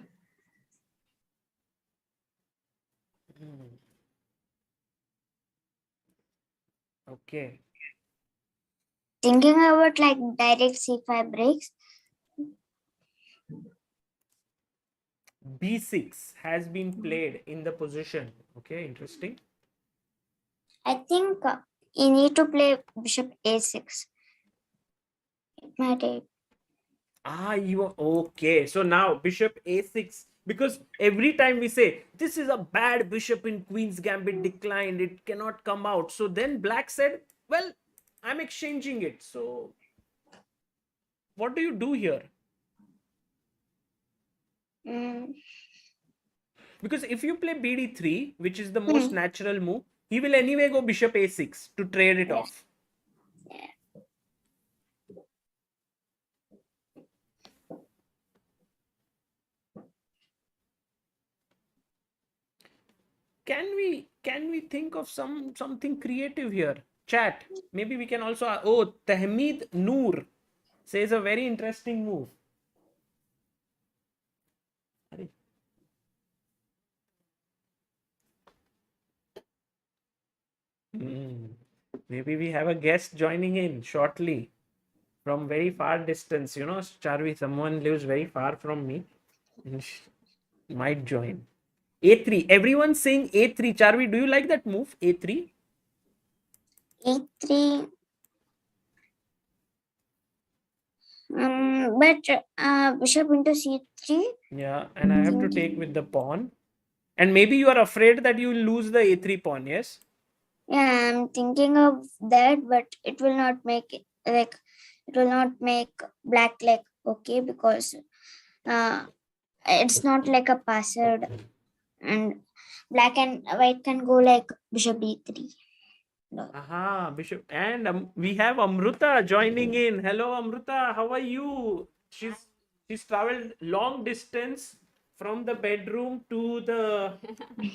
Okay. Thinking about like direct c5 breaks. b6 has been played in the position. Okay, interesting. I think you need to play bishop a6. It might take. You okay. So now bishop a6, because every time we say this is a bad bishop in Queen's Gambit declined, it cannot come out. So then black said, well, I'm exchanging it. So what do you do here? Because if you play bd3, which is the most natural move, he will anyway go bishop a6 to trade it off. Yeah. Can we think of something creative here? Chat. Maybe we can also. Oh, Tahmid Noor says a very interesting move. Maybe we have a guest joining in shortly from very far distance. You know, Charvi, someone lives very far from me. Might join. A3. Everyone's saying A3. Charvi, do you like that move? A3? A3. But bishop into C3. Yeah, and I have to take with the pawn. And maybe you are afraid that you will lose the A3 pawn, yes? Yeah, I'm thinking of that, but it will not make it like it will not make black like okay, because it's not like a password, and black and white can go like bishop d3. No. Aha, Bishop. And we have Amruta joining in. Hello, Amruta. How are you? She's traveled long distance from the bedroom to the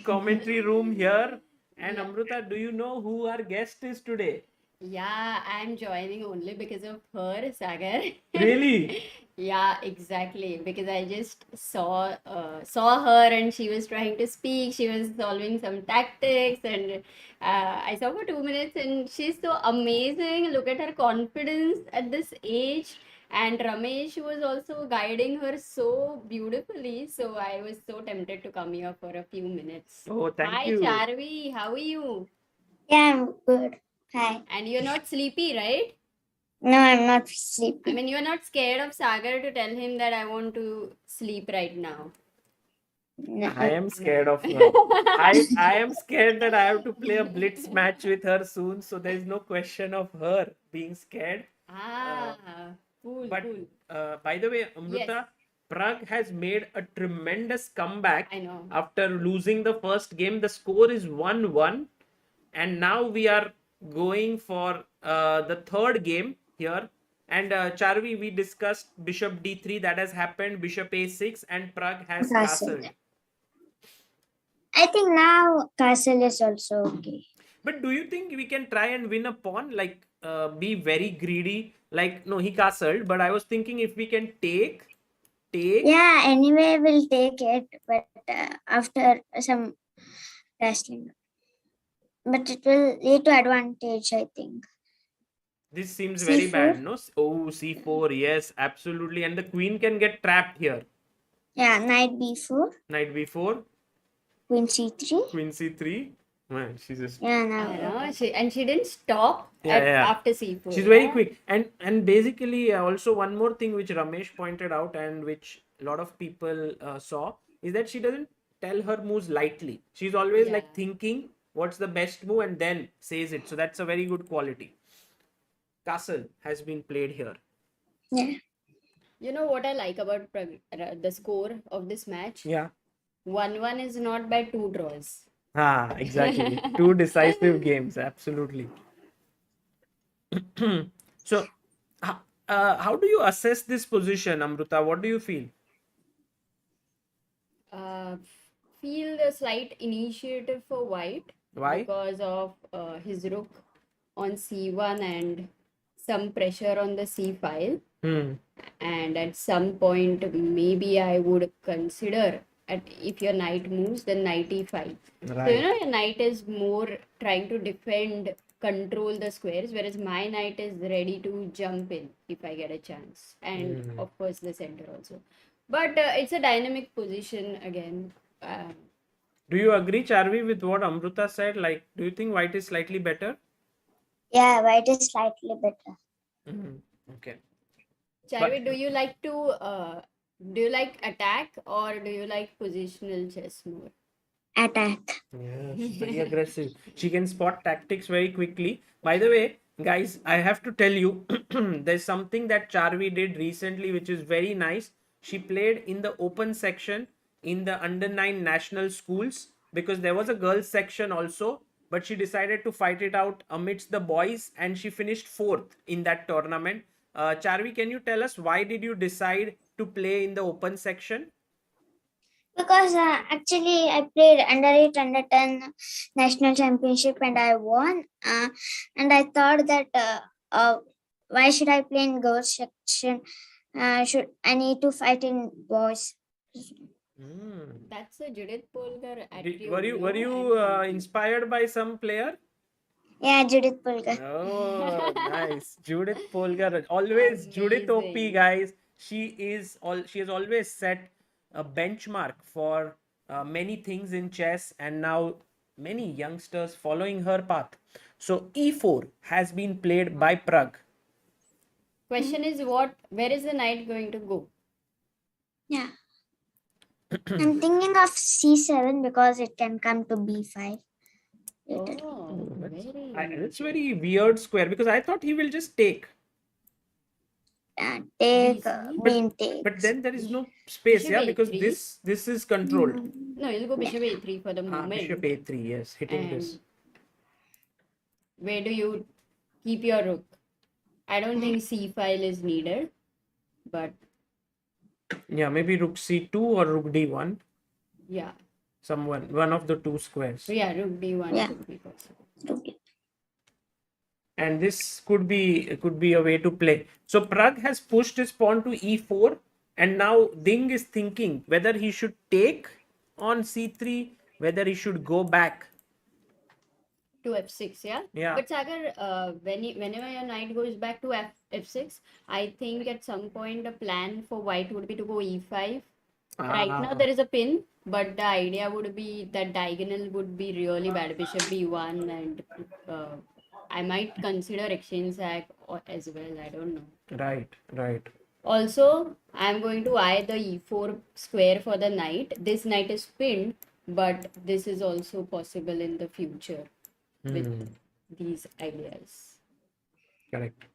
commentary room here. And Amruta, do you know who our guest is today? Yeah, I'm joining only because of her, Sagar. Really? Yeah, exactly. Because I just saw her and she was trying to speak. She was solving some tactics, and I saw for 2 minutes, and she's so amazing. Look at her confidence at this age. And Ramesh was also guiding her so beautifully. So I was so tempted to come here for a few minutes. Oh, thank Hi, you. Charvi. How are you? Yeah, I'm good. Hi. And you're not sleepy, right? No, I'm not I sleepy. mean, you're not scared of Sagar to tell him that I want to sleep right now. No. I am scared of her. I am scared that I have to play a blitz match with her soon. So there is no question of her being scared. Cool, But cool. by the way, Amruta, Yes. Pragg has made a tremendous comeback I know. after losing the first game. The score is 1-1. And now we are going for the third game here. And Charvi, we discussed bishop d3. That has happened. Bishop a6. And Pragg has Castle. castled. I think now castle is also okay. But do you think we can try and win a pawn? Like, be very greedy? Like, no, he castled. But I was thinking if we can take. Yeah, anyway, we'll take it, but after some wrestling. But it will lead to advantage, I think. This seems very C4? bad, no? Oh, c4. Yes, absolutely. And the queen can get trapped here. Yeah, knight b4, Knight b4. queen c3. Queen c3. Man, she's just... Yeah, I now. know. She didn't stop Yeah. after C4. She's very quick. And basically, also one more thing which Ramesh pointed out and which a lot of people saw is that she doesn't tell her moves lightly. She's always like Yeah. thinking what's the best move and then says it. So that's a very good quality. Castle has been played here. Yeah. You know what I like about the score of this match? Yeah. 1-1 is not by 2 draws. Exactly. Two decisive games. Absolutely. So, how do you assess this position, Amruta? What do you feel? Feel the slight initiative for white. Why? Because of his rook on c1 and some pressure on the c file. And at some point, maybe I would consider if your knight moves, then knight e5. Right. So, your knight is more trying to defend, control the squares, whereas my knight is ready to jump in if I get a chance. And of course, the center also. But it's a dynamic position again. Do you agree, Charvi, with what Amruta said? Like, do you think white is slightly better? Yeah, white is slightly better. Okay. Charvi, do you like attack or do you like positional chess more? Attack. Yes, very aggressive. She can spot tactics very quickly. By the way, guys, I have to tell you, there's something that Charvi did recently which is very nice. She played in the open section in the under 9 national schools because there was a girls section also, but she decided to fight it out amidst the boys and she finished fourth in that tournament. Charvi, can you tell us why did you decide to play in the open section? Because actually I played under 8, under 10 national championship and I won. And I thought that why should I play in girls section? Should I need to fight in boys? That's a Judith Polgar Were you inspired by some player? Yeah, Judith Polgar. Oh, nice. Judith Polgar. Always Judith OP, Amazing. guys. She has always set a benchmark for many things in chess, and now many youngsters following her path. So E4 has been played by Pragg. Question is where is the knight going to go? Yeah. I'm thinking of C7 because it can come to B5. later. Oh, It's very weird square because I thought he will just take. Take, BC? queen take. But then there is no space, Bishop yeah, because A3. this is controlled. No, you'll go bishop a3 for the moment. Bishop A3, yes, hitting this. And where do you keep your rook? I don't think c file is needed, but Yeah, maybe rook C2 or rook D1. yeah. One of the two squares. So yeah, rook d1 Yeah. could be possible. Okay. And this could be a way to play. So Pragg has pushed his pawn to E4, and now Ding is thinking whether he should take on C3, whether he should go back. To f6, yeah? Yeah. But Sagar, whenever your knight goes back to f6, I think at some point the plan for white would be to go e5. Right now there is a pin, but the idea would be that diagonal would be really bad. Bishop b1 and I might consider exchange sack as well. I don't know. Right. Also, I'm going to eye the e4 square for the knight. This knight is pinned, but this is also possible in the future with these ideas. Correct.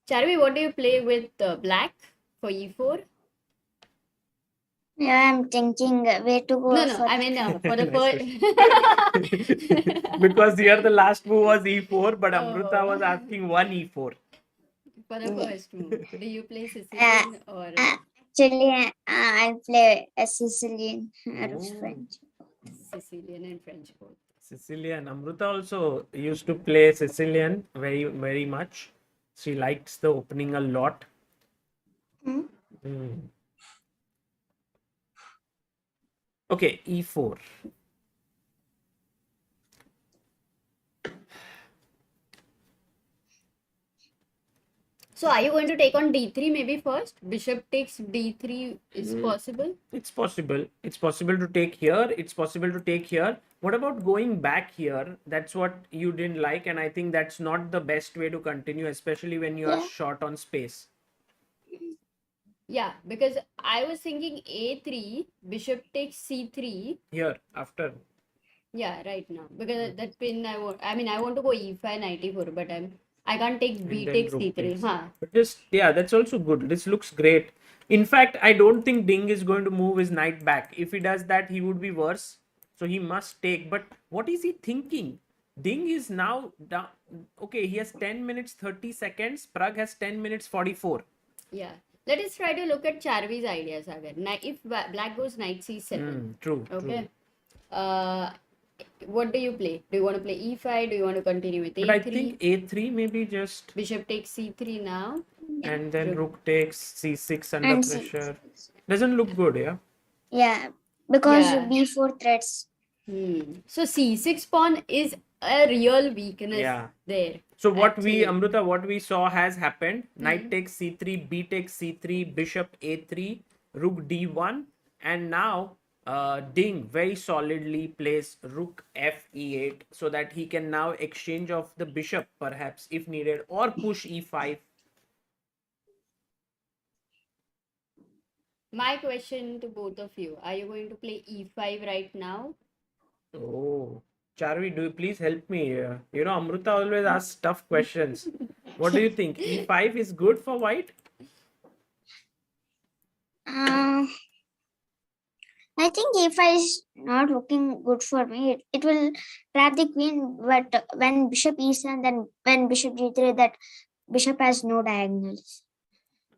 Charvi, what do you play with black for e4? Yeah, I'm thinking where to go. No, I mean for the first. Because here the last move was E4, but Amruta Oh. was asking one E4. For the first move, do you play Sicilian or Actually, I play a Sicilian or Oh. French. Sicilian and French both? Sicilian. Amruta also used to play Sicilian very, very much. She likes the opening a lot. Hmm? Okay, E4. So are you going to take on d3 maybe first? Bishop takes d3 is possible? It's possible. It's possible to take here. It's possible to take here. What about going back here? That's what you didn't like, and I think that's not the best way to continue, especially when you are Yeah. short on space. Yeah, because I was thinking a3, bishop takes c3. Here, after. Yeah, right now. Because that pin I want to go e5 knight e4, but I can't take b then takes rook c3. takes. Huh. But just, yeah, that's also good. This looks great. In fact, I don't think Ding is going to move his knight back. If he does that, he would be worse. So he must take. But what is he thinking? Ding is now down. Okay, he has 10 minutes 30 seconds. Pragg has 10 minutes 44. Yeah. Let us try to look at Charvi's ideas again. If black goes knight c7. True. Okay. What do you play? Do you want to play e5? Do you want to continue with But a3? I think A3 maybe just. Bishop takes c3 now. And then rook takes C6 under And pressure. Doesn't look good, yeah? Yeah, because Yeah. B4 threats. So c6 pawn is a real weakness Yeah. there. So what Actually. Amruta, what we saw has happened. Knight takes C3, B takes C3, bishop A3, rook D1, and now Ding very solidly plays rook F E8 so that he can now exchange off the bishop perhaps if needed or push E5. My question to both of you: are you going to play e5 right now? Oh, Charvi, do you please help me? Amruta always asks tough questions. What do you think? E5 is good for white? I think e5 is not looking good for me. It will trap the queen, but when bishop e7, then when bishop g3, that bishop has no diagonals.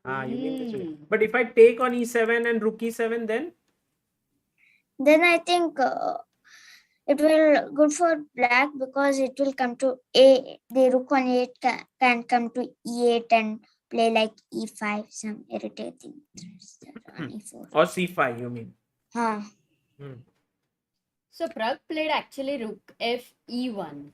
You mean this way. But if I take on e7 and rook e7, Then I think it will good for black because it will come to a. The rook on a8 can come to e8 and play like e5, some irritating threats on e4. or c5, you mean? Huh. So Pragg played actually rook f e1.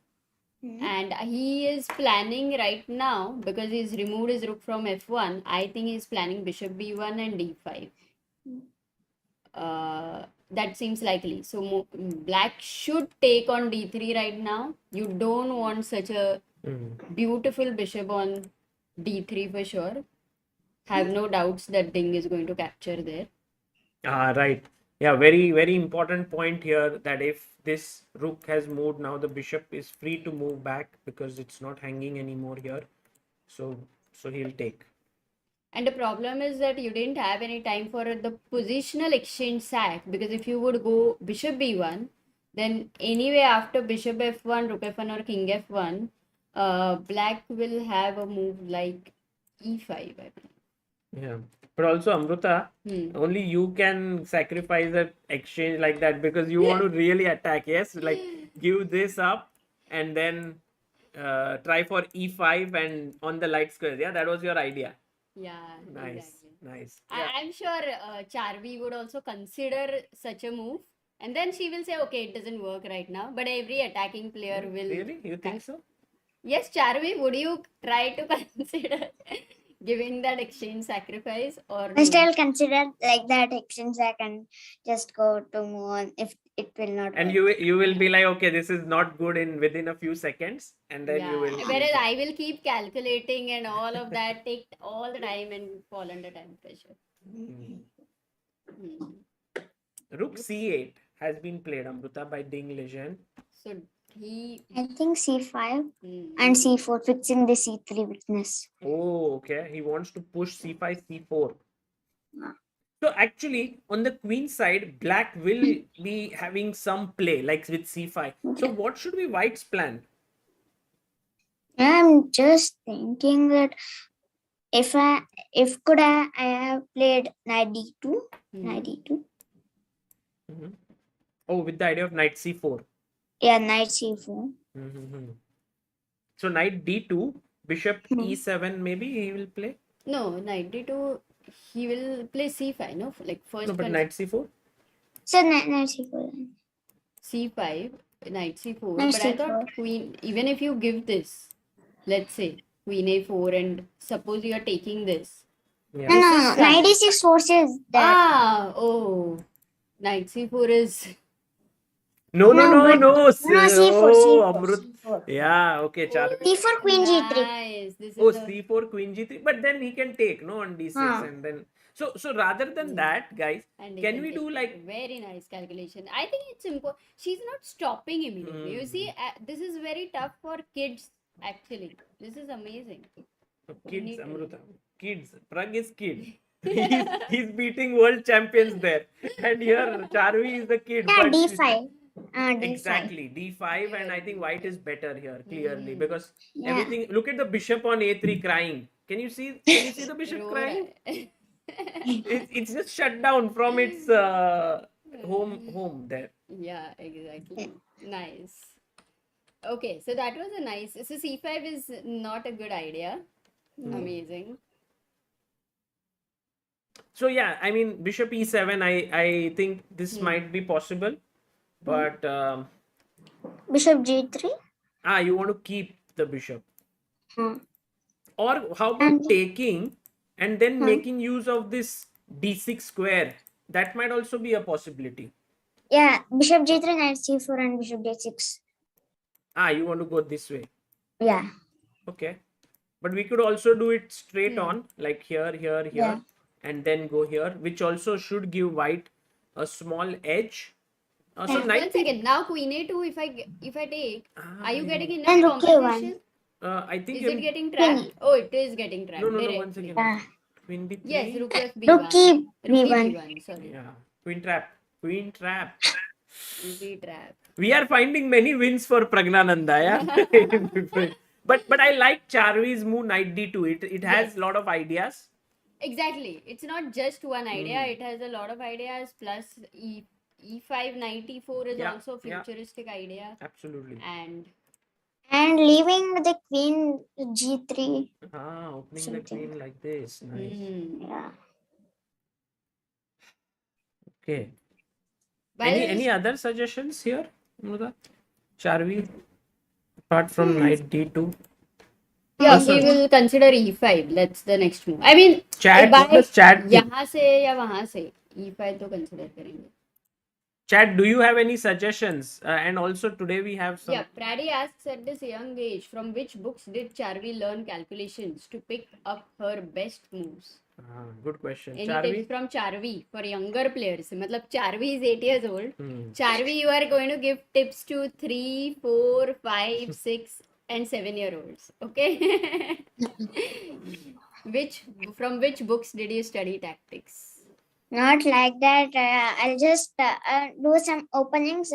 And he is planning right now, because he's removed his rook from f1, I think he's planning bishop b1 and d5. That seems likely. So black should take on d3 right now. You don't want such a beautiful bishop on d3 for sure. Have no doubts that Ding is going to capture there. Right. Yeah, very, very important point here, that if this rook has moved, now the bishop is free to move back because it's not hanging anymore here. So he'll take. And the problem is that you didn't have any time for the positional exchange sack, because if you would go bishop b1, then anyway after bishop f1, rook f1 or king f1, black will have a move like e5, I think. Yeah. But also, Amruta, only you can sacrifice an exchange like that because you want to really attack. Yes, like give this up and then try for e5 and on the light squares. Yeah, that was your idea. Yeah, Nice, exactly. nice. Yeah. I'm sure Charvi would also consider such a move, and then she will say, okay, it doesn't work right now, but every attacking player will. Really? You think so? Yes, Charvi, would you try to consider giving that exchange sacrifice, or I still consider like that exchange I can just go to move on if it will not And work. you will be like, okay, this is not good within a few seconds, and then you will. Whereas I will keep calculating and all of that, take all the time and fall under time pressure. Rook c8 has been played, Amruta, by Ding Legend. So I think c5 and c4, fixing the c3 weakness. Oh, okay. He wants to push c5, c4. So actually, on the queen side, black will be having some play, like with c5. So what should be white's plan? I'm just thinking that if I have played knight d2, knight d2. Oh, with the idea of knight c4. Yeah, knight c4. So knight d2, bishop e7, maybe he will play. No, knight d2, he will play c5. No, like first. No, but knight c4. So knight c4. c5, knight c4. Knight But I c4. thought queen. Even if you give this, let's say queen a4, and suppose you are taking this. Yeah. No, knight d6 forces that. Knight c4 is. No. C4. Amrut. Yeah, okay, Charvi. c4 queen g3. Nice. This is c4 queen g3, but then he can take on d6 and then so rather than that, guys, can we do like very nice calculation? I think it's important. She's not stopping immediately. You see, this is very tough for kids. Actually, this is amazing. Kids, Amruta. Kids. Pragg is kid. he's beating world champions there, and here Charvi is the kid. Yeah, but d5. Exactly, d5, and I think white is better here clearly because everything. Look at the bishop on a3 crying. Can you see the bishop crying? It's just shut down from its home there. Yeah, exactly. Nice. Okay, so that was a nice. So c5 is not a good idea. Amazing. So yeah, I mean bishop e7. I think this might be possible, but bishop g3. You want to keep the bishop, or how about taking and then making use of this d6 square? That might also be a possibility. Yeah, bishop g3, knight c4, and bishop d6. You want to go this way? Yeah. Okay, but we could also do it straight on, like here. Yeah. and then go here, which also should give white a small edge. So Yeah. knight. One second. Now queen a2. If I take, are you getting enough And rook a1. compensation? I think Is it getting Queen trapped? Oh, it is getting trapped. no, one directly. second. Yeah. Queen b3. Yes, rook f Rook b1. e Rook e b1. b1. Sorry. Yeah, queen trap. Queen trap. Easy trap. We are finding many wins for Pragnananda, yeah. but I like Charvi's move knight d2. It has Yes. a lot of ideas. Exactly. It's not just one idea. It has a lot of ideas. Plus e5 knight e4 is Yeah, also yeah. futuristic idea. Absolutely. And leaving the queen g3. Opening the Something. queen like this. Nice. Yeah. Okay. Well, Any other suggestions here, Amruta? Charvi, apart from knight d2. yeah, Also- we will consider e5. That's the next move. I mean, Chat, what does chat think? यहाँ से या वहाँ से e5 तो consider करेंगे. Chat, do you have any suggestions? And also today we have some. Yeah, Pragg asks at this young age, from which books did Charvi learn calculations to pick up her best moves? Good question. Any Charvi? tips from Charvi for younger players? मतलब Charvi is 8 years old. Hmm. Charvi, you are going to give tips to 3, 4, 5, 6 and 7-year-olds. Okay? From which books did you study tactics? Not like that. I'll just do some openings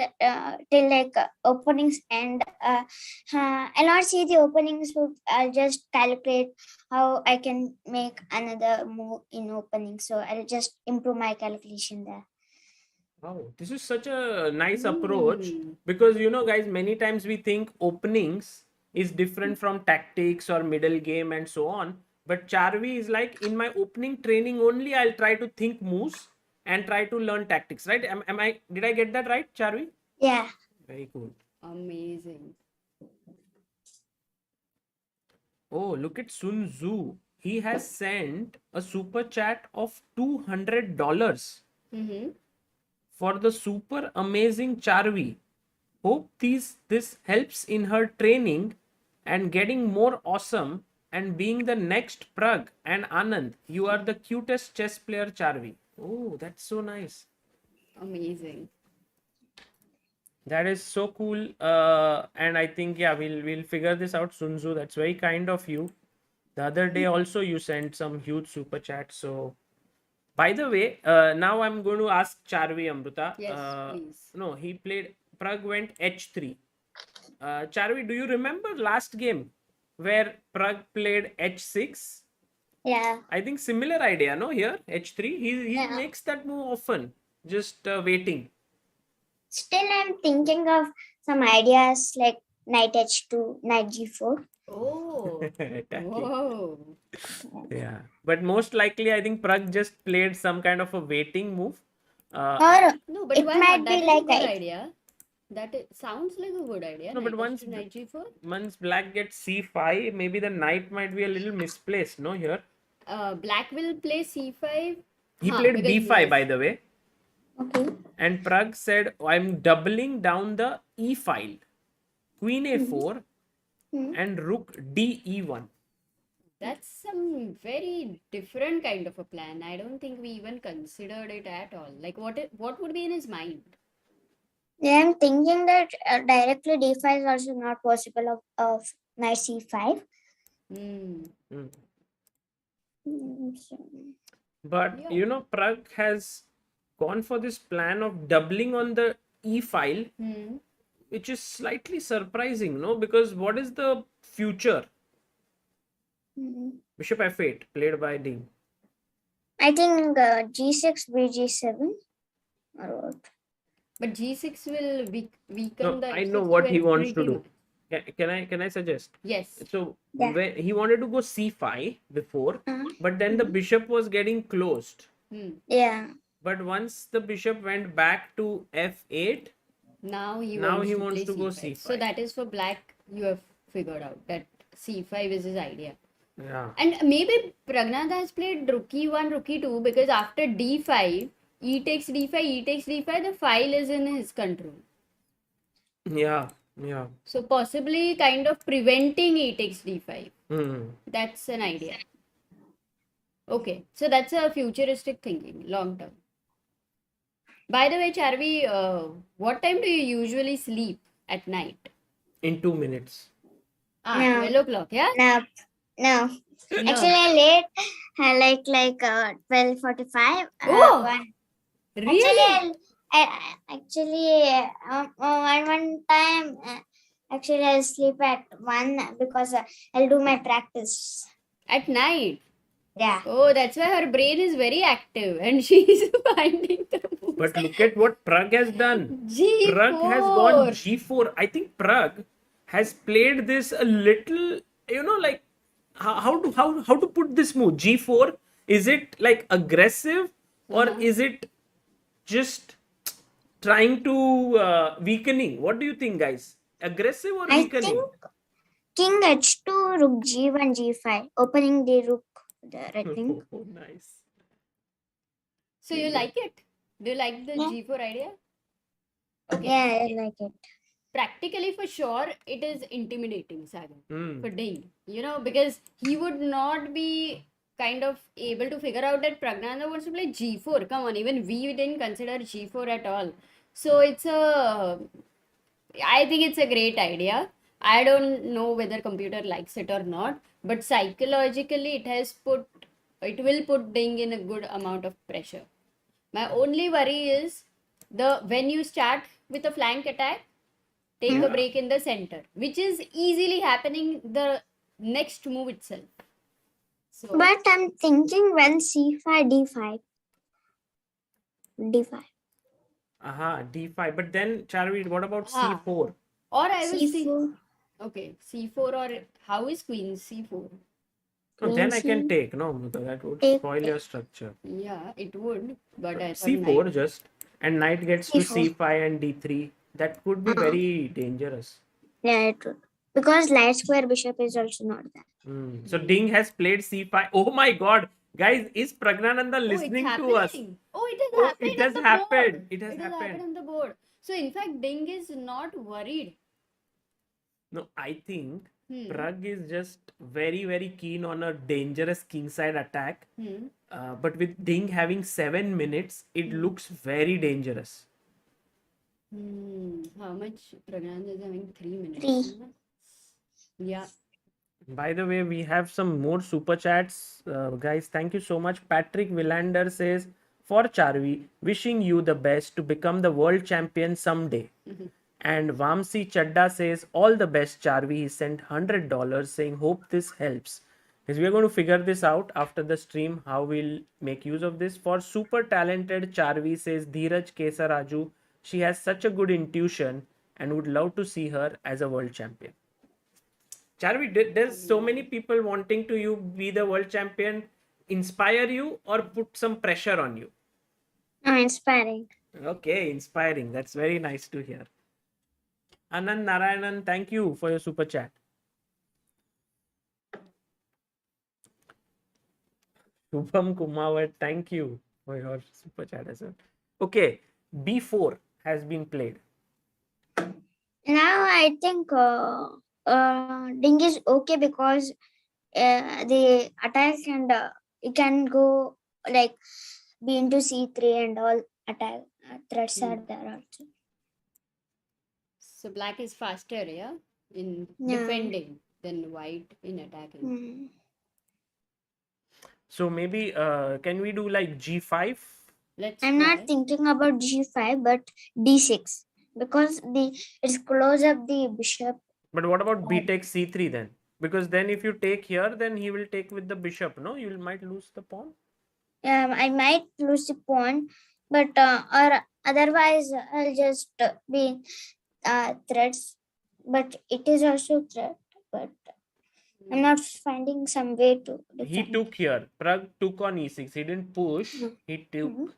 till like openings end. I'll not see the openings. I'll just calculate how I can make another move in opening. So I'll just improve my calculation there. Wow, this is such a nice approach, because guys, many times we think openings is different from tactics or middle game and so on. But Charvi is like, in my opening training only, I'll try to think moves and try to learn tactics, right? Did I get that right, Charvi? Yeah. Very cool. Amazing. Oh, look at Sun Tzu. He has sent a super chat of $200 Mm-hmm. for the super amazing Charvi. Hope this helps in her training and getting more awesome and being the next Pragg and Anand. You are the cutest chess player, Charvi. Oh, that's so nice. Amazing. That is so cool. And I think, yeah, we'll figure this out, Sun Tzu. That's very kind of you. The other day also you sent some huge super chat. So, by the way, now I'm going to ask Charvi, Amruta. Yes, please. No, he played, Pragg went h3. Charvi, do you remember last game where Pragg played h6? Yeah. I think similar idea, no? Here, h3. He Yeah. makes that move often, just waiting. Still, I'm thinking of some ideas like knight h2, knight g4. Oh. Attacking. Whoa. Yeah, but most likely, I think Pragg just played some kind of a waiting move. Or No, but it why might not? be That is like a good I- idea. Sounds like a good idea. No, but Knight once h2, knight g4. once Black gets c5, maybe the knight might be a little misplaced, no? Here Black will play c5. he Huh, played because b5, yes. by the way. okay. And Pragg said, I'm doubling down the e file. Queen a4 and rook d e1. That's some very different kind of a plan. I don't think we even considered it at all. Like what would be in his mind? Yeah, I'm thinking that directly d5 is also not possible of knight c5. Hmm. So, But Yeah. Pragg has gone for this plan of doubling on the e file, which is slightly surprising, no? Because what is the future? Bishop f8 played by Dean. I think g6, bg7. Or what? But g6 will weaken No, the I know f6 what he square wants to pretty do. much. Can I suggest? Yes. So Yeah. when he wanted to go c5 before, but then the bishop was getting closed. Yeah. But once the bishop went back to f8, Now he Now wants he to wants play to go c5. So c5. that is for black. You have figured out that c5 is his idea. yeah, And maybe Pragnananda has played rook e1, rook e2 because after d5, e takes d5, e takes d5, the file is in his control. yeah. So possibly kind of preventing e takes d5. Hmm. That's an idea. Okay, so that's a futuristic thinking, long term. By the way, Charvi, what time do you usually sleep at night? In 2 minutes. No, 12 o'clock, yeah? no, no. No. Actually, I late, like 12:45. Oh, One. really? One time, actually, I sleep at 1 because I'll do my practice. At night? Yeah. Oh, that's why her brain is very active and she's finding the moves. But look at what Pragg has done. G4. Pragg has gone G4. I think Pragg has played this a little, like how to put this move. G4. Is it like aggressive or is it just trying to weakening? What do you think, guys? Aggressive or I weakening? think King H2, Rook G1, G5, opening the Rook there, I think. Oh, nice. So you like it? Do you like the Yeah. G4 idea? Okay. Yeah, I like it. Practically, for sure, it is intimidating, Sagar, Hmm. for Ding. Because he would not be kind of able to figure out that Pragnanda wants to play G4. Come on, even we didn't consider G4 at all. So I think it's a great idea. I don't know whether computer likes it or not, but psychologically it will put Ding in a good amount of pressure. My only worry is when you start with a flank attack, take a break in the center, which is easily happening the next move itself. So But I'm thinking when C5, D5. D5. Aha, D5. But then, Charvi, what about Ah. C4? or I will see. C4. Okay, C4 or how is Queen C4? So then I can C- take, no, that would Take- spoil your structure. Yeah, it would, but as for C4 knight- just, and knight gets to C4. C5 and D3. That could be very dangerous. Yeah, it would. Because light square bishop is also not there. So Ding has played C5. Oh my God, guys, is Pragnananda Oh, it's listening to happening. us? Oh, it has Oh, happened. it on has the happened. board. It has happened happened. on the board. So in fact, Ding is not worried. No, I think Hmm. Pragg is just very, very keen on a dangerous kingside attack. Hmm. But with Ding having 7 minutes, it looks very dangerous. How much Pragnand is having? 3 minutes. 3. Yeah. By the way, we have some more super chats. Guys, thank you so much. Patrick Villander says, for Charvi, wishing you the best to become the world champion someday. And Vamsi Chadda says, all the best, Charvi. He sent $100 saying, hope this helps. Because we are going to figure this out after the stream, how we'll make use of this. For super talented Charvi says, Dheeraj Kesaraju, she has such a good intuition and would love to see her as a world champion. Charvi, there's so many people wanting to you be the world champion. Inspire you or put some pressure on you? Inspiring. Okay, inspiring. That's very nice to hear. Anand Narayanan, thank you for your super chat. Shubham Kumawat, thank you for your super chat as well. Okay, B4 has been played. Now I think Ding is okay because the attack and it can go like be into C3 and all attack threats are there also. So black is faster, yeah, in Yeah. defending than white in attacking. So maybe can we do like G5? Let's I'm try. not thinking about G5 but D6 because it's close up the bishop. But what about B takes C3 then? Because then if you take here, then he will take with the bishop, no? You might lose the pawn. I might lose the pawn, but or otherwise I'll just be threats. But it is also threat. But I'm not finding some way to defend. He took here. Pragg took on E6. He didn't push. He took. Mhm.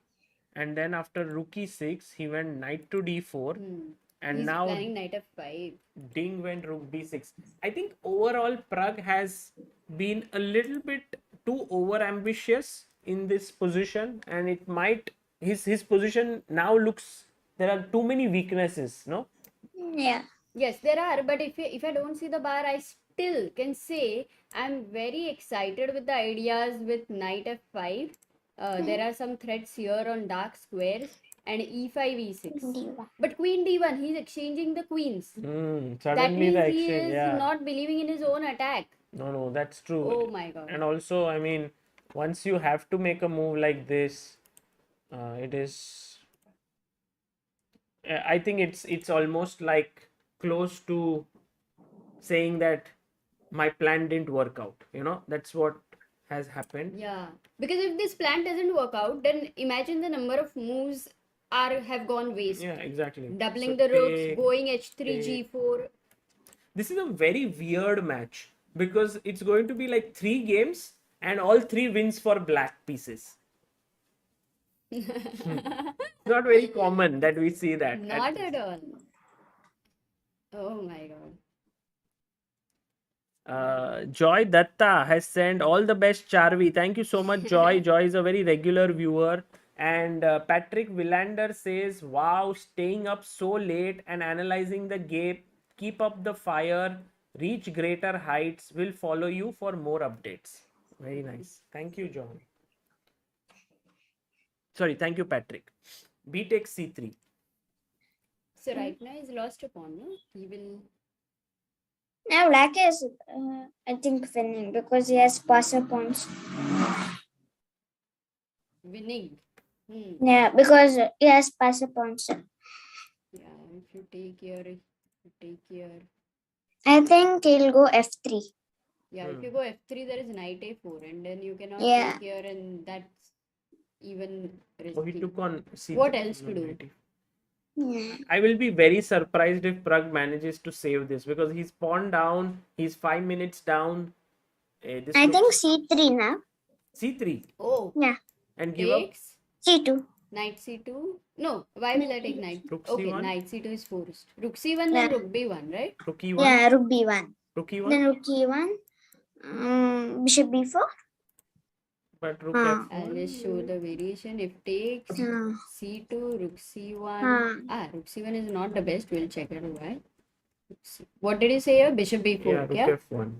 And then after rook E6, he went knight to D4. And He's now planning knight f5. Ding went rook B6. I think overall Pragg has been a little bit too over ambitious in this position, and it might his position now looks there are too many weaknesses, no? Yeah. Yes, there are, but if I don't see the bar, still can say I'm very excited with the ideas with knight f5. There are some threats here on dark squares and e5 e6. D1. But queen d1, he's exchanging the queens. That Suddenly the means he exchange, is yeah. not believing in his own attack. No, that's true. Oh my god. And also, I mean, once you have to make a move like this, it is. I think it's almost like close to saying that my plan didn't work out. That's what has happened. Yeah, because if this plan doesn't work out, then imagine the number of moves have gone waste. Yeah, exactly. Doubling So the rooks, take- going h3, take. g4. This is a very weird match because it's going to be like 3 games and all 3 wins for black pieces. It's not very common that we see that. Not at all. Oh my god. Joy Datta has sent all the best, Charvi. Thank you so much, Joy. Joy is a very regular viewer. And Patrick Villander says, wow, staying up so late and analyzing the game. Keep up the fire. Reach greater heights. Will follow you for more updates. Very nice. Thank you, John. Sorry, thank you, Patrick. B takes C3. So right now he's lost a pawn, no? He will. Now black is, I think, winning because he has passer pawns. Winning. Yeah, because he has passer pawns. Yeah, if you take here. I think he'll go f3. Yeah, if you go f3, there is knight a4, and then you cannot Yeah. take here, and that's even Oh, he risky. took on C3. What else to do? Yeah. I will be very surprised if Pragg manages to save this because he's pawn down. He's 5 minutes down. This I think looks- c3 now. C3 Oh, Yeah. and give up. takes c2. knight c2. No, why will I take knight? Rook Okay, C1? knight c2 is forced. Rook c1, then Yeah. rook b1, right? Rook E1. Yeah, rook b1. Rook E1. Then rook e1. Bishop b4. But rook Ah. I'll F1. just show the variation. If takes Ah. c2, rook c1. Ah. Rook c1 is not the best. We'll check it out. Why? What did you say here? Bishop b4. Yeah, rook Yeah. F1.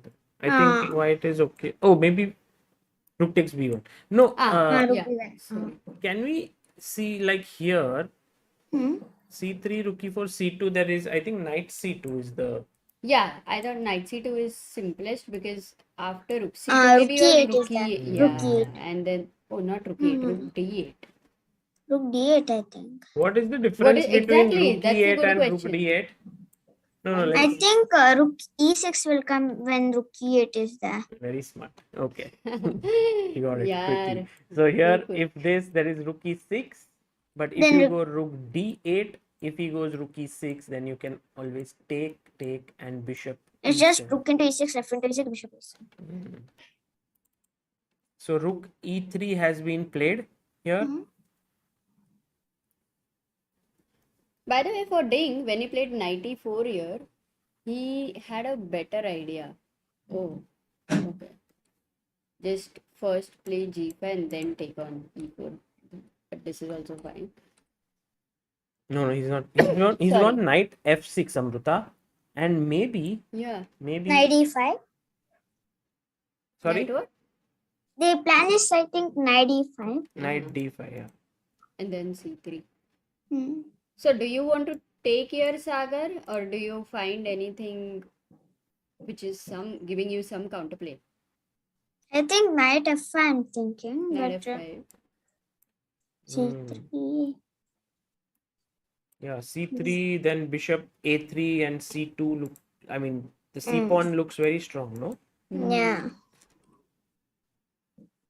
I think white is okay. Oh, maybe rook takes B1. No, rook Yeah. b1. Sorry. can we see like here Hmm. C3, rook E4, C2? There is, I think, knight C2 is the. Yeah, I thought knight c2 is simplest because after rook c2, Rook maybe you have e8 rook is there. e8. Rook Yeah, e8. and then and rook d8. Rook d8, I think. What is the difference between exactly? rook That's a E8 good and rook question. D8? No, I let's. think rook e6 will come when rook e8 is there. Very smart. Okay. You got it Yeah. quickly. So here, quick. if there is rook E6, but if Then you rook- go rook D8, if he goes rook E6, then you can always take, and bishop. It's just E7. rook into e6, f into e6, bishop e7. So rook E3 has been played here. Mhm. By the way, for Ding, when he played knight e4 here, he had a better idea. Oh, okay. Just first play g5 and then take on e4. But this is also fine. No, he's not. He's Sorry. got knight F6, Amruta, and maybe Yeah. Knight e5. sorry, Knight what? The plan is, I think, knight e5. knight D5. Yeah. And then c3. Hmm. So do you want to take here, Sagar, or do you find anything which is giving you some counterplay? I think knight f5 I'm thinking. Knight But f5. c3. Yeah, C3, then bishop A3 and C2 look. I mean, the C pawn looks very strong, no? Yeah.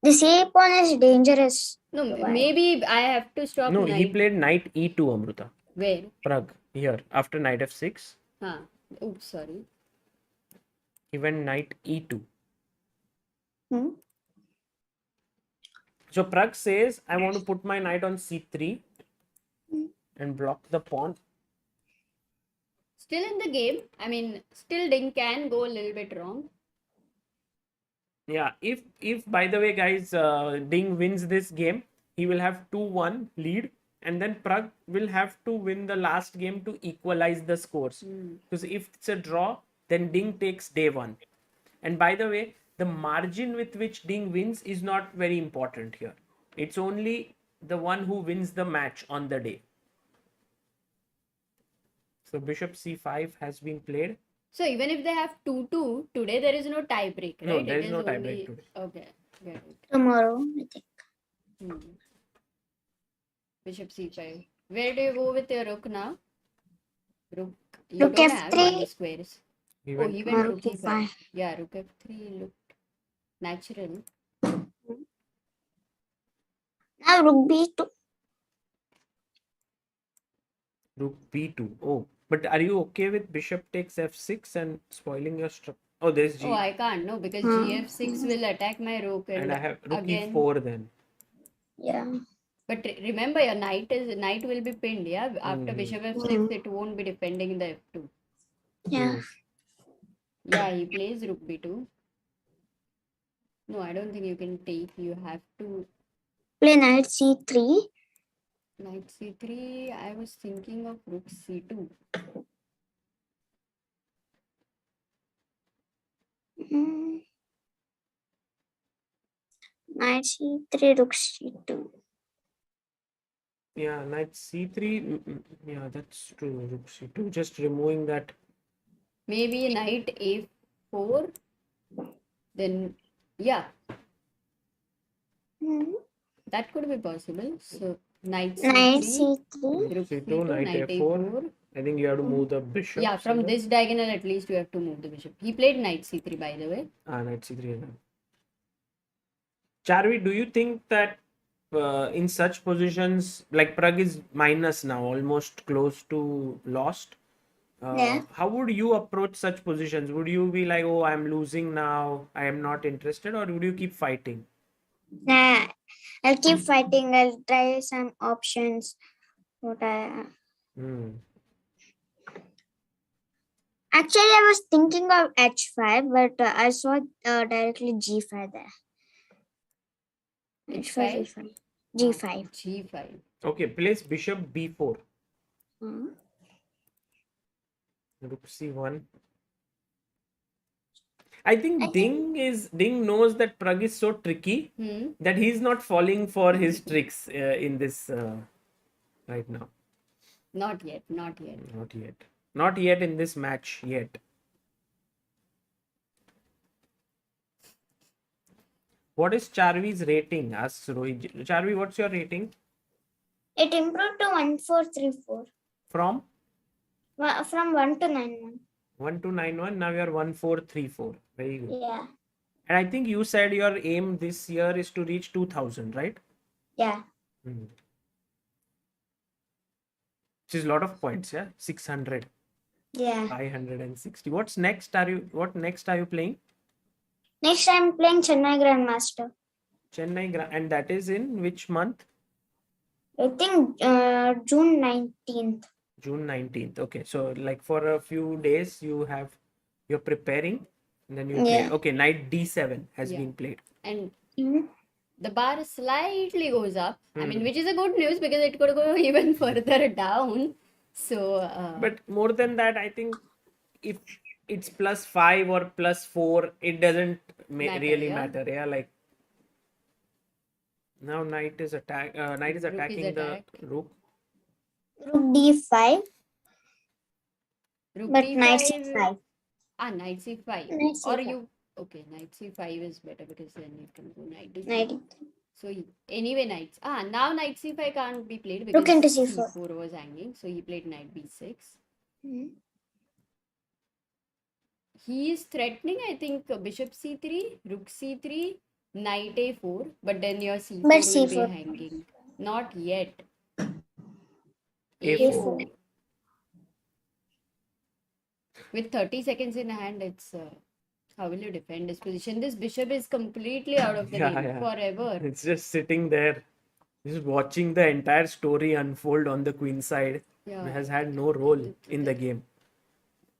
The c pawn is dangerous. No, Why? maybe I have to stop No, he knight. played knight E2, Amruta. Where? Pragg here after knight F6. Oops, sorry. He went knight E2. Hmm. So Pragg says, I want to put my knight on C3 and block the pawn. Still in the game. I mean, still Ding can go a little bit wrong. Yeah, if by the way, guys, Ding wins this game, he will have 2-1 lead, and then Pragg will have to win the last game to equalize the scores. Because if it's a draw, then Ding takes day 1. And by the way, the margin with which Ding wins is not very important here. It's only the one who wins the match on the day. So bishop c5 has been played. So even if they have 2-2, today there is no tie break, right? No, there It is no tie only... break today. Okay, get it. Tomorrow, I think. Bishop c5. Where do you go with your rook now? Rook. You Rook don't have F3. any squares. He Oh, went he went rook Rook e5. E5. Yeah, rook f3 looked natural. Now rook B2. rook b2. Oh, but are you okay with bishop takes f6 and spoiling your structure? Oh, there's g. Oh, I can't, no, because Hmm. gf6 will attack my rook, and I have rook again. e4 then. Yeah. But remember, your knight will be pinned, yeah? After bishop f6, it won't be defending the f2. Yeah. Hmm. Yeah, he plays rook b2. No, I don't think you can take. You have to Play knight C3. knight c3. I was thinking of rook c2. Mm. Knight C3, rook C2. Yeah, knight c3. Yeah, that's true. Rook c2. Just removing that. Maybe knight a4. Then, yeah, Mm. that could be possible. So, knight Knight c3, C3. rook c2, c2, knight knight a4. a4. I think you have to move the bishop. Yeah, from this diagonal at least you have to move the bishop. He played knight c3, by the way. Knight c3. Charvi, do you think that in such positions, like Pragg is minus now, almost close to lost? Yeah. How would you approach such positions? Would you be like, oh, I'm losing now, I am not interested, or would you keep fighting? Nah, I'll keep fighting. I'll try some options. What I actually I was thinking of H5, but I saw directly G5 there. H5? G5. G5. G5. Okay, place bishop b4. Mm. Rook c1. I think Ding knows that Pragg is so tricky that he's not falling for his tricks in this right now. Not yet, not yet. Not yet. Not yet in this match yet. What is Charvi's rating? Asks Rohit. Charvi, what's your rating? It improved to 1434. From? From 1 to 9-1. 1 to 9-1. Now you're 1434. Very good. Yeah. And I think you said your aim this year is to reach 2000, right? Yeah. Which is a lot of points, yeah? 600. Yeah. 560. What next are you playing? Next I'm playing Chennai Grandmaster. And that is in which month? I think June 19th. June 19th. Okay, so like for a few days you're preparing and then you play. Okay, knight d7 has been played. And the bar slightly goes up. I mean, which is a good news because it could go even further down. So, but more than that, I think if it's +5 or +4, it doesn't really matter. Yeah, like now knight is attacking the rook. Rook d5. Rook But d5. knight c5. Knight c5. Knight c5. Knight c5 is better because then you can go knight d5. Knight. So anyway, knights. Now knight c5 can't be played because Rook into c4. c4 was hanging. So he played knight b6. He is threatening, I think, bishop c3, rook c3, knight a4. But then your c4 will be hanging. Not yet. A4. With 30 seconds in hand, it's how will you defend this position? This bishop is completely out of the game forever. It's just sitting there, just watching the entire story unfold on the queen side. Yeah. It has had no role in the game.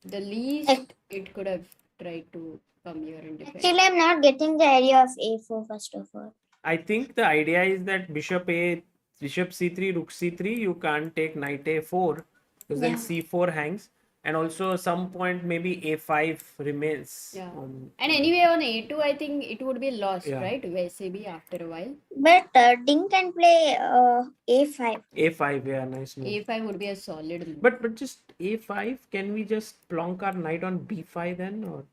The least it could have tried to come here and defend. Actually, I'm not getting the idea of a4 first of all. I think the idea is that bishop c3, rook c3, you can't take knight a4 because then c4 hangs. And also some point maybe a5 remains. Yeah. And anyway, on a2, I think it would be lost, Yeah. right? Maybe after a while. But Ding can play a5. a5, yeah, nice move. A5 would be a solid move. But just a5, can we just plonk our knight on b5 then, or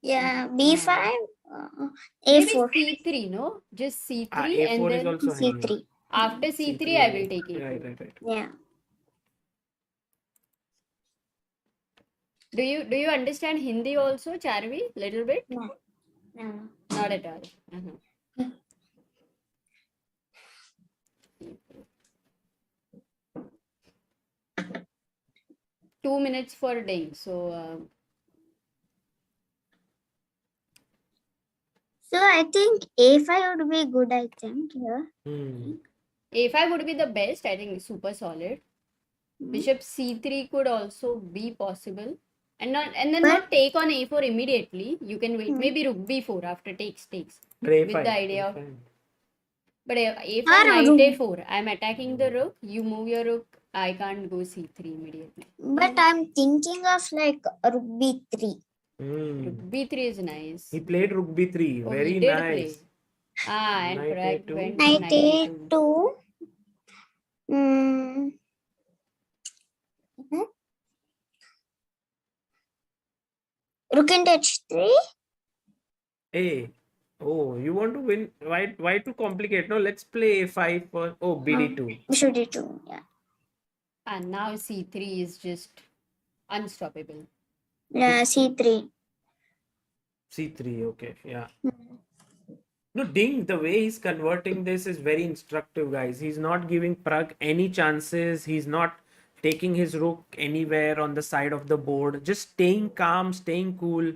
Yeah, b5, Maybe a4, c3, no? Just c3 a4 and is then also hanging. c3. after c3, C3 I will take Right, a2. right, right. Yeah. Do you understand Hindi also, Charvi? Little bit? No. No. Not at all. Uh-huh. 2 minutes for Ding. So So I think a5 would be good, I think. Yeah. a5 would be the best. I think super solid. Bishop c3 could also be possible. And then not take on a4 immediately. You can wait. Maybe rook b4 after takes. With the idea of. But a5 knight a4. I'm attacking the rook. You move your rook. I can't go c3 immediately. But I'm thinking of like rook b3. Rook b3 is nice. He played rook b3. Oh, Very he did nice. play. And Knight Pragg A2. went Knight knight a2. a2. Rook into h3. Hey, oh, you want to win? Why too complicate? No, let's play a5 for bd2. Bishop d2. Yeah. And now c3 is just unstoppable. Yeah, c3. c3, okay, yeah. No, Ding, the way he's converting this is very instructive, guys. He's not giving Pragg any chances. He's not taking his rook anywhere on the side of the board. Just staying calm, staying cool.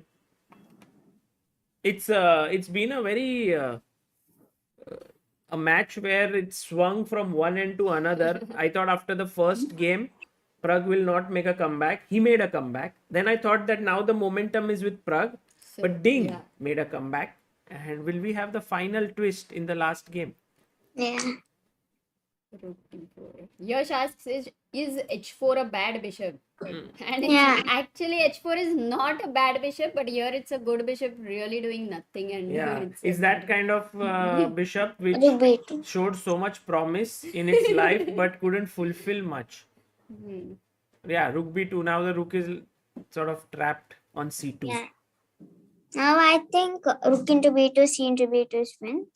It's been a very a match where it swung from one end to another. I thought after the first game, Pragg will not make a comeback. He made a comeback. Then I thought that now the momentum is with Pragg, So, but Ding yeah. made a comeback. And will we have the final twist in the last game? Yeah. Rook d4. Yash asks, is h4 a bad bishop? And Yeah. actually h4 is not a bad bishop, but here it's a good bishop really doing nothing. And Yeah, it's it's that kind of bishop which Rook b2. showed so much promise in its life but couldn't fulfill much. Yeah, rook b2. Now the rook is sort of trapped on c2. Yeah. Now I think rook into b2, c into b2 is win.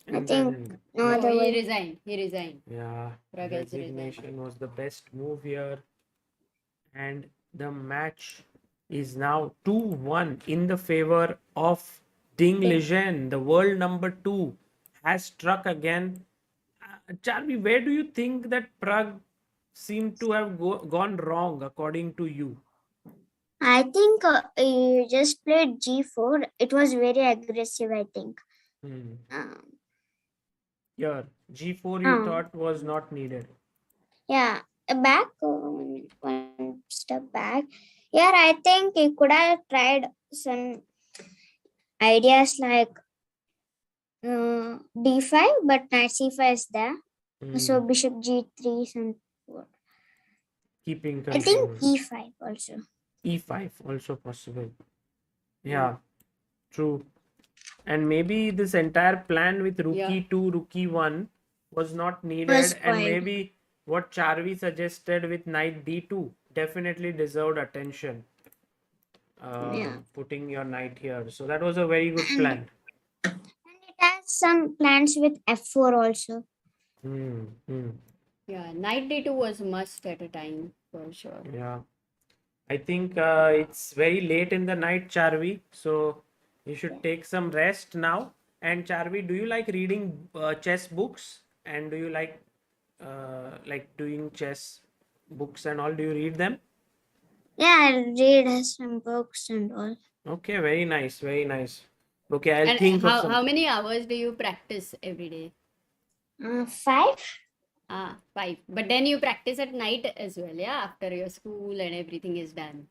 I And think then, no other he way. resigned. yeah, Pragg has resignation was the best move here. And the match is now 2-1 in the favor of Ding Liren. The world number 2 has struck again. Charvi, where do you think that Pragg seemed to have gone wrong according to you? I think you just played g4. It was very aggressive, I think. Here, g4 you thought was not needed. Yeah, back, one step back. Here, I think you could have tried some ideas like d5, but knight c5 is there. So bishop g3, some Keeping I control. think e5 also. E5 also possible. Yeah, true. And maybe this entire plan with rook e2, rook e1 was not needed. Was And fine. maybe what Charvi suggested with knight d2 definitely deserved attention. Putting your knight here. So that was a very good plan. And it has some plans with f4 also. Yeah, knight d2 was must at a time for sure. Yeah. I think it's very late in the night, Charvi. So you should take some rest now. And Charvi, do you like reading chess books? And do you like doing chess books and all? Do you read them? Yeah, I read some books and all. Okay, very nice, very nice. Okay, I'll And think of how some. many hours do you practice every day? 5? 5. But then you practice at night as well, yeah? After your school and everything is done.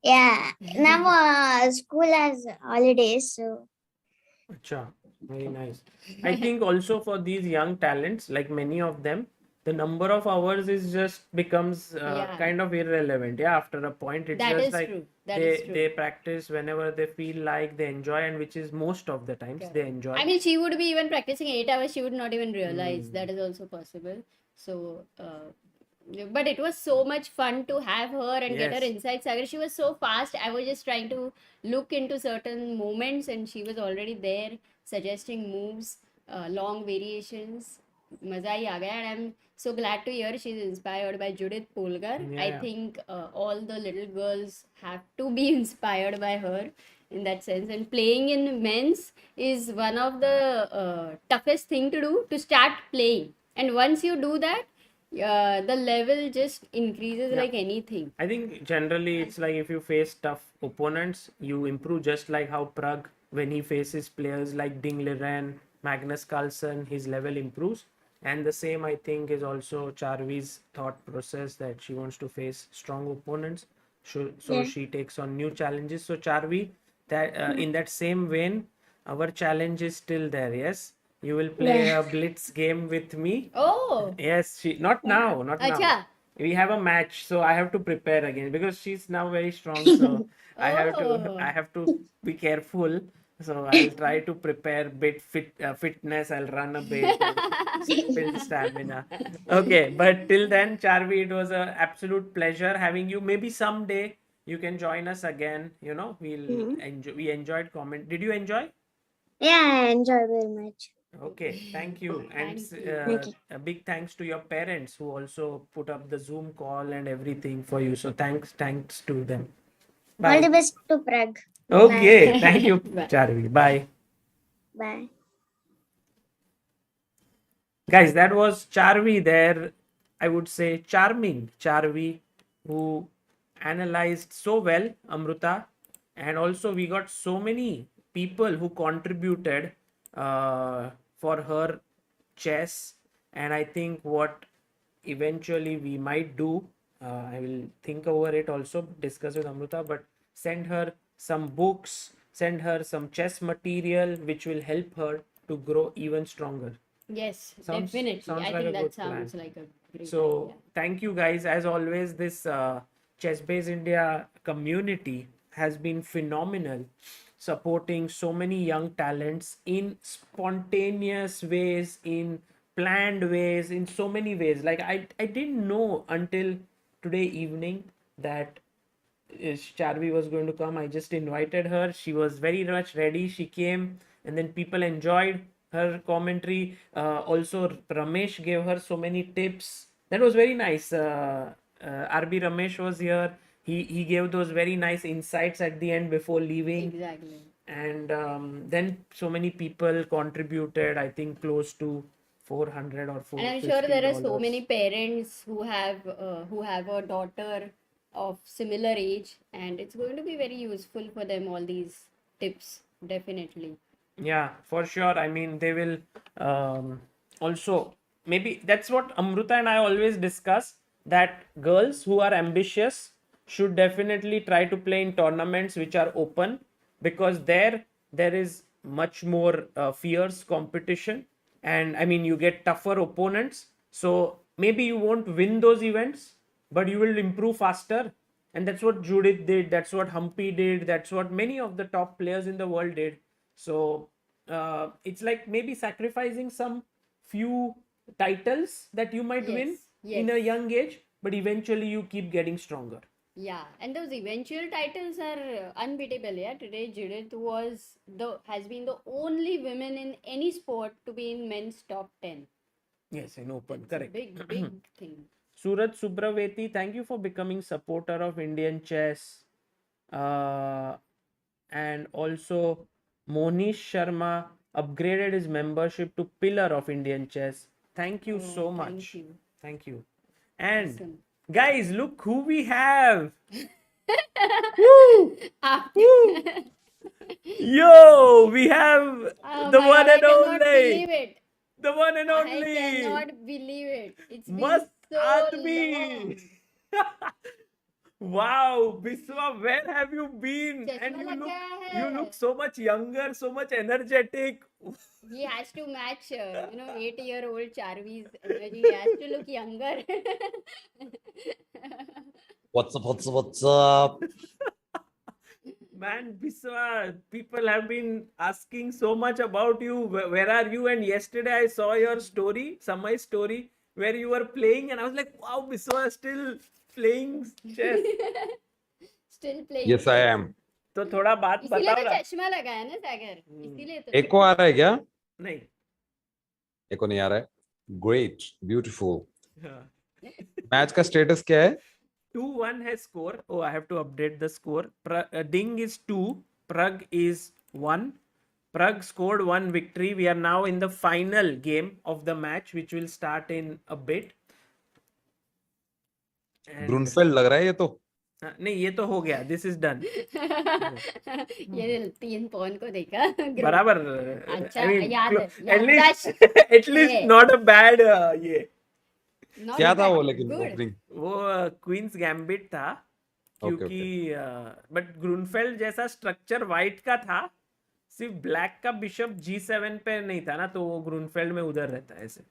Yeah, now school has holidays, so Acha, very nice. I think also for these young talents, like many of them, the number of hours is just becomes Yeah. kind of irrelevant. Yeah, after a point, it's That just is like true. That is true. they practice whenever they feel like, they enjoy, and which is most of the times they Correct. enjoy. I mean, she would be even practicing 8 hours. She would not even realize that is also possible. So, but it was so much fun to have her and get her Yes. insights. Sagar, she was so fast. I was just trying to look into certain moments, and she was already there suggesting moves, long variations. Maza hi aa gaya, and I'm so glad to hear she's inspired by Judith Polgar. I Yeah. think all the little girls have to be inspired by her in that sense. And playing in men's is one of the toughest thing to do, to start playing. And once you do that, the level just increases Yeah. like anything. I think generally it's like if you face tough opponents, you improve, just like how Pragg, when he faces players like Liren, Magnus Carlsen, his level improves. And the same, I think, is also Charvi's thought process, that she wants to face strong opponents. So Yeah. she takes on new challenges. So Charvi, that in that same vein, our challenge is still there. Yes, you will play Yeah. a blitz game with me. Oh, Yes, she not now, not now. acha. We have a match, so I have to prepare again because she's now very strong. So Oh. I have to be careful. So I'll try to prepare bit fitness. I'll run a bit and build stamina. Okay, but till then, Charvi, it was a absolute pleasure having you. Maybe someday you can join us again. You know, we'll Mhm. enjoy. We enjoyed comment. Did you enjoy? Yeah, I enjoy very much. Okay, thank you. And Thank you. Thank you. a big thanks to your parents who also put up the Zoom call and everything for you. So thanks to them. All the Bye. best to Pragg. Okay, thank you, Bye. Charvi. Bye. Bye. Guys, that was Charvi there. I would say charming Charvi, who analyzed so well Amruta. And also, we got so many people who contributed for her chess. And I think what eventually we might do, I will think over it also, discuss with Amruta, but send her some books, send her some chess material which will help her to grow even stronger. Yes, Sounds definitely. I like think a that good sounds plan. like a great So idea. thank you guys. As always, this Chess Base India community has been phenomenal, supporting so many young talents in spontaneous ways, in planned ways, in so many ways. Like I didn't know until today evening that Charvi was going to come. I just invited her. She was very much ready. She came, and then people enjoyed her commentary. Also, Ramesh gave her so many tips. That was very nice. RB Ramesh was here. He gave those very nice insights at the end before leaving. Exactly. And then so many people contributed. I think close to 400 or And I'm sure there are so $450. many parents who have a daughter of similar age, and it's going to be very useful for them, all these tips, definitely. Yeah, for sure. I mean, they will also, maybe that's what Amruta and I always discuss, that girls who are ambitious should definitely try to play in tournaments which are open, because there is much more fierce competition, and I mean, you get tougher opponents. So maybe you won't win those events, but you will improve faster. And that's what Judith did, that's what Humpy did, that's what many of the top players in the world did. So it's like maybe sacrificing some few titles that you might win Yes, in a yes. young age, but eventually you keep getting stronger. Yeah, and those eventual titles are unbeatable. Yeah, today Judith has been the only woman in any sport to be in men's top 10. Yes, in open, It's a correct. big thing. Surat Subraveti, thank you for becoming supporter of Indian chess. And also, Monish Sharma upgraded his membership to Pillar of Indian Chess. Thank you so Oh, thank much. you. Thank you. And Awesome. guys, look who we have. Woo! Ah, Woo! Yo, we have oh the my one God, I and cannot only. believe it. The one and I only. cannot believe it. It's been Must so Admi. long. Wow, Biswa, where have you been? चश्मा And लग गया you है. look so much younger, so much energetic. He has to match, 8-year-old Charvi's energy. He has to look younger. What's up? What's up? Man, Biswa, people have been asking so much about you. Where are you? And yesterday I saw your story, Samay story, where you were playing, and I was like, wow, Biswa is still playing chess. Still playing. Yes, I chess. am. तो थोड़ा बात इसीलिए बताओ तो ना. चश्मा लगा है ना सागर. इसीलिए तो. एको आ रहा है क्या? नहीं. एको नहीं आ रहा है. Great, beautiful. हाँ. मैच का स्टेटस क्या है? 2-1 has score. Oh, I have to update the score. Ding is 2. Pragg is 1. Pragg scored 1 victory. We are now in the final game of the match, which will start in a bit. And- ग्रूनफेल्ड लग रहा है ये तो. नहीं, ये तो हो गया. This is done. ये 3 पॉन को देखा. बराबर. अच्छा, I mean, याद है. at least, याददाश्त at least है. not a bad ये. Not क्या था bad. वो लेकिन Good. ओपनिंग? वो क्वींस गैम्बिट था. क्योंकि बट ग्रूनफेल्ड जैसा स्ट्रक्चर वाइट का था, सिर्फ ब्लैक का बिशप G7 पे नहीं था ना, तो वो ग्रूनफेल्ड में उधर रहता है ऐसे.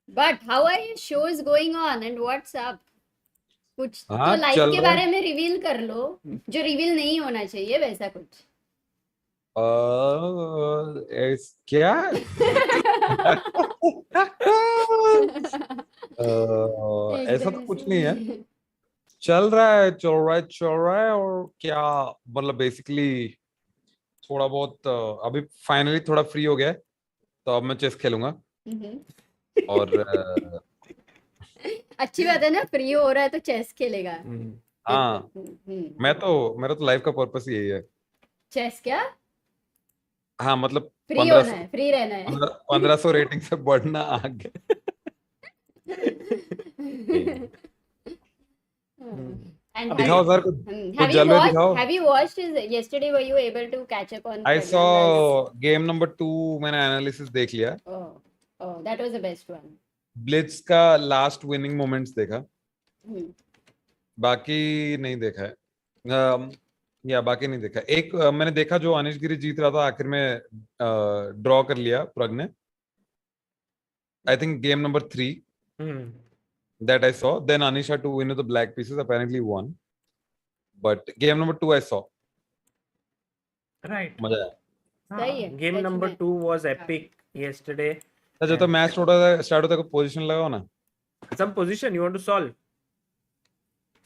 But how are your shows going on and what's up? कुछ हाँ, तो लाइफ चल के रहा है. बारे में रिवील कर लो, जो रिवील नहीं होना चाहिए वैसा कुछ. क्या? ऐसा तो कुछ नहीं है. चल रहा है. और क्या मतलब बेसिकली थोड़ा बहुत अभी फाइनली थोड़ा फ्री हो गया है, तो अब मैं चेस खेलूंगा. और अच्छी बात है ना, फ्री हो रहा है तो चेस खेलेगा. हाँ, मेरा तो लाइफ का पर्पस ही यही है. चेस क्या? हाँ, मतलब फ्री होना है, फ्री रहना है. 1500 रेटिंग से बढ़ना आगे. And दिखाओ सर कुछ जलवे दिखाओ. have you watched yesterday? Were you able to catch up on I Pragg saw Nanda's- game number 2. मैंने एनालिसिस देख लिया. Oh, that was the best one. Blitz का लास्ट विनिंग मोमेंट्स देखा. बाकी नहीं देखा है. बाकी नहीं देखा. एक मैंने देखा जो अनिश गिरी जीत रहा था, आखिर में ड्रॉ कर लिया प्रग ने. I think game number 3 that I saw. Then Anish had to win with the black pieces, apparently won. But game number 2 I saw. Right. मजा आया. सही है. Game सच number में. 2 was epic yesterday. अच्छा, तो मैच स्टार्ट होता है, position लगाओ ना. Some position you want to solve?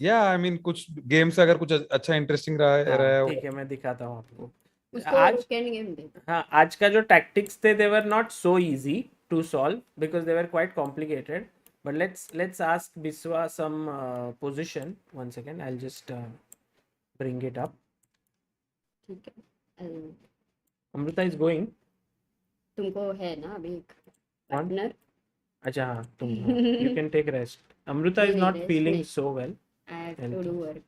या आई मीन कुछ गेम से अगर कुछ अच्छा इंटरेस्टिंग रहा है. ठीक है, मैं दिखाता हूँ आपको. उसको आज weekend game दे. हाँ, आज का जो टैक्टिक्स थे, they were not so easy to solve because they were quite complicated. But let's ask Biswa some position. One second, I'll just bring it up. ठीक है. Amrita is going. तुमको है ना अभी एक One? पार्टनर. अच्छा हाँ, तुम you can take rest. Amrita is नहीं, not rest feeling नहीं. so well. I have Health. to do work.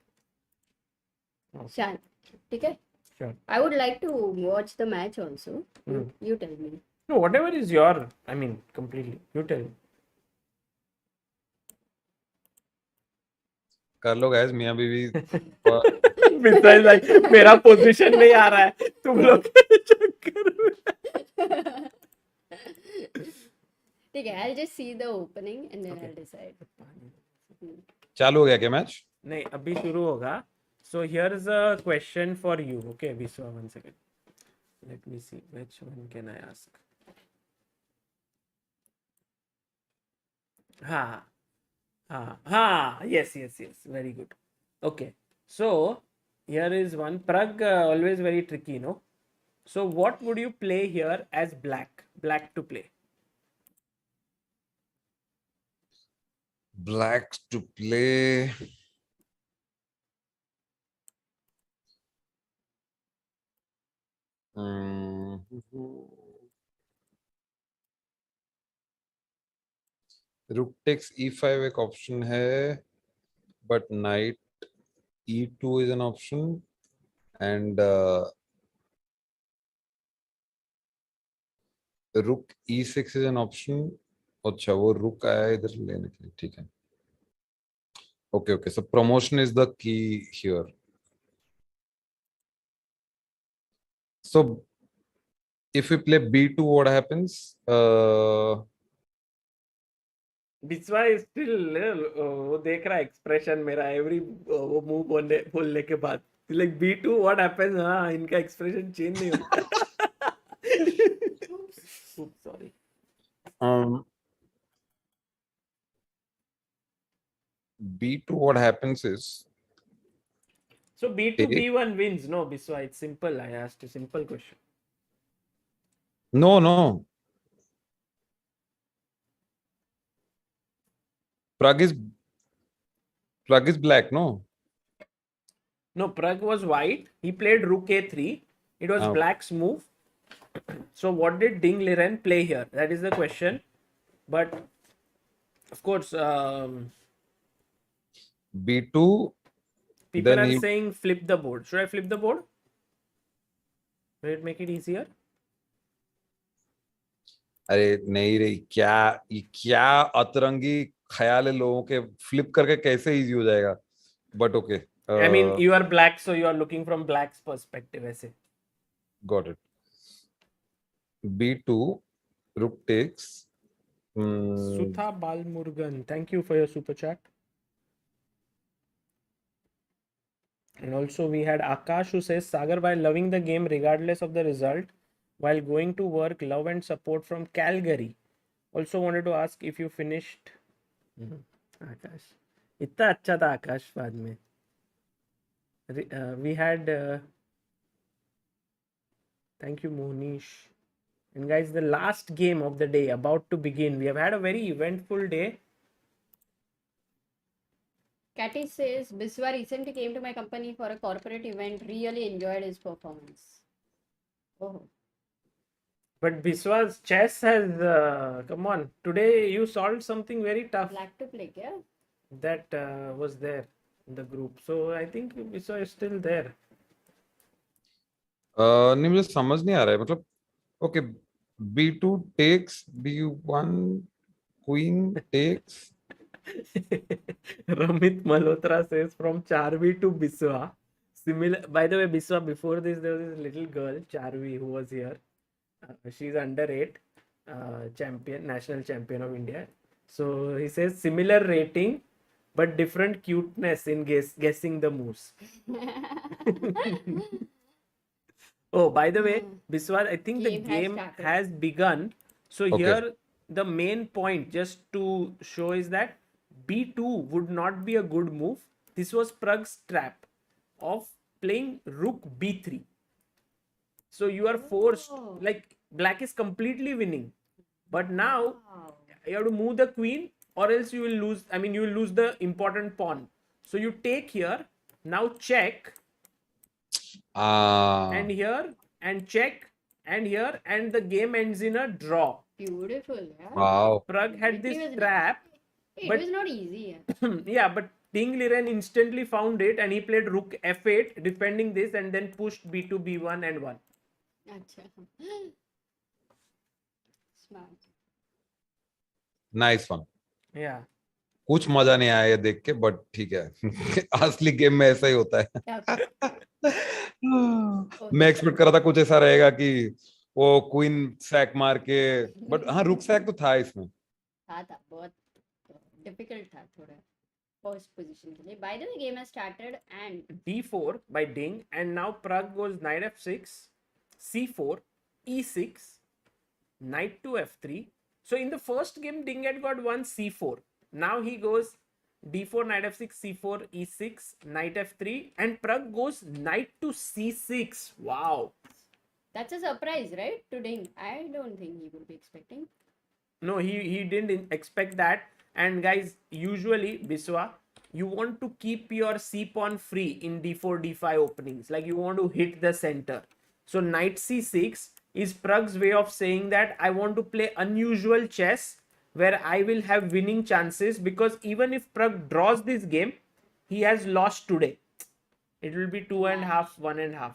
Okay. शांत. ठीक है. Sure. I would like to watch the match also. You tell me. No, whatever is your, I mean, completely. You tell me. कर लो guys, मियां बीवी. Biswa is like, मेरा position नहीं आ रहा है, तुम लोग के चक्कर में. ठीक है. I'll just see the opening and then I'll decide. चालू हो गया क्या मैच? नहीं, अभी शुरू होगा. So here is a question for you. Okay, Biswa, one second. Let me see. Which one can I ask? Yes. Very good. Okay. So here is one. Pragg, always very tricky, no? So what would you play here as black? Black to play. Black to play. Rook takes e5 एक option है, but knight e2 is an option, and रुक e6 is an option. अच्छा, वो रुक आया इधर लेने के लिए. ठीक है. Okay. So promotion is the key here. So if we play b2, what happens? Biswa is still वो देख रहा है expression मेरा every वो move बोलने के बाद like B2 what happens हाँ इनका expression change नहीं होता. Oops, sorry. b2, what happens is So B2 B1 wins. No, Biswa, it's simple. I asked a simple question. no. Pragg is black, no? No, Pragg was white. He played rook a3. It was Oh. black's move. So what did Ding Liren play here? That is the question. But of course, b2. people Then are he- saying flip the board. Should I flip the board? Will it make it easier? अरे नहीं रे, क्या अतरंगी ख्याल है लोगों के, flip करके कैसे इजी हो जाएगा, but okay. I mean, you are black, so you are looking from black's perspective. ऐसे. Got it. b2, rook takes. Sutha Balmurugan, thank you for your super chat. And also we had Akash who says, Sagar, while loving the game regardless of the result, while going to work, love and support from Calgary. Also wanted to ask if you finished. Akash. इतना अच्छा था आकाश बाद में. We had thank you Mohnish. And guys, the last game of the day about to begin. We have had a very eventful day. Catty says, Biswa recently came to my company for a corporate event. Really enjoyed his performance. Oh. But Biswa's chess has come on. Today you solved something very tough Black to play, yeah? that was there in the group. So I think Biswa is still there. नहीं, मुझे समझ नहीं आ रहा है, मतलब okay, b2 takes, b1 queen takes. Ramit Malhotra says from Charvi to Biswa. Similar. By the way, Biswa, before this there was this little girl Charvi who was here. She's under 8, national champion of India. So he says similar rating, but different cuteness in guessing the moves. Oh, by the way, Biswa, I think the game has begun. So Okay. here the main point just to show is that b2 would not be a good move. This was Pragg's trap of playing rook b3. So you are forced, like black is completely winning. But now Wow. you have to move the queen or else you will lose. I mean, you will lose the important pawn. So you take here, now check, and here, and check, and here, and the game ends in a draw. Beautiful, yeah? Wow. Pragg had It this was trap. It But- was not easy. Yeah. Yeah, but Ding Liren instantly found it and he played rook f8 defending this and then pushed b2, b1 and 1. Acha. Smart. Nice one. Yeah. कुछ मजा नहीं आया ये देख के, but ठीक है. असली गेम में ऐसा ही होता है. Yeah. मैं एक्सपेक्ट कर रहा था कुछ ऐसा रहेगा कि वो क्वीन सैक मार के, बट हाँ, रुक सैक तो था इसमें. था बहुत difficult था थोड़ा first position के लिए. By the way, game has started and d4 by Ding, and now Pragg goes knight f6, c4, e6, knight to f3. So in the first game, Ding had got one c4. Now he goes d4, knight f6, c4, e6, knight f3, and Pragg goes knight to c6. Wow. that's a surprise, right? To Ding. I don't think he would be expecting. No, he didn't expect that. And guys, usually Biswa, you want to keep your c pawn free in d4 d5 openings, like you want to hit the center. So knight c6 is Pragg's way of saying that I want to play unusual chess where I will have winning chances, because even if Pragg draws this game, he has lost today. It will be 2.5, 1.5.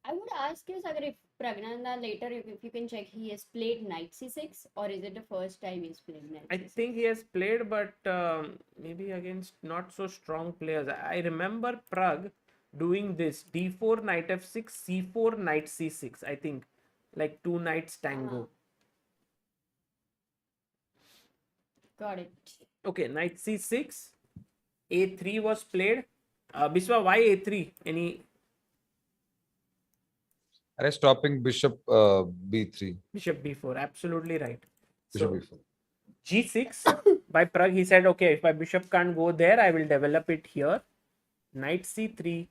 I would ask you, Sagar, if Pragnanda later, if you can check, he has played knight c6, or is it the first time he's played knight I c6? think he has played, but maybe against not so strong players. I remember Pragg doing this d4, knight f6, c4, knight c6. I think like two knights tango. Got it. Okay, knight c6, a3 was played. Biswa, why a3? Any Are stopping bishop b3. bishop b4? Absolutely right. Bishop So b4. g6 by Pragg, he said, okay, if my bishop can't go there, I will develop it here. Knight c3,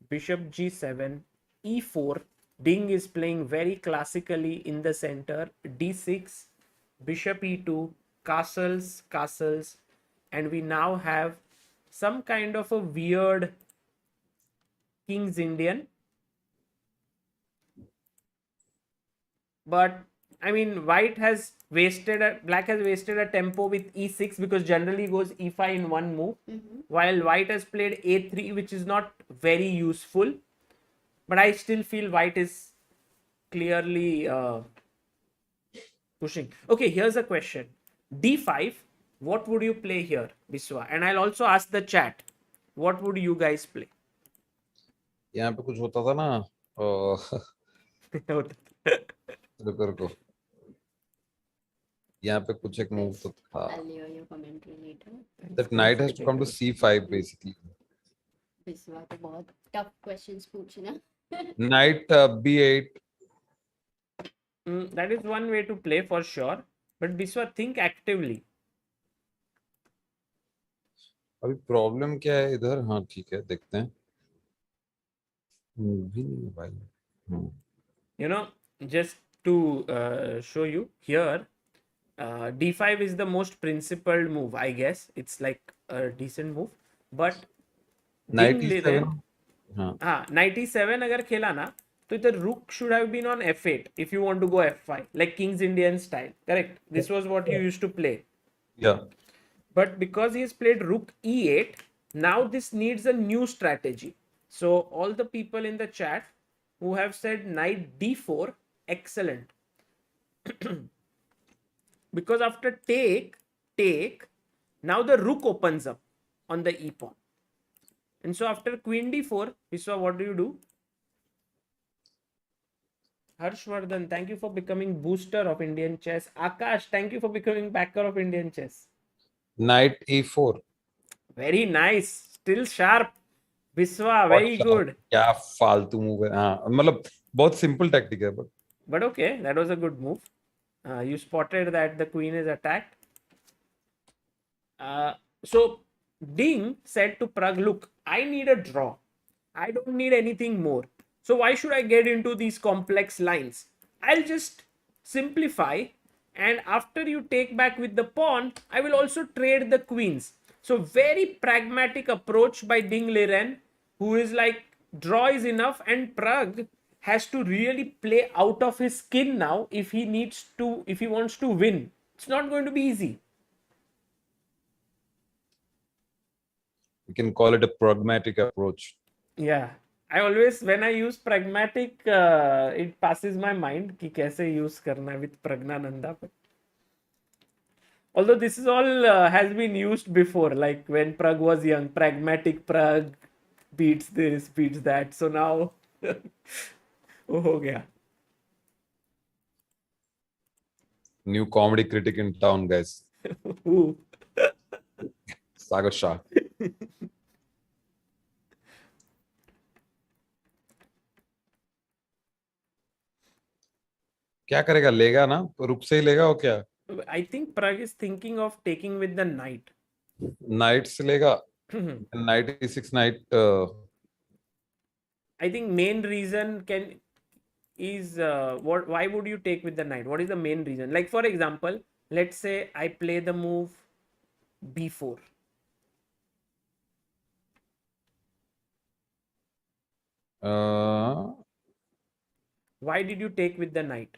bishop g7, e4. Ding is playing very classically in the center. d6, bishop e2, castles, castles, and we now have some kind of a weird King's Indian. But I mean, black has wasted a tempo with e6 because generally goes e5 in one move, while white has played a3, which is not very useful. But I still feel white is clearly pushing. Okay, here's a question. d5, what would you play here, Biswa? And I'll also ask the chat, what would you guys play? यहाँ पे कुछ होता था ना रुको रुको यहाँ पे कुछ एक मूव तो था. I'll hear your commentary later. That knight has to come to c5 basically. Biswa तो बहुत tough questions पूछना. Knight b8. That is one way to play for sure. But Biswa, think actively. अभी problem क्या है इधर? हाँ ठीक है, देखते हैं. भी नहीं है भाई. You know, just to show you here, d5 is the most principled move, I guess. It's like a decent move. But Knight e7. हाँ, knight e7 अगर खेला ना, तो इधर rook should have been on f8 if you want to go f5, like King's Indian style. Correct? This was what you used to play. Yeah. But because he has played rook e8, now this needs a new strategy. So all the people in the chat who have said knight d4, excellent. Because after take, now the rook opens up on the e pawn. And so after queen d4, Viswa, what do? Harshvardhan, thank you for becoming booster of Indian chess. Akash, thank you for becoming backer of Indian chess. Knight e4. Very nice. Still sharp. Viswa, very good. क्या फालतू move है. हाँ मतलब बहुत simple tactic है. But okay, that was a good move. You spotted that the queen is attacked. So Ding said to Pragg, look, I need a draw. I don't need anything more. So why should I get into these complex lines? I'll just simplify, and after you take back with the pawn, I will also trade the queens. So very pragmatic approach by Ding Liren, who is like, draw is enough, and Pragg has to really play out of his skin now if he wants to win. It's not going to be easy. We can call it a pragmatic approach. Yeah. I always, when I use pragmatic, it passes my mind कि कैसे use करना with Pragnananda. Although this is all has been used before, like when Pragg was young, pragmatic Pragg beats this, beats that. So now, oh, ho gaya. New comedy critic in town, guys. Who? Sagar Shah. क्या करेगा? लेगा ना? रुक से ही लेगा और क्या? I think Pragg is thinking of taking with the knight. Knight से लेगा. Knight e6, knight. I think main reason is why would you take with the knight? What is the main reason? Like for example, let's say I play the move b4. Why did you take with the knight?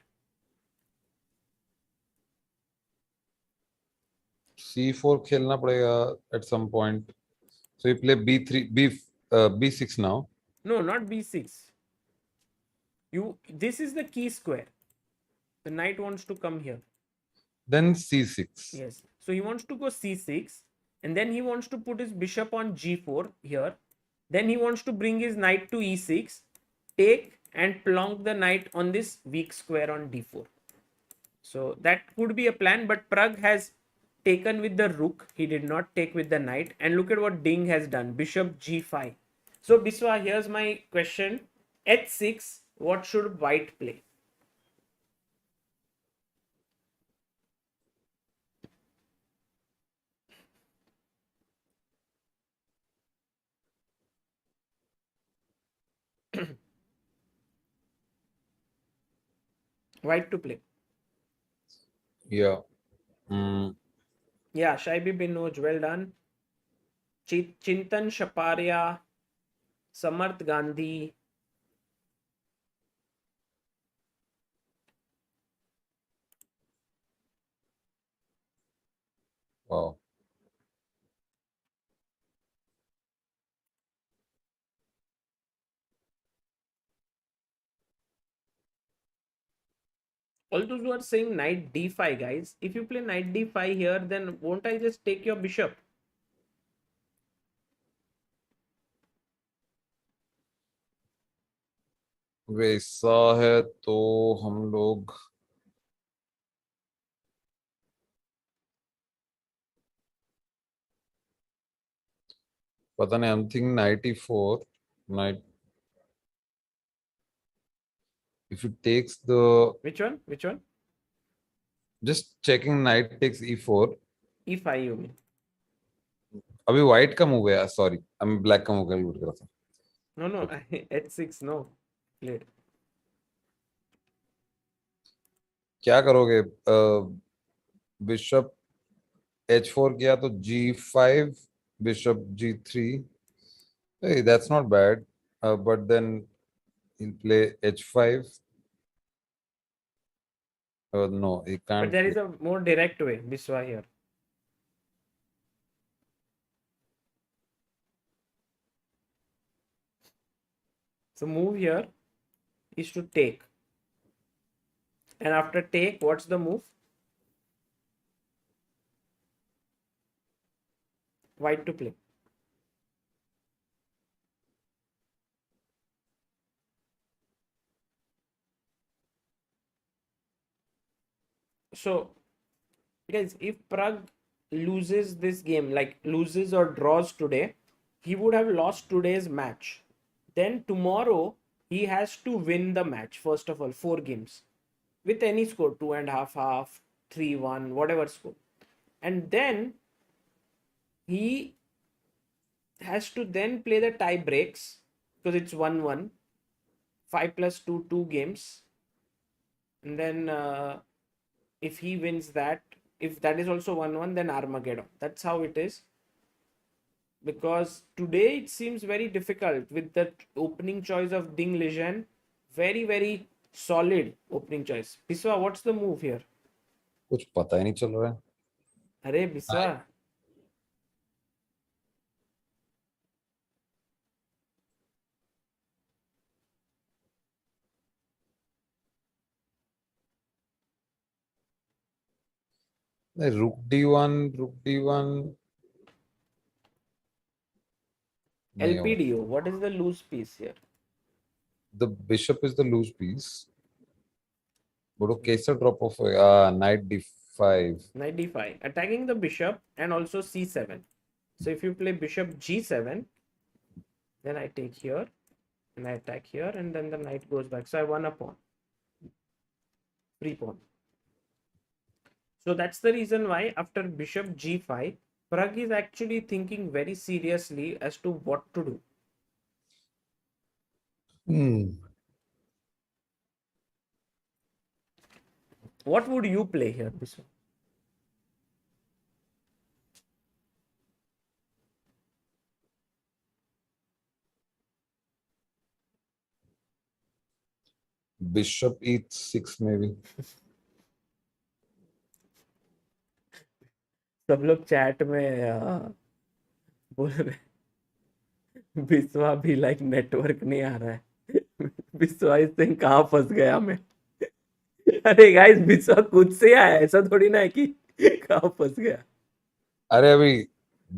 c4 खेलना पड़ेगा at some point. So you play b3, b6 now. No, not b6. This is the key square. The knight wants to come here. Then c6. Yes. So he wants to go c6, and then he wants to put his bishop on g4 here. Then he wants to bring his knight to e6, take and plonk the knight on this weak square on d4. So that could be a plan, but Pragg has taken with the rook. He did not take with the knight. And look at what Ding has done. Bishop g5. So Biswa, here's my question. h6, what should white play? White to play. Yeah. Yeah, Shaibi Binoj, well done. Chintan Shaparia, Samarth Gandhi. Wow. All those who are saying knight d5, guys, if you play knight d5 here, then won't I just take your bishop? वैसा है तो हम लोग पता नहीं. I'm thinking knight e4. Knight. If it takes the. Which one? Which one? Just checking knight takes e4. E5 you mean? अभी white का move है. Sorry, I'm black का मूव कैलकुलेट कर रहा था. No, h6 no. Played. क्या करोगे? Bishop h4 किया तो g5, bishop g3. Hey, that's not bad. But then he'll play h5. No, he can't. But there is a more direct way, Biswa, here. So move here is to take. And after take, what's the move? White to play. So, guys, if Pragg loses this game, like loses or draws today, he would have lost today's match. Then tomorrow, he has to win the match, first of all, 4 games. With any score, 2.5, 3-1, whatever score. And then he has to then play the tie breaks because it's 1-1. 5 plus 2, 2 games. And then if he wins that, if that is also 1-1, then Armageddon. That's how it is. Because today it seems very difficult with the opening choice of Ding Liren. Very, very solid opening choice. Biswa, what's the move here? कुछ पता ही नहीं चल रहा है. अरे Biswa, Rook d1, rook d1. नहीं होगा. LPDO. What is the loose piece here? The bishop is the loose piece. But वो कैसे drop off है? Knight d5. Knight d5. Attacking the bishop and also c7. So if you play bishop g7, then I take here and I attack here and then the knight goes back. So I won a pawn. Free pawn. So that's the reason why after bishop g5, Pragg is actually thinking very seriously as to what to do. What would you play here, Biswa? Bishop e6 maybe. सब लोग chat में बोल रहे बिस्वा भी like network नहीं आ रहा है बिस्वा इस दिन कहाँ फंस गया मैं? अरे गाइस, बिस्वा खुद से आया, ऐसा थोड़ी ना है कि कहाँ फंस गया। अरे अभी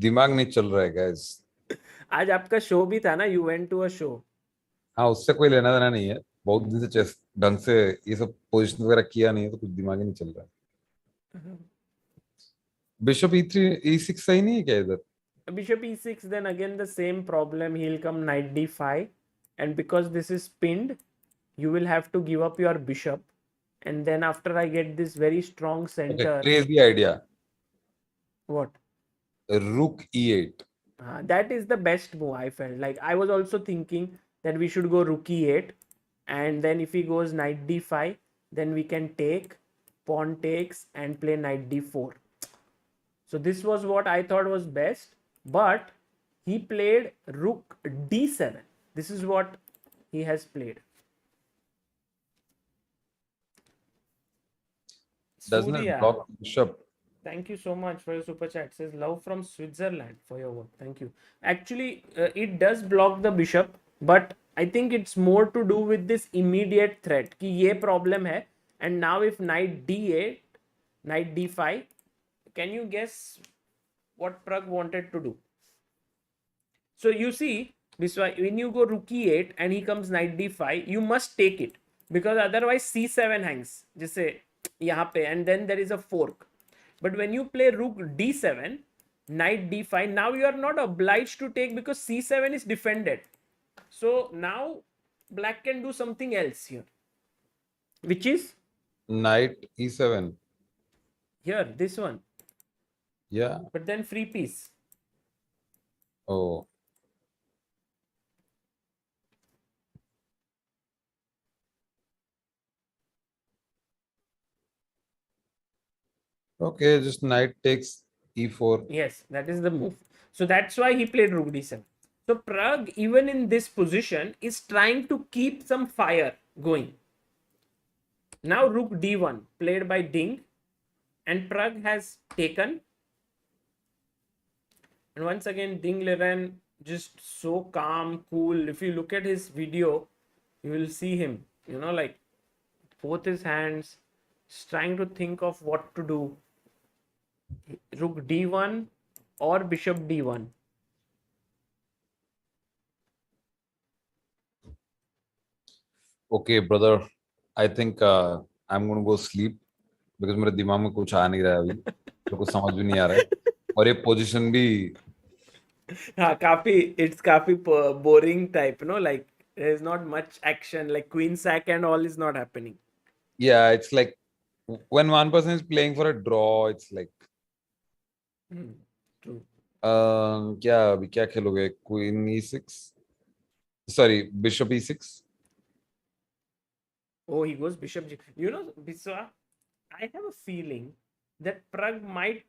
दिमाग नहीं चल रहा है गाइस। आज आपका शो भी था ना, you went to a show. हाँ, उससे कोई लेना देना नहीं है। बहुत दिन से चेस ढंग से ये सब पोजीशन वगैरह किया नहीं है, तो कुछ दिमाग ही नहीं चल रहा है। बिशप E3 E6 सही नहीं है क्या इधर? Bishop E6, then again the same problem. He'll come knight D5, and because this is pinned, you will have to give up your bishop. And then after I get this very strong Okay, center, crazy idea. what? Rook E8. That is the best move. I felt like I was also thinking that we should go rook E8, and then if he goes knight D5, then we can take, pawn takes, and play knight D4. So this was what I thought was best, but he played rook D7. This is what he has played. Doesn't it Surya, block bishop? thank you so much for your super chat. Says love from Switzerland for your work. Thank you. Actually, it does block the bishop, but I think it's more to do with this immediate threat. कि ये problem है. And now if knight D8, knight D5, can you guess what Pragg wanted to do? So you see, this when you go rook e8 and he comes knight d5, you must take it because otherwise c7 hangs, जैसे यहाँ पे, and then there is a fork. But when you play rook d7, knight d5, now you are not obliged to take because c7 is defended. So now black can do something else here, which is Knight E7. here, this one. Yeah. But then free piece. Oh. Okay, just knight takes E4. Yes, that is the move. So that's why he played rook d7. So Pragg, even in this position, is trying to keep some fire going. Now rook d1 played by Ding, and Pragg has taken. And once again, Ding Liren just so calm, cool. If you look at his video, you will see him, like both his hands, just trying to think of what to do. Rook d1 or bishop d1. Okay, brother. I think I'm going to go sleep because मेरे दिमाग में कुछ आ नहीं रहा है अभी, तो कुछ समझ भी नहीं आ रहा है, और ये पोजीशन भी हाँ, it's काफी boring type, like there's not much action, like queen sack and all is not happening. Yeah, it's like when one person is playing for a draw, it's like True. क्या खेलोगे? Queen E6, sorry, Bishop E6. Oh, he goes bishop G. Biswa, I have a feeling that Pragg might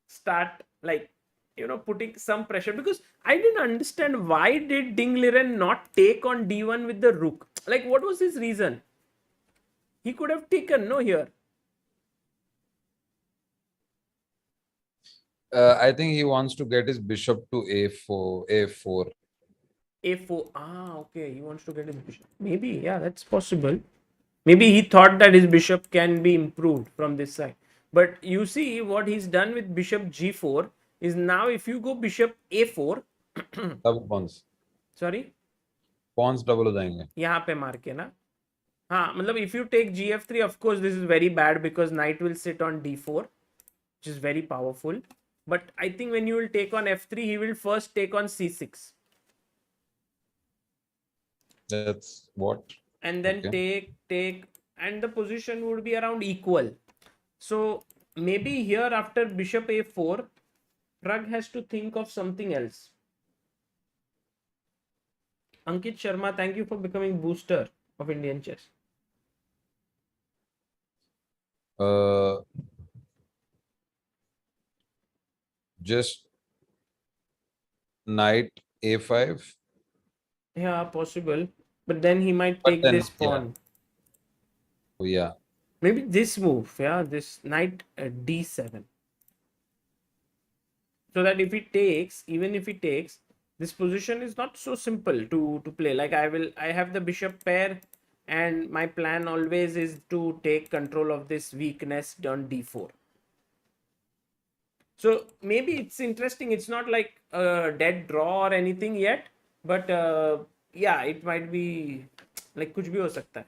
start putting some pressure, because I didn't understand why did Ding Liren not take on d1 with the rook. Like, what was his reason? He could have taken, no, here. I think he wants to get his bishop to A4. A4. Okay, he wants to get his bishop. Maybe, yeah, that's possible. Maybe he thought that his bishop can be improved from this side. But you see what he's done with bishop G4 is now if you go bishop A4. Double pawns. Sorry? Pawns double हो जाएंगे. यहाँ पे मार के ना. हाँ, मतलब if you take Gf3, of course this is very bad because knight will sit on D4, which is very powerful. But I think when you will take on F3, he will first take on C6. That's what? And then take, and the position would be around equal. So maybe here after bishop A4, Pragg has to think of something else. Ankit Sharma, thank you for becoming booster of Indian chess. Just knight A5. Yeah, possible. But then he might take this pawn. Oh, yeah. Maybe this move, this knight D7. So that if he takes, even if he takes, This position is not so simple to play. Like I have the bishop pair, and my plan always is to take control of this weakness on d4. So maybe it's interesting. It's not like a dead draw or anything yet, but yeah, it might be like कुछ भी हो सकता है.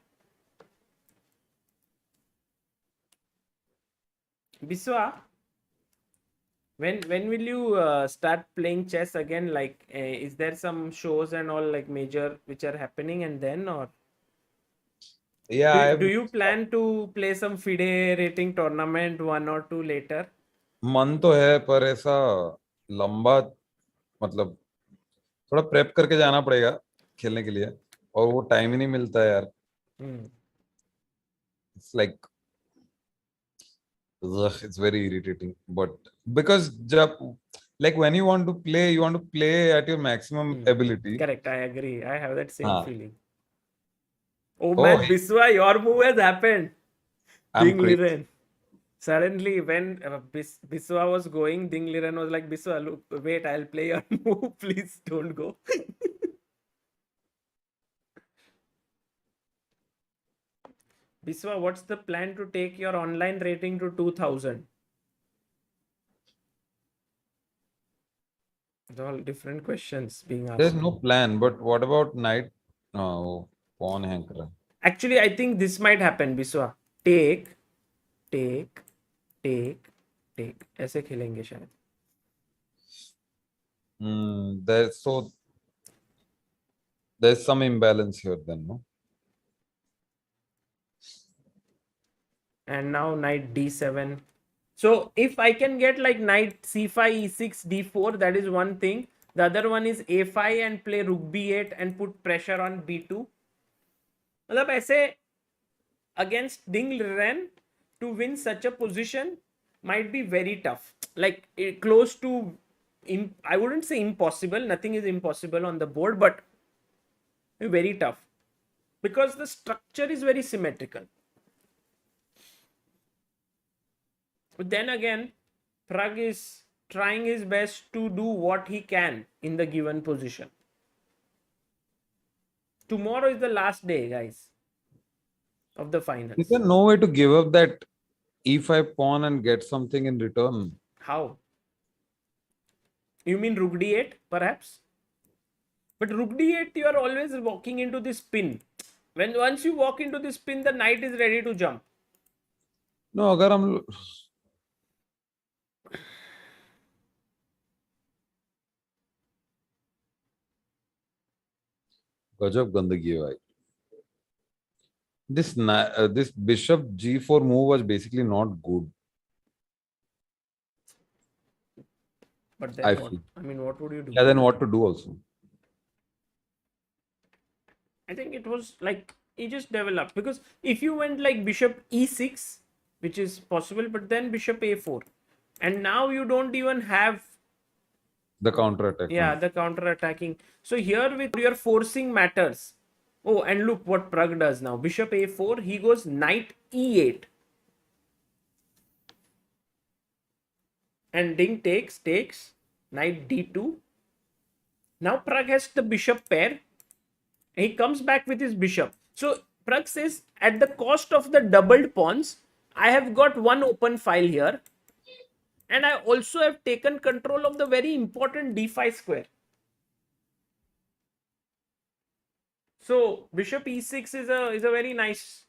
Biswa, when will you start playing chess again? Like, is there some shows and all like major which are happening, and then or Yeah, do you plan to play some FIDE rating tournament 1 or 2 later? मन तो है पर ऐसा लंबा मतलब थोड़ा prep करके जाना पड़ेगा खेलने के लिए और वो टाइम ही नहीं मिलता है यार. It's like ugh, it's very irritating but because जब like when you want to play at your maximum ability. Correct, I agree. I have that same हाँ. feeling. Oh Oh, man, Biswa, your move has happened. I'm Ding crazy. Liren. Suddenly, when Biswa was going, Ding Liren was like, Biswa, look, wait, I'll play your move. Please don't go. Biswa, what's the plan to take your online rating to 2000? It's all different questions being asked. There's no plan, but what about night? Oh, pawn hang कर रहा है. Actually, I think this might happen, Biswa. Take, take, take, take. ऐसे खेलेंगे शायद. There's some imbalance here then, no? And now knight d7. So if I can get like knight c5, e6, d4, that is one thing. The other one is a5 and play rook b8 and put pressure on b2. मतलब ऐसे against Ding Liren to win such a position might be very tough. Like close to, I wouldn't say impossible. Nothing is impossible on the board, but very tough because the structure is very symmetrical. But then again, Pragg is trying his best to do what he can in the given position. Tomorrow is the last day, guys, of the finals. Is there no way to give up that e5 pawn and get something in return? How? You mean rook d8, perhaps? But rook d8, you are always walking into this pin. Once you walk into this pin, the knight is ready to jump. No, अगर हम गजब गंदगी है भाई. This bishop g4 move was basically not good. But I then what? feel. I mean, what would you do? Yeah, then what to do also? I think it was like he just developed because if you went like bishop e6, which is possible, but then bishop a4, and now you don't even have the counter attack. Yeah, the counter attacking. So here with your forcing matters. Oh, and look what Pragg does now. Bishop a4, he goes knight e8. And Ding takes, knight d2. Now Pragg has the bishop pair. And he comes back with his bishop. So Pragg says, at the cost of the doubled pawns, I have got one open file here. And I also have taken control of the very important d5 square. So bishop e6 is a very nice.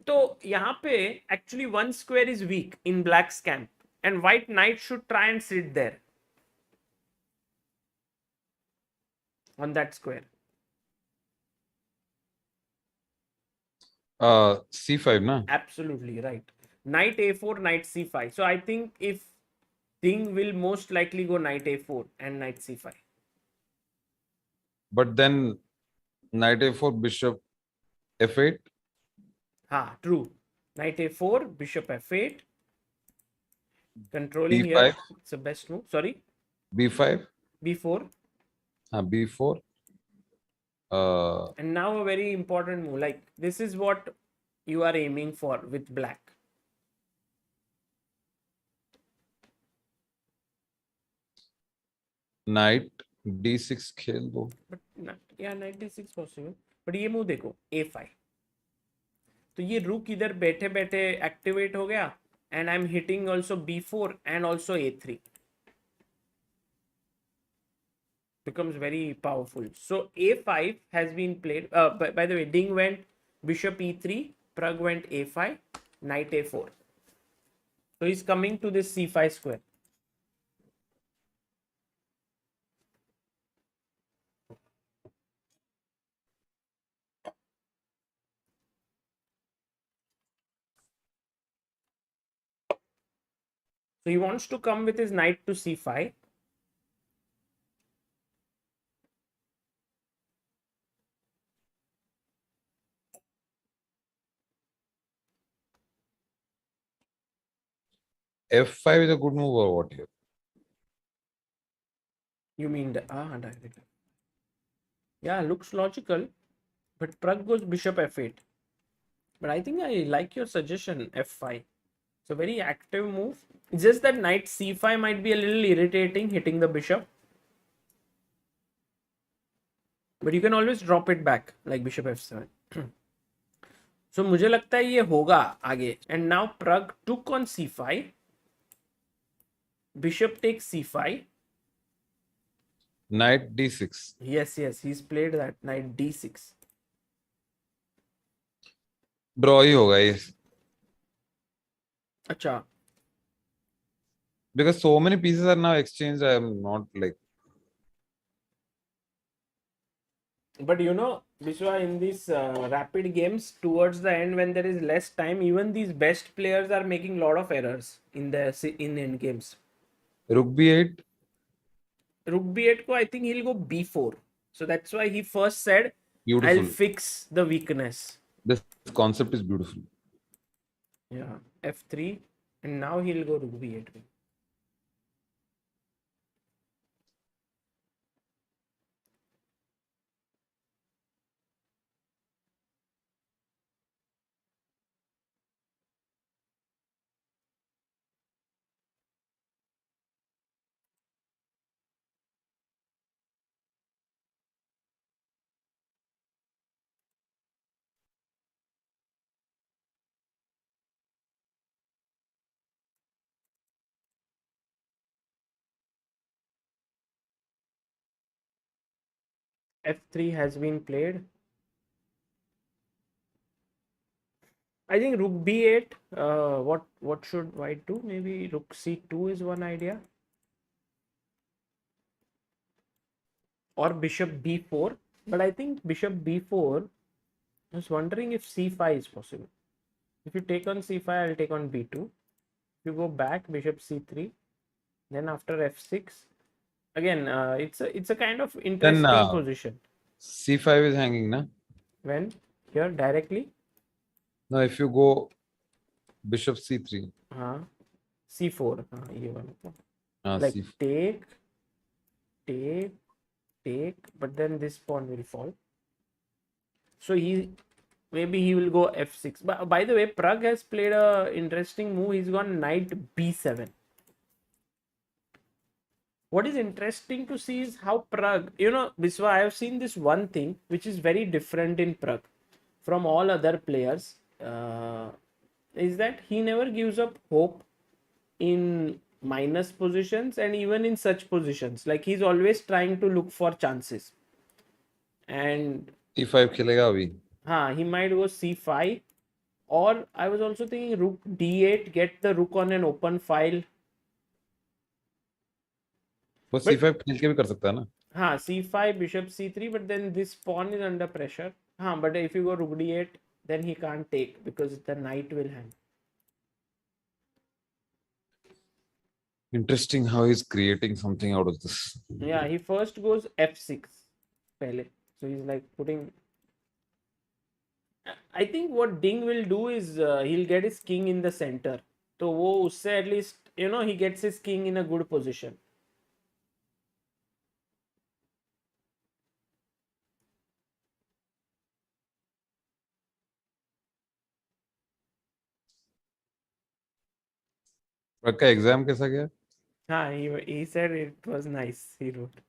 So यहाँ पे actually one square is weak in black's camp, and white knight should try and sit there on that square. C5, na? Absolutely right. Knight a4, knight c5. So I think if Ding will most likely go knight a4 and knight c5. But then knight a4, bishop f8. Ha, true. Knight a4, bishop f8. Controlling B5. here. It's the best move. Sorry. B5. b4. B4. And now a very important move. Like this is what you are aiming for with black. Night d6 खेल दो. But या night d6 possible, but ये move देखो a5, तो ये रुक इधर बैठे बैठे एक्टिवेट हो गया, and I am hitting also b4 and also a3, becomes very powerful. So a5 has been played. By the way, Ding went bishop e3, Pragg went a5, knight a4. So he's coming to this c5 square. So he wants to come with his knight to c5. f5 is a good move or what here? You mean direct. Yeah, looks logical, but Pragg goes bishop f8. But I think I like your suggestion, f5. It's a very active move. It's just that knight c5 might be a little irritating, hitting the bishop. But you can always drop it back, like bishop f7. So मुझे लगता है ये होगा आगे. And now Pragg took on c5. Bishop takes c5. Knight d6. Yes, he's played that. Knight d6. Draw ही होगा ये. अच्छा. Because so many pieces are now exchanged, I am not like. But you know, Vishwa, in these rapid games, towards the end when there is less time, even these best players are making a lot of errors in end games. Rook b8. Rook b8 ko I think he'll go b4. So that's why he first said, Beautiful. I'll fix the weakness. This concept is beautiful. Yeah, f3, and now he'll go rook b8. f3 has been played. I think rook b8. What should white do? Maybe rook c2 is one idea. Or bishop b4. But I think bishop b4. I was wondering if c5 is possible. If you take on c5, I'll take on b2. If you go back, bishop c3. Then after f6. Again, it's a kind of interesting position. c5 is hanging, na? When? Here, directly? No, if you go bishop c3. c4. ये वाला. Like c4. take, but then this pawn will fall. So maybe he will go f6. But by the way, Pragg has played a interesting move. He's gone knight b7. What is interesting to see is how Pragg, Biswa, I have seen this one thing which is very different in Pragg from all other players, is that he never gives up hope in minus positions and even in such positions. Like he's always trying to look for chances. And e5 खेलेगा अभी. He might go c5, or I was also thinking rook d8, get the rook on an open file. वो c5 खेल के भी कर सकता है ना. c5, bishop c3, but then this pawn is under pressure. But if you go rook d8, then he can't take because the knight will hang. Interesting how he's creating something out of this. Yeah, he first goes f6 pehle. So he's like putting. I think what Ding will do is he'll get his king in the center. So wo usse at least he gets his king in a good position. प्रग का exam कैसा गया? He said it was nice. He wrote.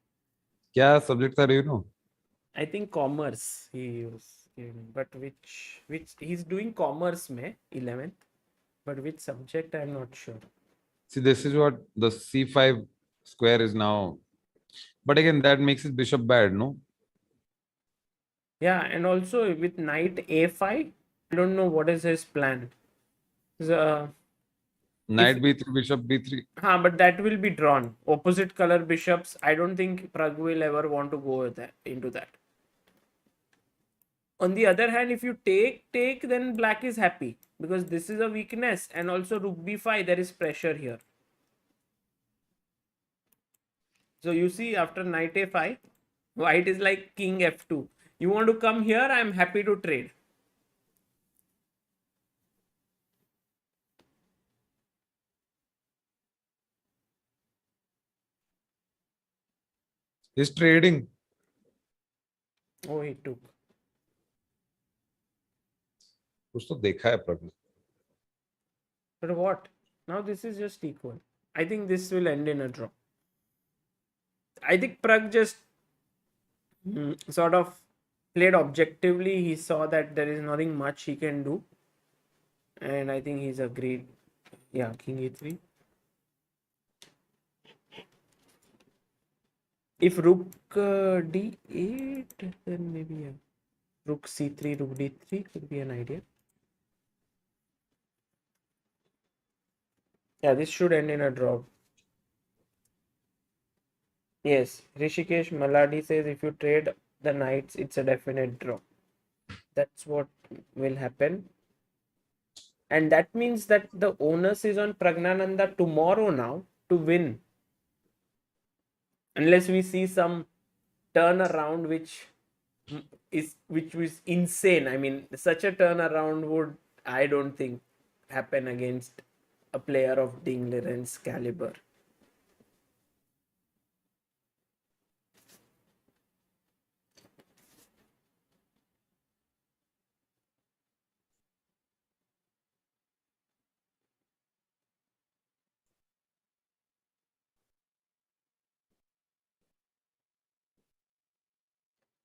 क्या subject था no? I think commerce he was giving, but which he's doing commerce में 11th, but which subject I'm not sure. See, this is what the c5 square is now. But again, that makes his bishop bad, no? Yeah, and also with knight a5, I don't know what is his plan. So, Knight b3, bishop b3. but that will be drawn. Opposite color bishops. I don't think Pragg will ever want to go with that, into that. On the other hand, if you take, then black is happy because this is a weakness, and also rook b5, there is pressure here. So you see, after knight a5, white is like king f2. You want to come here, I am happy to trade. He's trading. Oh, he took. कुछ तो देखा है प्रज्ञ ने. But what? Now this is just equal. I think this will end in a draw. I think Pragg just sort of played objectively. He saw that there is nothing much he can do. And I think he's agreed. Yeah, king e3. If rook d8, then maybe yeah. Rook c3, rook d3 could be an idea. Yeah, this should end in a draw. Yes, Rishikesh Maladi says if you trade the knights, it's a definite draw. That's what will happen. And that means that the onus is on Pragnananda tomorrow now to win. Unless we see some turnaround which was insane. I mean, such a turnaround would, I don't think, happen against a player of Ding Liren's caliber.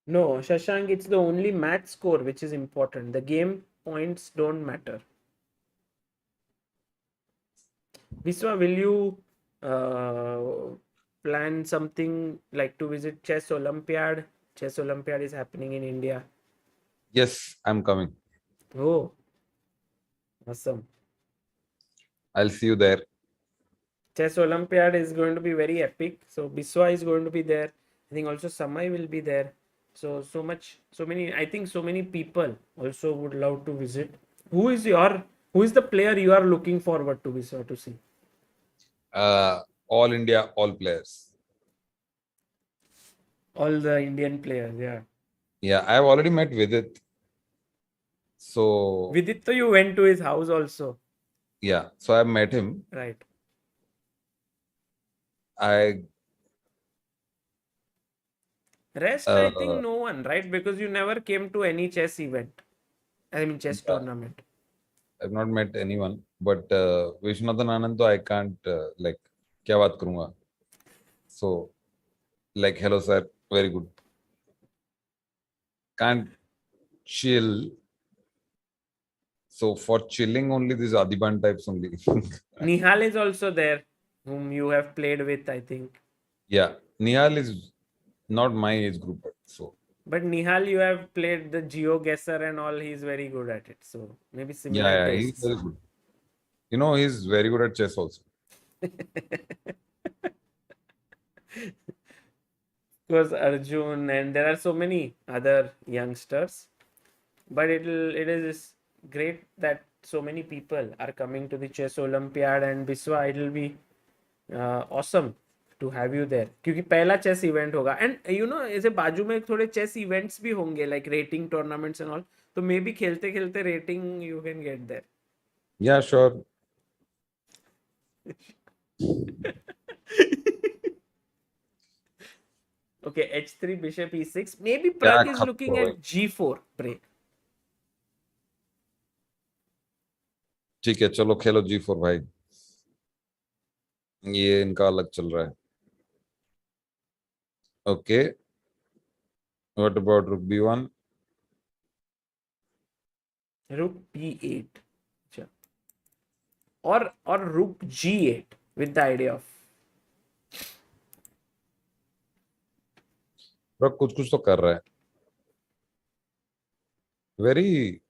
No, Shashank, it's the only match score which is important. The game points don't matter. Viswa, will you plan something like to visit Chess Olympiad? Chess Olympiad is happening in India. Yes, I'm coming. Oh, awesome. I'll see you there. Chess Olympiad is going to be very epic. So Biswa is going to be there. I think also Samay will be there. So many. I think so many people also would love to visit. Who is the player you are looking forward to, Biswa, to see? All India, all players. All the Indian players, yeah. Yeah, I've already met Vidit. So Vidit, you went to his house also. Yeah, so I met him. Right. Rest, I think no one, right? Because you never came to any chess event. I mean, chess tournament. I've not met anyone, but Vishwanathan Anand, I can't like, क्या बात करूँगा? So, like, hello sir, very good. Can't chill. So for chilling only, these Adiban types only. Nihal is also there, whom you have played with, I think. Yeah, Nihal is not my age group, so. But Nihal, you have played the GeoGuessr and all. He's very good at it. So maybe similar Yeah, tastes. he's very good. You know, he's very good at chess also. Because Arjun and there are so many other youngsters. But it is great that so many people are coming to the Chess Olympiad, and Biswa, it will be awesome to have you there. क्योंकि पहला chess event होगा, and you know ऐसे बाजू में थोड़े chess events भी होंगे, like rating tournaments and all. तो maybe खेलते खेलते rating you can get there. Yeah, sure. Okay, h3 bishop e6. Maybe Pragg is looking at g4 break. ठीक है, चलो खेलो g4 भाई. ये इनका अलग चल रहा है. Okay. What about rook b1? Rook b8. अच्छा. Or rook g8 with the idea of. Pragg कुछ तो कर रहा है. Very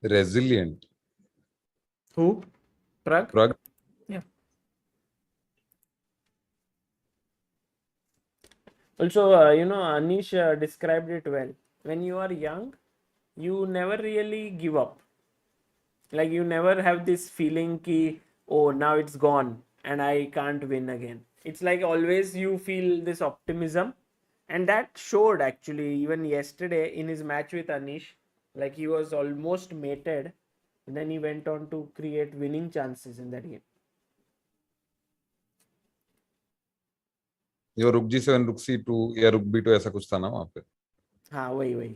resilient. Who? Pragg? Pragg. Yeah. Also, Anish described it well. When you are young, you never really give up. Like you never have this feeling ki, oh, now it's gone and I can't win again. It's like always you feel this optimism, and that showed actually even yesterday in his match with Anish. Like he was almost mated, and then he went on to create winning chances in that game. ये रुक g7 रुक c2 या रुक b2 ऐसा कुछ था ना वहां पे. हाँ वही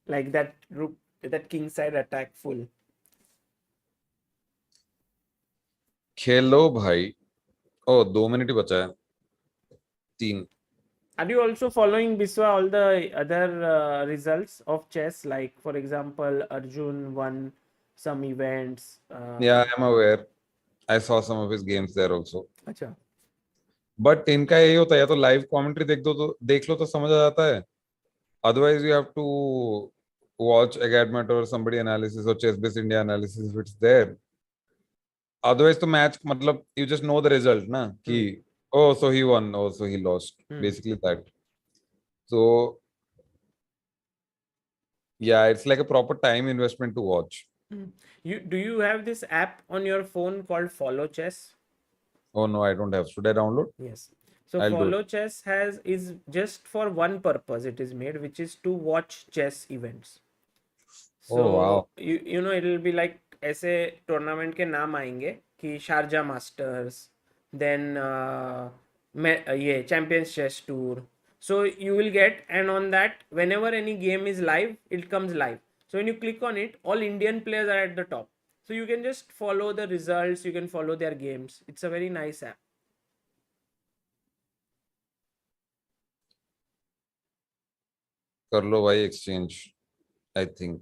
like that rook, that king side attack full. खेलो भाई. ओ 2 मिनट ही बचा है. 3. Are you also following, Biswa, all the other results of chess? Like, for example, Arjun won some events. Yeah, I'm aware. I saw some of his games there also. अच्छा. But इनका यही होता है, या तो live commentary देख लो तो समझ आ जाता है. Otherwise you have to watch Agadmat or somebody analysis or Chess-based India analysis if it's there. Otherwise तो match मतलब you just know the result ना कि oh so he won, oh so he lost. Basically that. So yeah, it's like a proper time investment to watch. Do you have this app on your phone called Follow Chess? Oh no, I don't have. Should I download? Yes. So I'll do Follow Chess is just for one purpose it is made, which is to watch chess events. So Oh wow. you know it will be like ऐसे tournament के नाम आएंगे कि Sharjah masters, then ये champions chess tour. So you will get, and on that, whenever any game is live, it comes live. So when you click on it, all Indian players are at the top. So you can just follow the results, you can follow their games. It's a very nice app. कर लो भाई exchange. I think.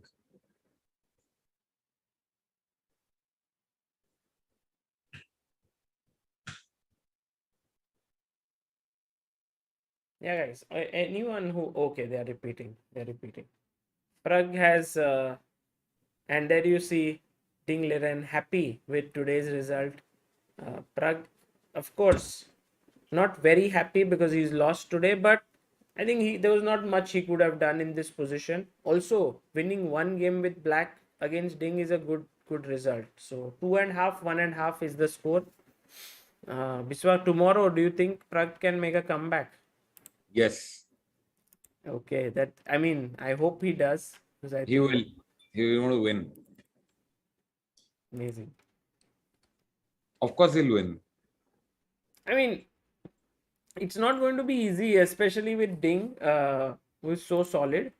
Yeah, guys. Anyone who, okay, they are repeating. Pragg has, and there you see Ding Liren happy with today's result. Pragg, of course, not very happy because he's lost today, but I think there was not much he could have done in this position. Also, winning one game with black against Ding is a good result. So 2.5, 1.5 is the score. Biswa, tomorrow, do you think Pragg can make a comeback? Yes. Okay, that, I mean, I hope he does, because I He think will. He will want to win. amazing. Of course he'll win. I mean, it's not going to be easy, especially with Ding, who is so solid.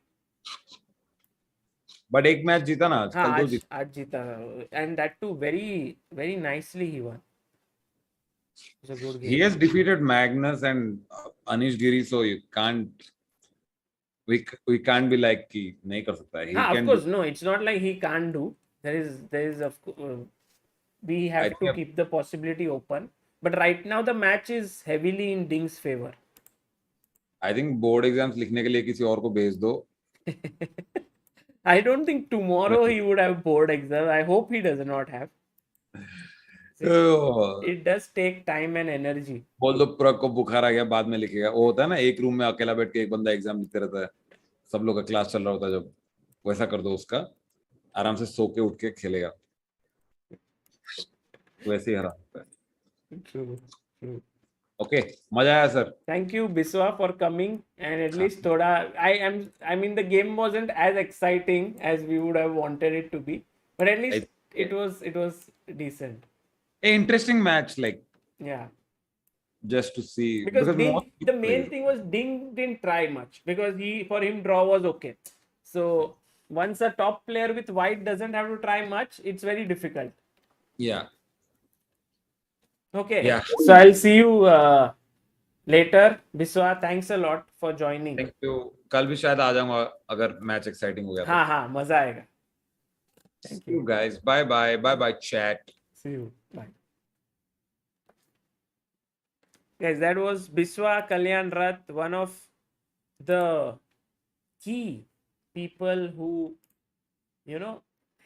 But एक match जीता ना आज. कल दो जीता. आज जीता, and that too very very nicely he won. It was a good game. He has defeated Magnus and Anish Giri, so you can't. We can't be like कि नहीं कर सकता. He of can course, do. no, it's not like he can't do. There is we have to keep the possibility open. But right now the match is heavily in Ding's favor. I think board exams लिखने के लिए किसी और को भेज दो. I don't think tomorrow he would have board exam. I hope he does not have. It does take time and energy. बोल दो प्रग को बुखार आ गया, बाद में लिखेगा. वो होता है ना एक रूम में अकेला बैठ के एक बंदा एग्जाम लिखते रहता है, सब लोग का क्लास चल रहा होता है, जब वैसा कर दो उसका, आराम से सो के उठ के खेलेगा, वैसे ही हरा सकता है. True. Okay, मजा आया sir. Thank you, Biswa, for coming, and at least thoda I mean the game wasn't as exciting as we would have wanted it to be, but at least it was decent. An interesting match, like Yeah. Just to see, because the main thing was Ding didn't try much, because for him draw was okay. So once a top player with white doesn't have to try much, it's very difficult. Yeah. Okay. Yeah. So I'll see you later. Biswa, thanks a lot for joining. Thank you. कल भी शायद आ जाऊंगा अगर match exciting हो गया तो. हाँ, मजा आएगा. Thank See you you. guys. Bye bye chat. See you. Bye. Guys, that was Biswa Kalyan Rath, one of the key people who,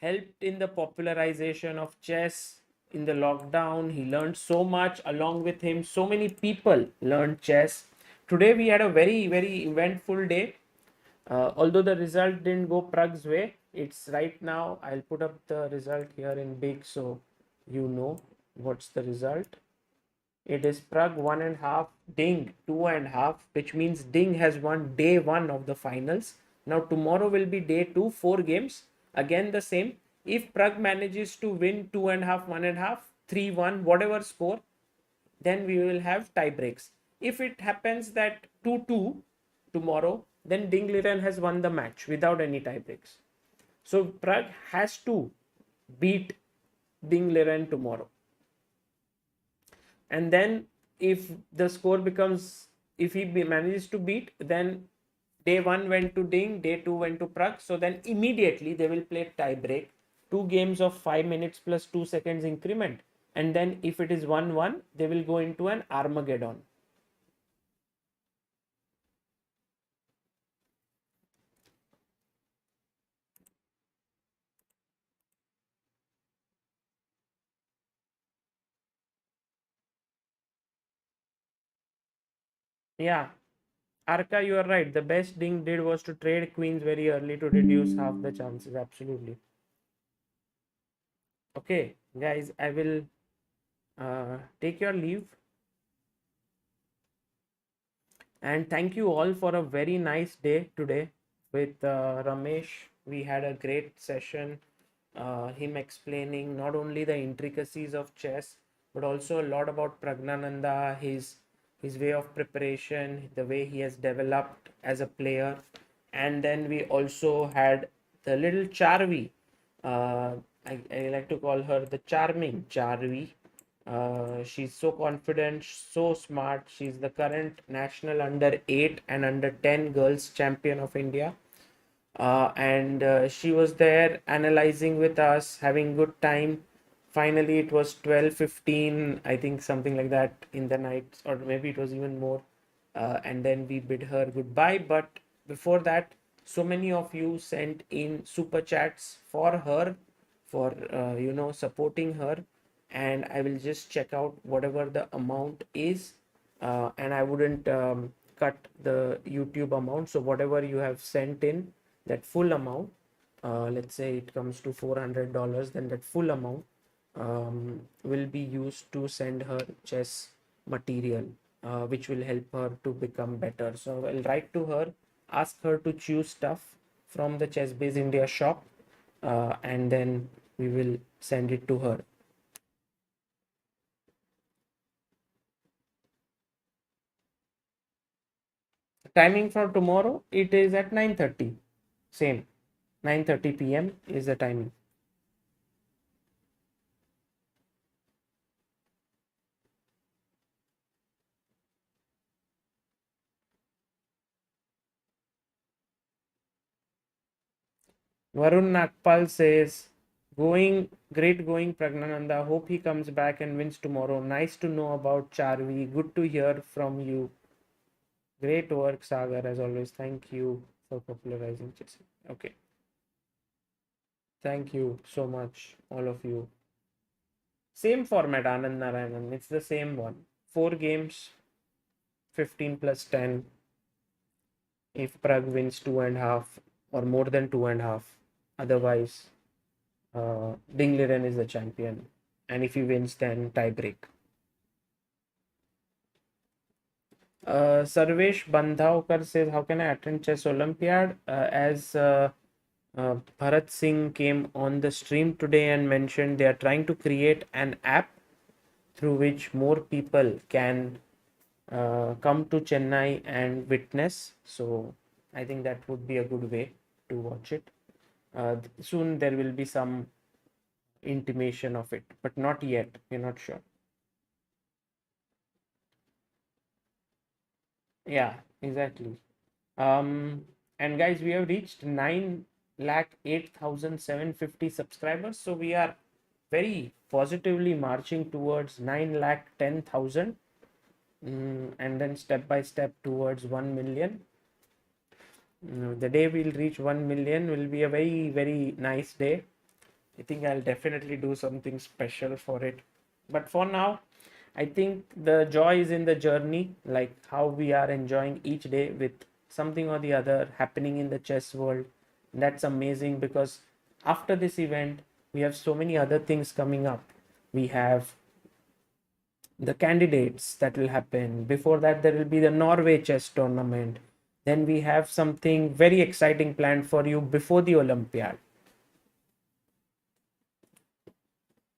helped in the popularization of chess in the lockdown. He learned so much. Along with him, so many people learned chess. Today we had a very, very eventful day. Although the result didn't go Pragg's way, it's right now. I'll put up the result here in big so you know what's the result. It is Pragg 1.5, Ding 2.5, which means Ding has won day 1 of the finals. Now tomorrow will be day 2, 4 games. Again the same. If Pragg manages to win 2.5, 1.5, 3-1, whatever score, then we will have tie breaks. If it happens that 2-2 tomorrow, then Ding Liren has won the match without any tie breaks. So Pragg has to beat Ding Liren tomorrow. And then if the score becomes, if he manages to beat, then day 1 went to Ding, day 2 went to Pragg. So then immediately they will play tie break, 2 games of 5 minutes plus 2 seconds increment. And then if it is 1-1, they will go into an Armageddon. Yeah, Arka, you are right. The best Ding did was to trade queens very early to reduce half the chances. Absolutely. Okay, guys, I will take your leave. And thank you all for a very nice day today with Ramesh. We had a great session. Him explaining not only the intricacies of chess, but also a lot about Pragnananda, his way of preparation, the way he has developed as a player. And then we also had the little Charvi. I like to call her the charming Charvi. She's so confident, so smart. She's the current national under 8 and under 10 girls champion of India. And she was there analyzing with us, having good time. Finally, it was 12:15, I think something like that in the night, or maybe it was even more. And then we bid her goodbye. But before that, so many of you sent in super chats for her, for supporting her, and I will just check out whatever the amount is, and I wouldn't cut the YouTube amount. So whatever you have sent in, that full amount, let's say it comes to $400, then that full amount will be used to send her chess material, which will help her to become better. So I'll write to her, ask her to choose stuff from the Chess Base India shop, and then we will send it to her. Timing for tomorrow, it is at 9:30. Same, 9:30 p.m. is the timing. Varun Nagpal says, great going, Pragnananda. Hope he comes back and wins tomorrow. Nice to know about Charvi. Good to hear from you. Great work, Sagar, as always. Thank you for popularizing chess. Okay. Thank you so much, all of you. Same format, Anand Narayanan. It's the same one. 4 games, 15 plus 10. If Pragg wins 2.5 or more than 2.5. Otherwise, Ding Liren is the champion. And if he wins, then tie break. Sarvesh Bandhavkar says, how can I attend Chess Olympiad? As Bharat Singh came on the stream today and mentioned they are trying to create an app through which more people can come to Chennai and witness. So I think that would be a good way to watch it. Soon there will be some intimation of it, but not yet. We're not sure. Yeah, exactly. And guys, we have reached 9,08,750 subscribers. So we are very positively marching towards 9,10,000, and then step by step towards 1 million. The day we'll reach 1 million will be a very, very nice day. I think I'll definitely do something special for it. But for now, I think the joy is in the journey, like how we are enjoying each day with something or the other happening in the chess world. That's amazing because after this event, we have so many other things coming up. We have the candidates that will happen. Before that, there will be the Norway chess tournament. Then we have something very exciting planned for you before the Olympiad.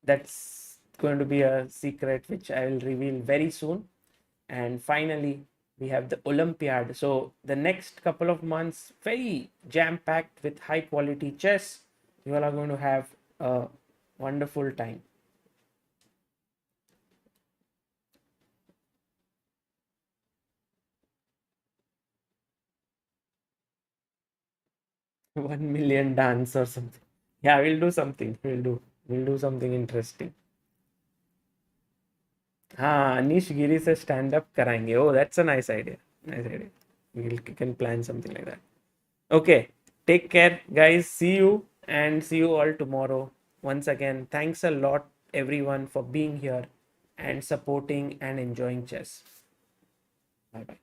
That's going to be a secret which I will reveal very soon. And finally, we have the Olympiad. So the next couple of months, very jam-packed with high quality chess. You all are going to have a wonderful time. One million dance or something. Yeah, we'll do something. We'll do something interesting. हाँ अनीश गिरी से stand up कराएंगे. Oh, that's a nice idea. Nice idea. We can plan something like that. Okay, take care, guys. See you and see you all tomorrow. Once again, thanks a lot, everyone, for being here and supporting and enjoying chess. Bye bye.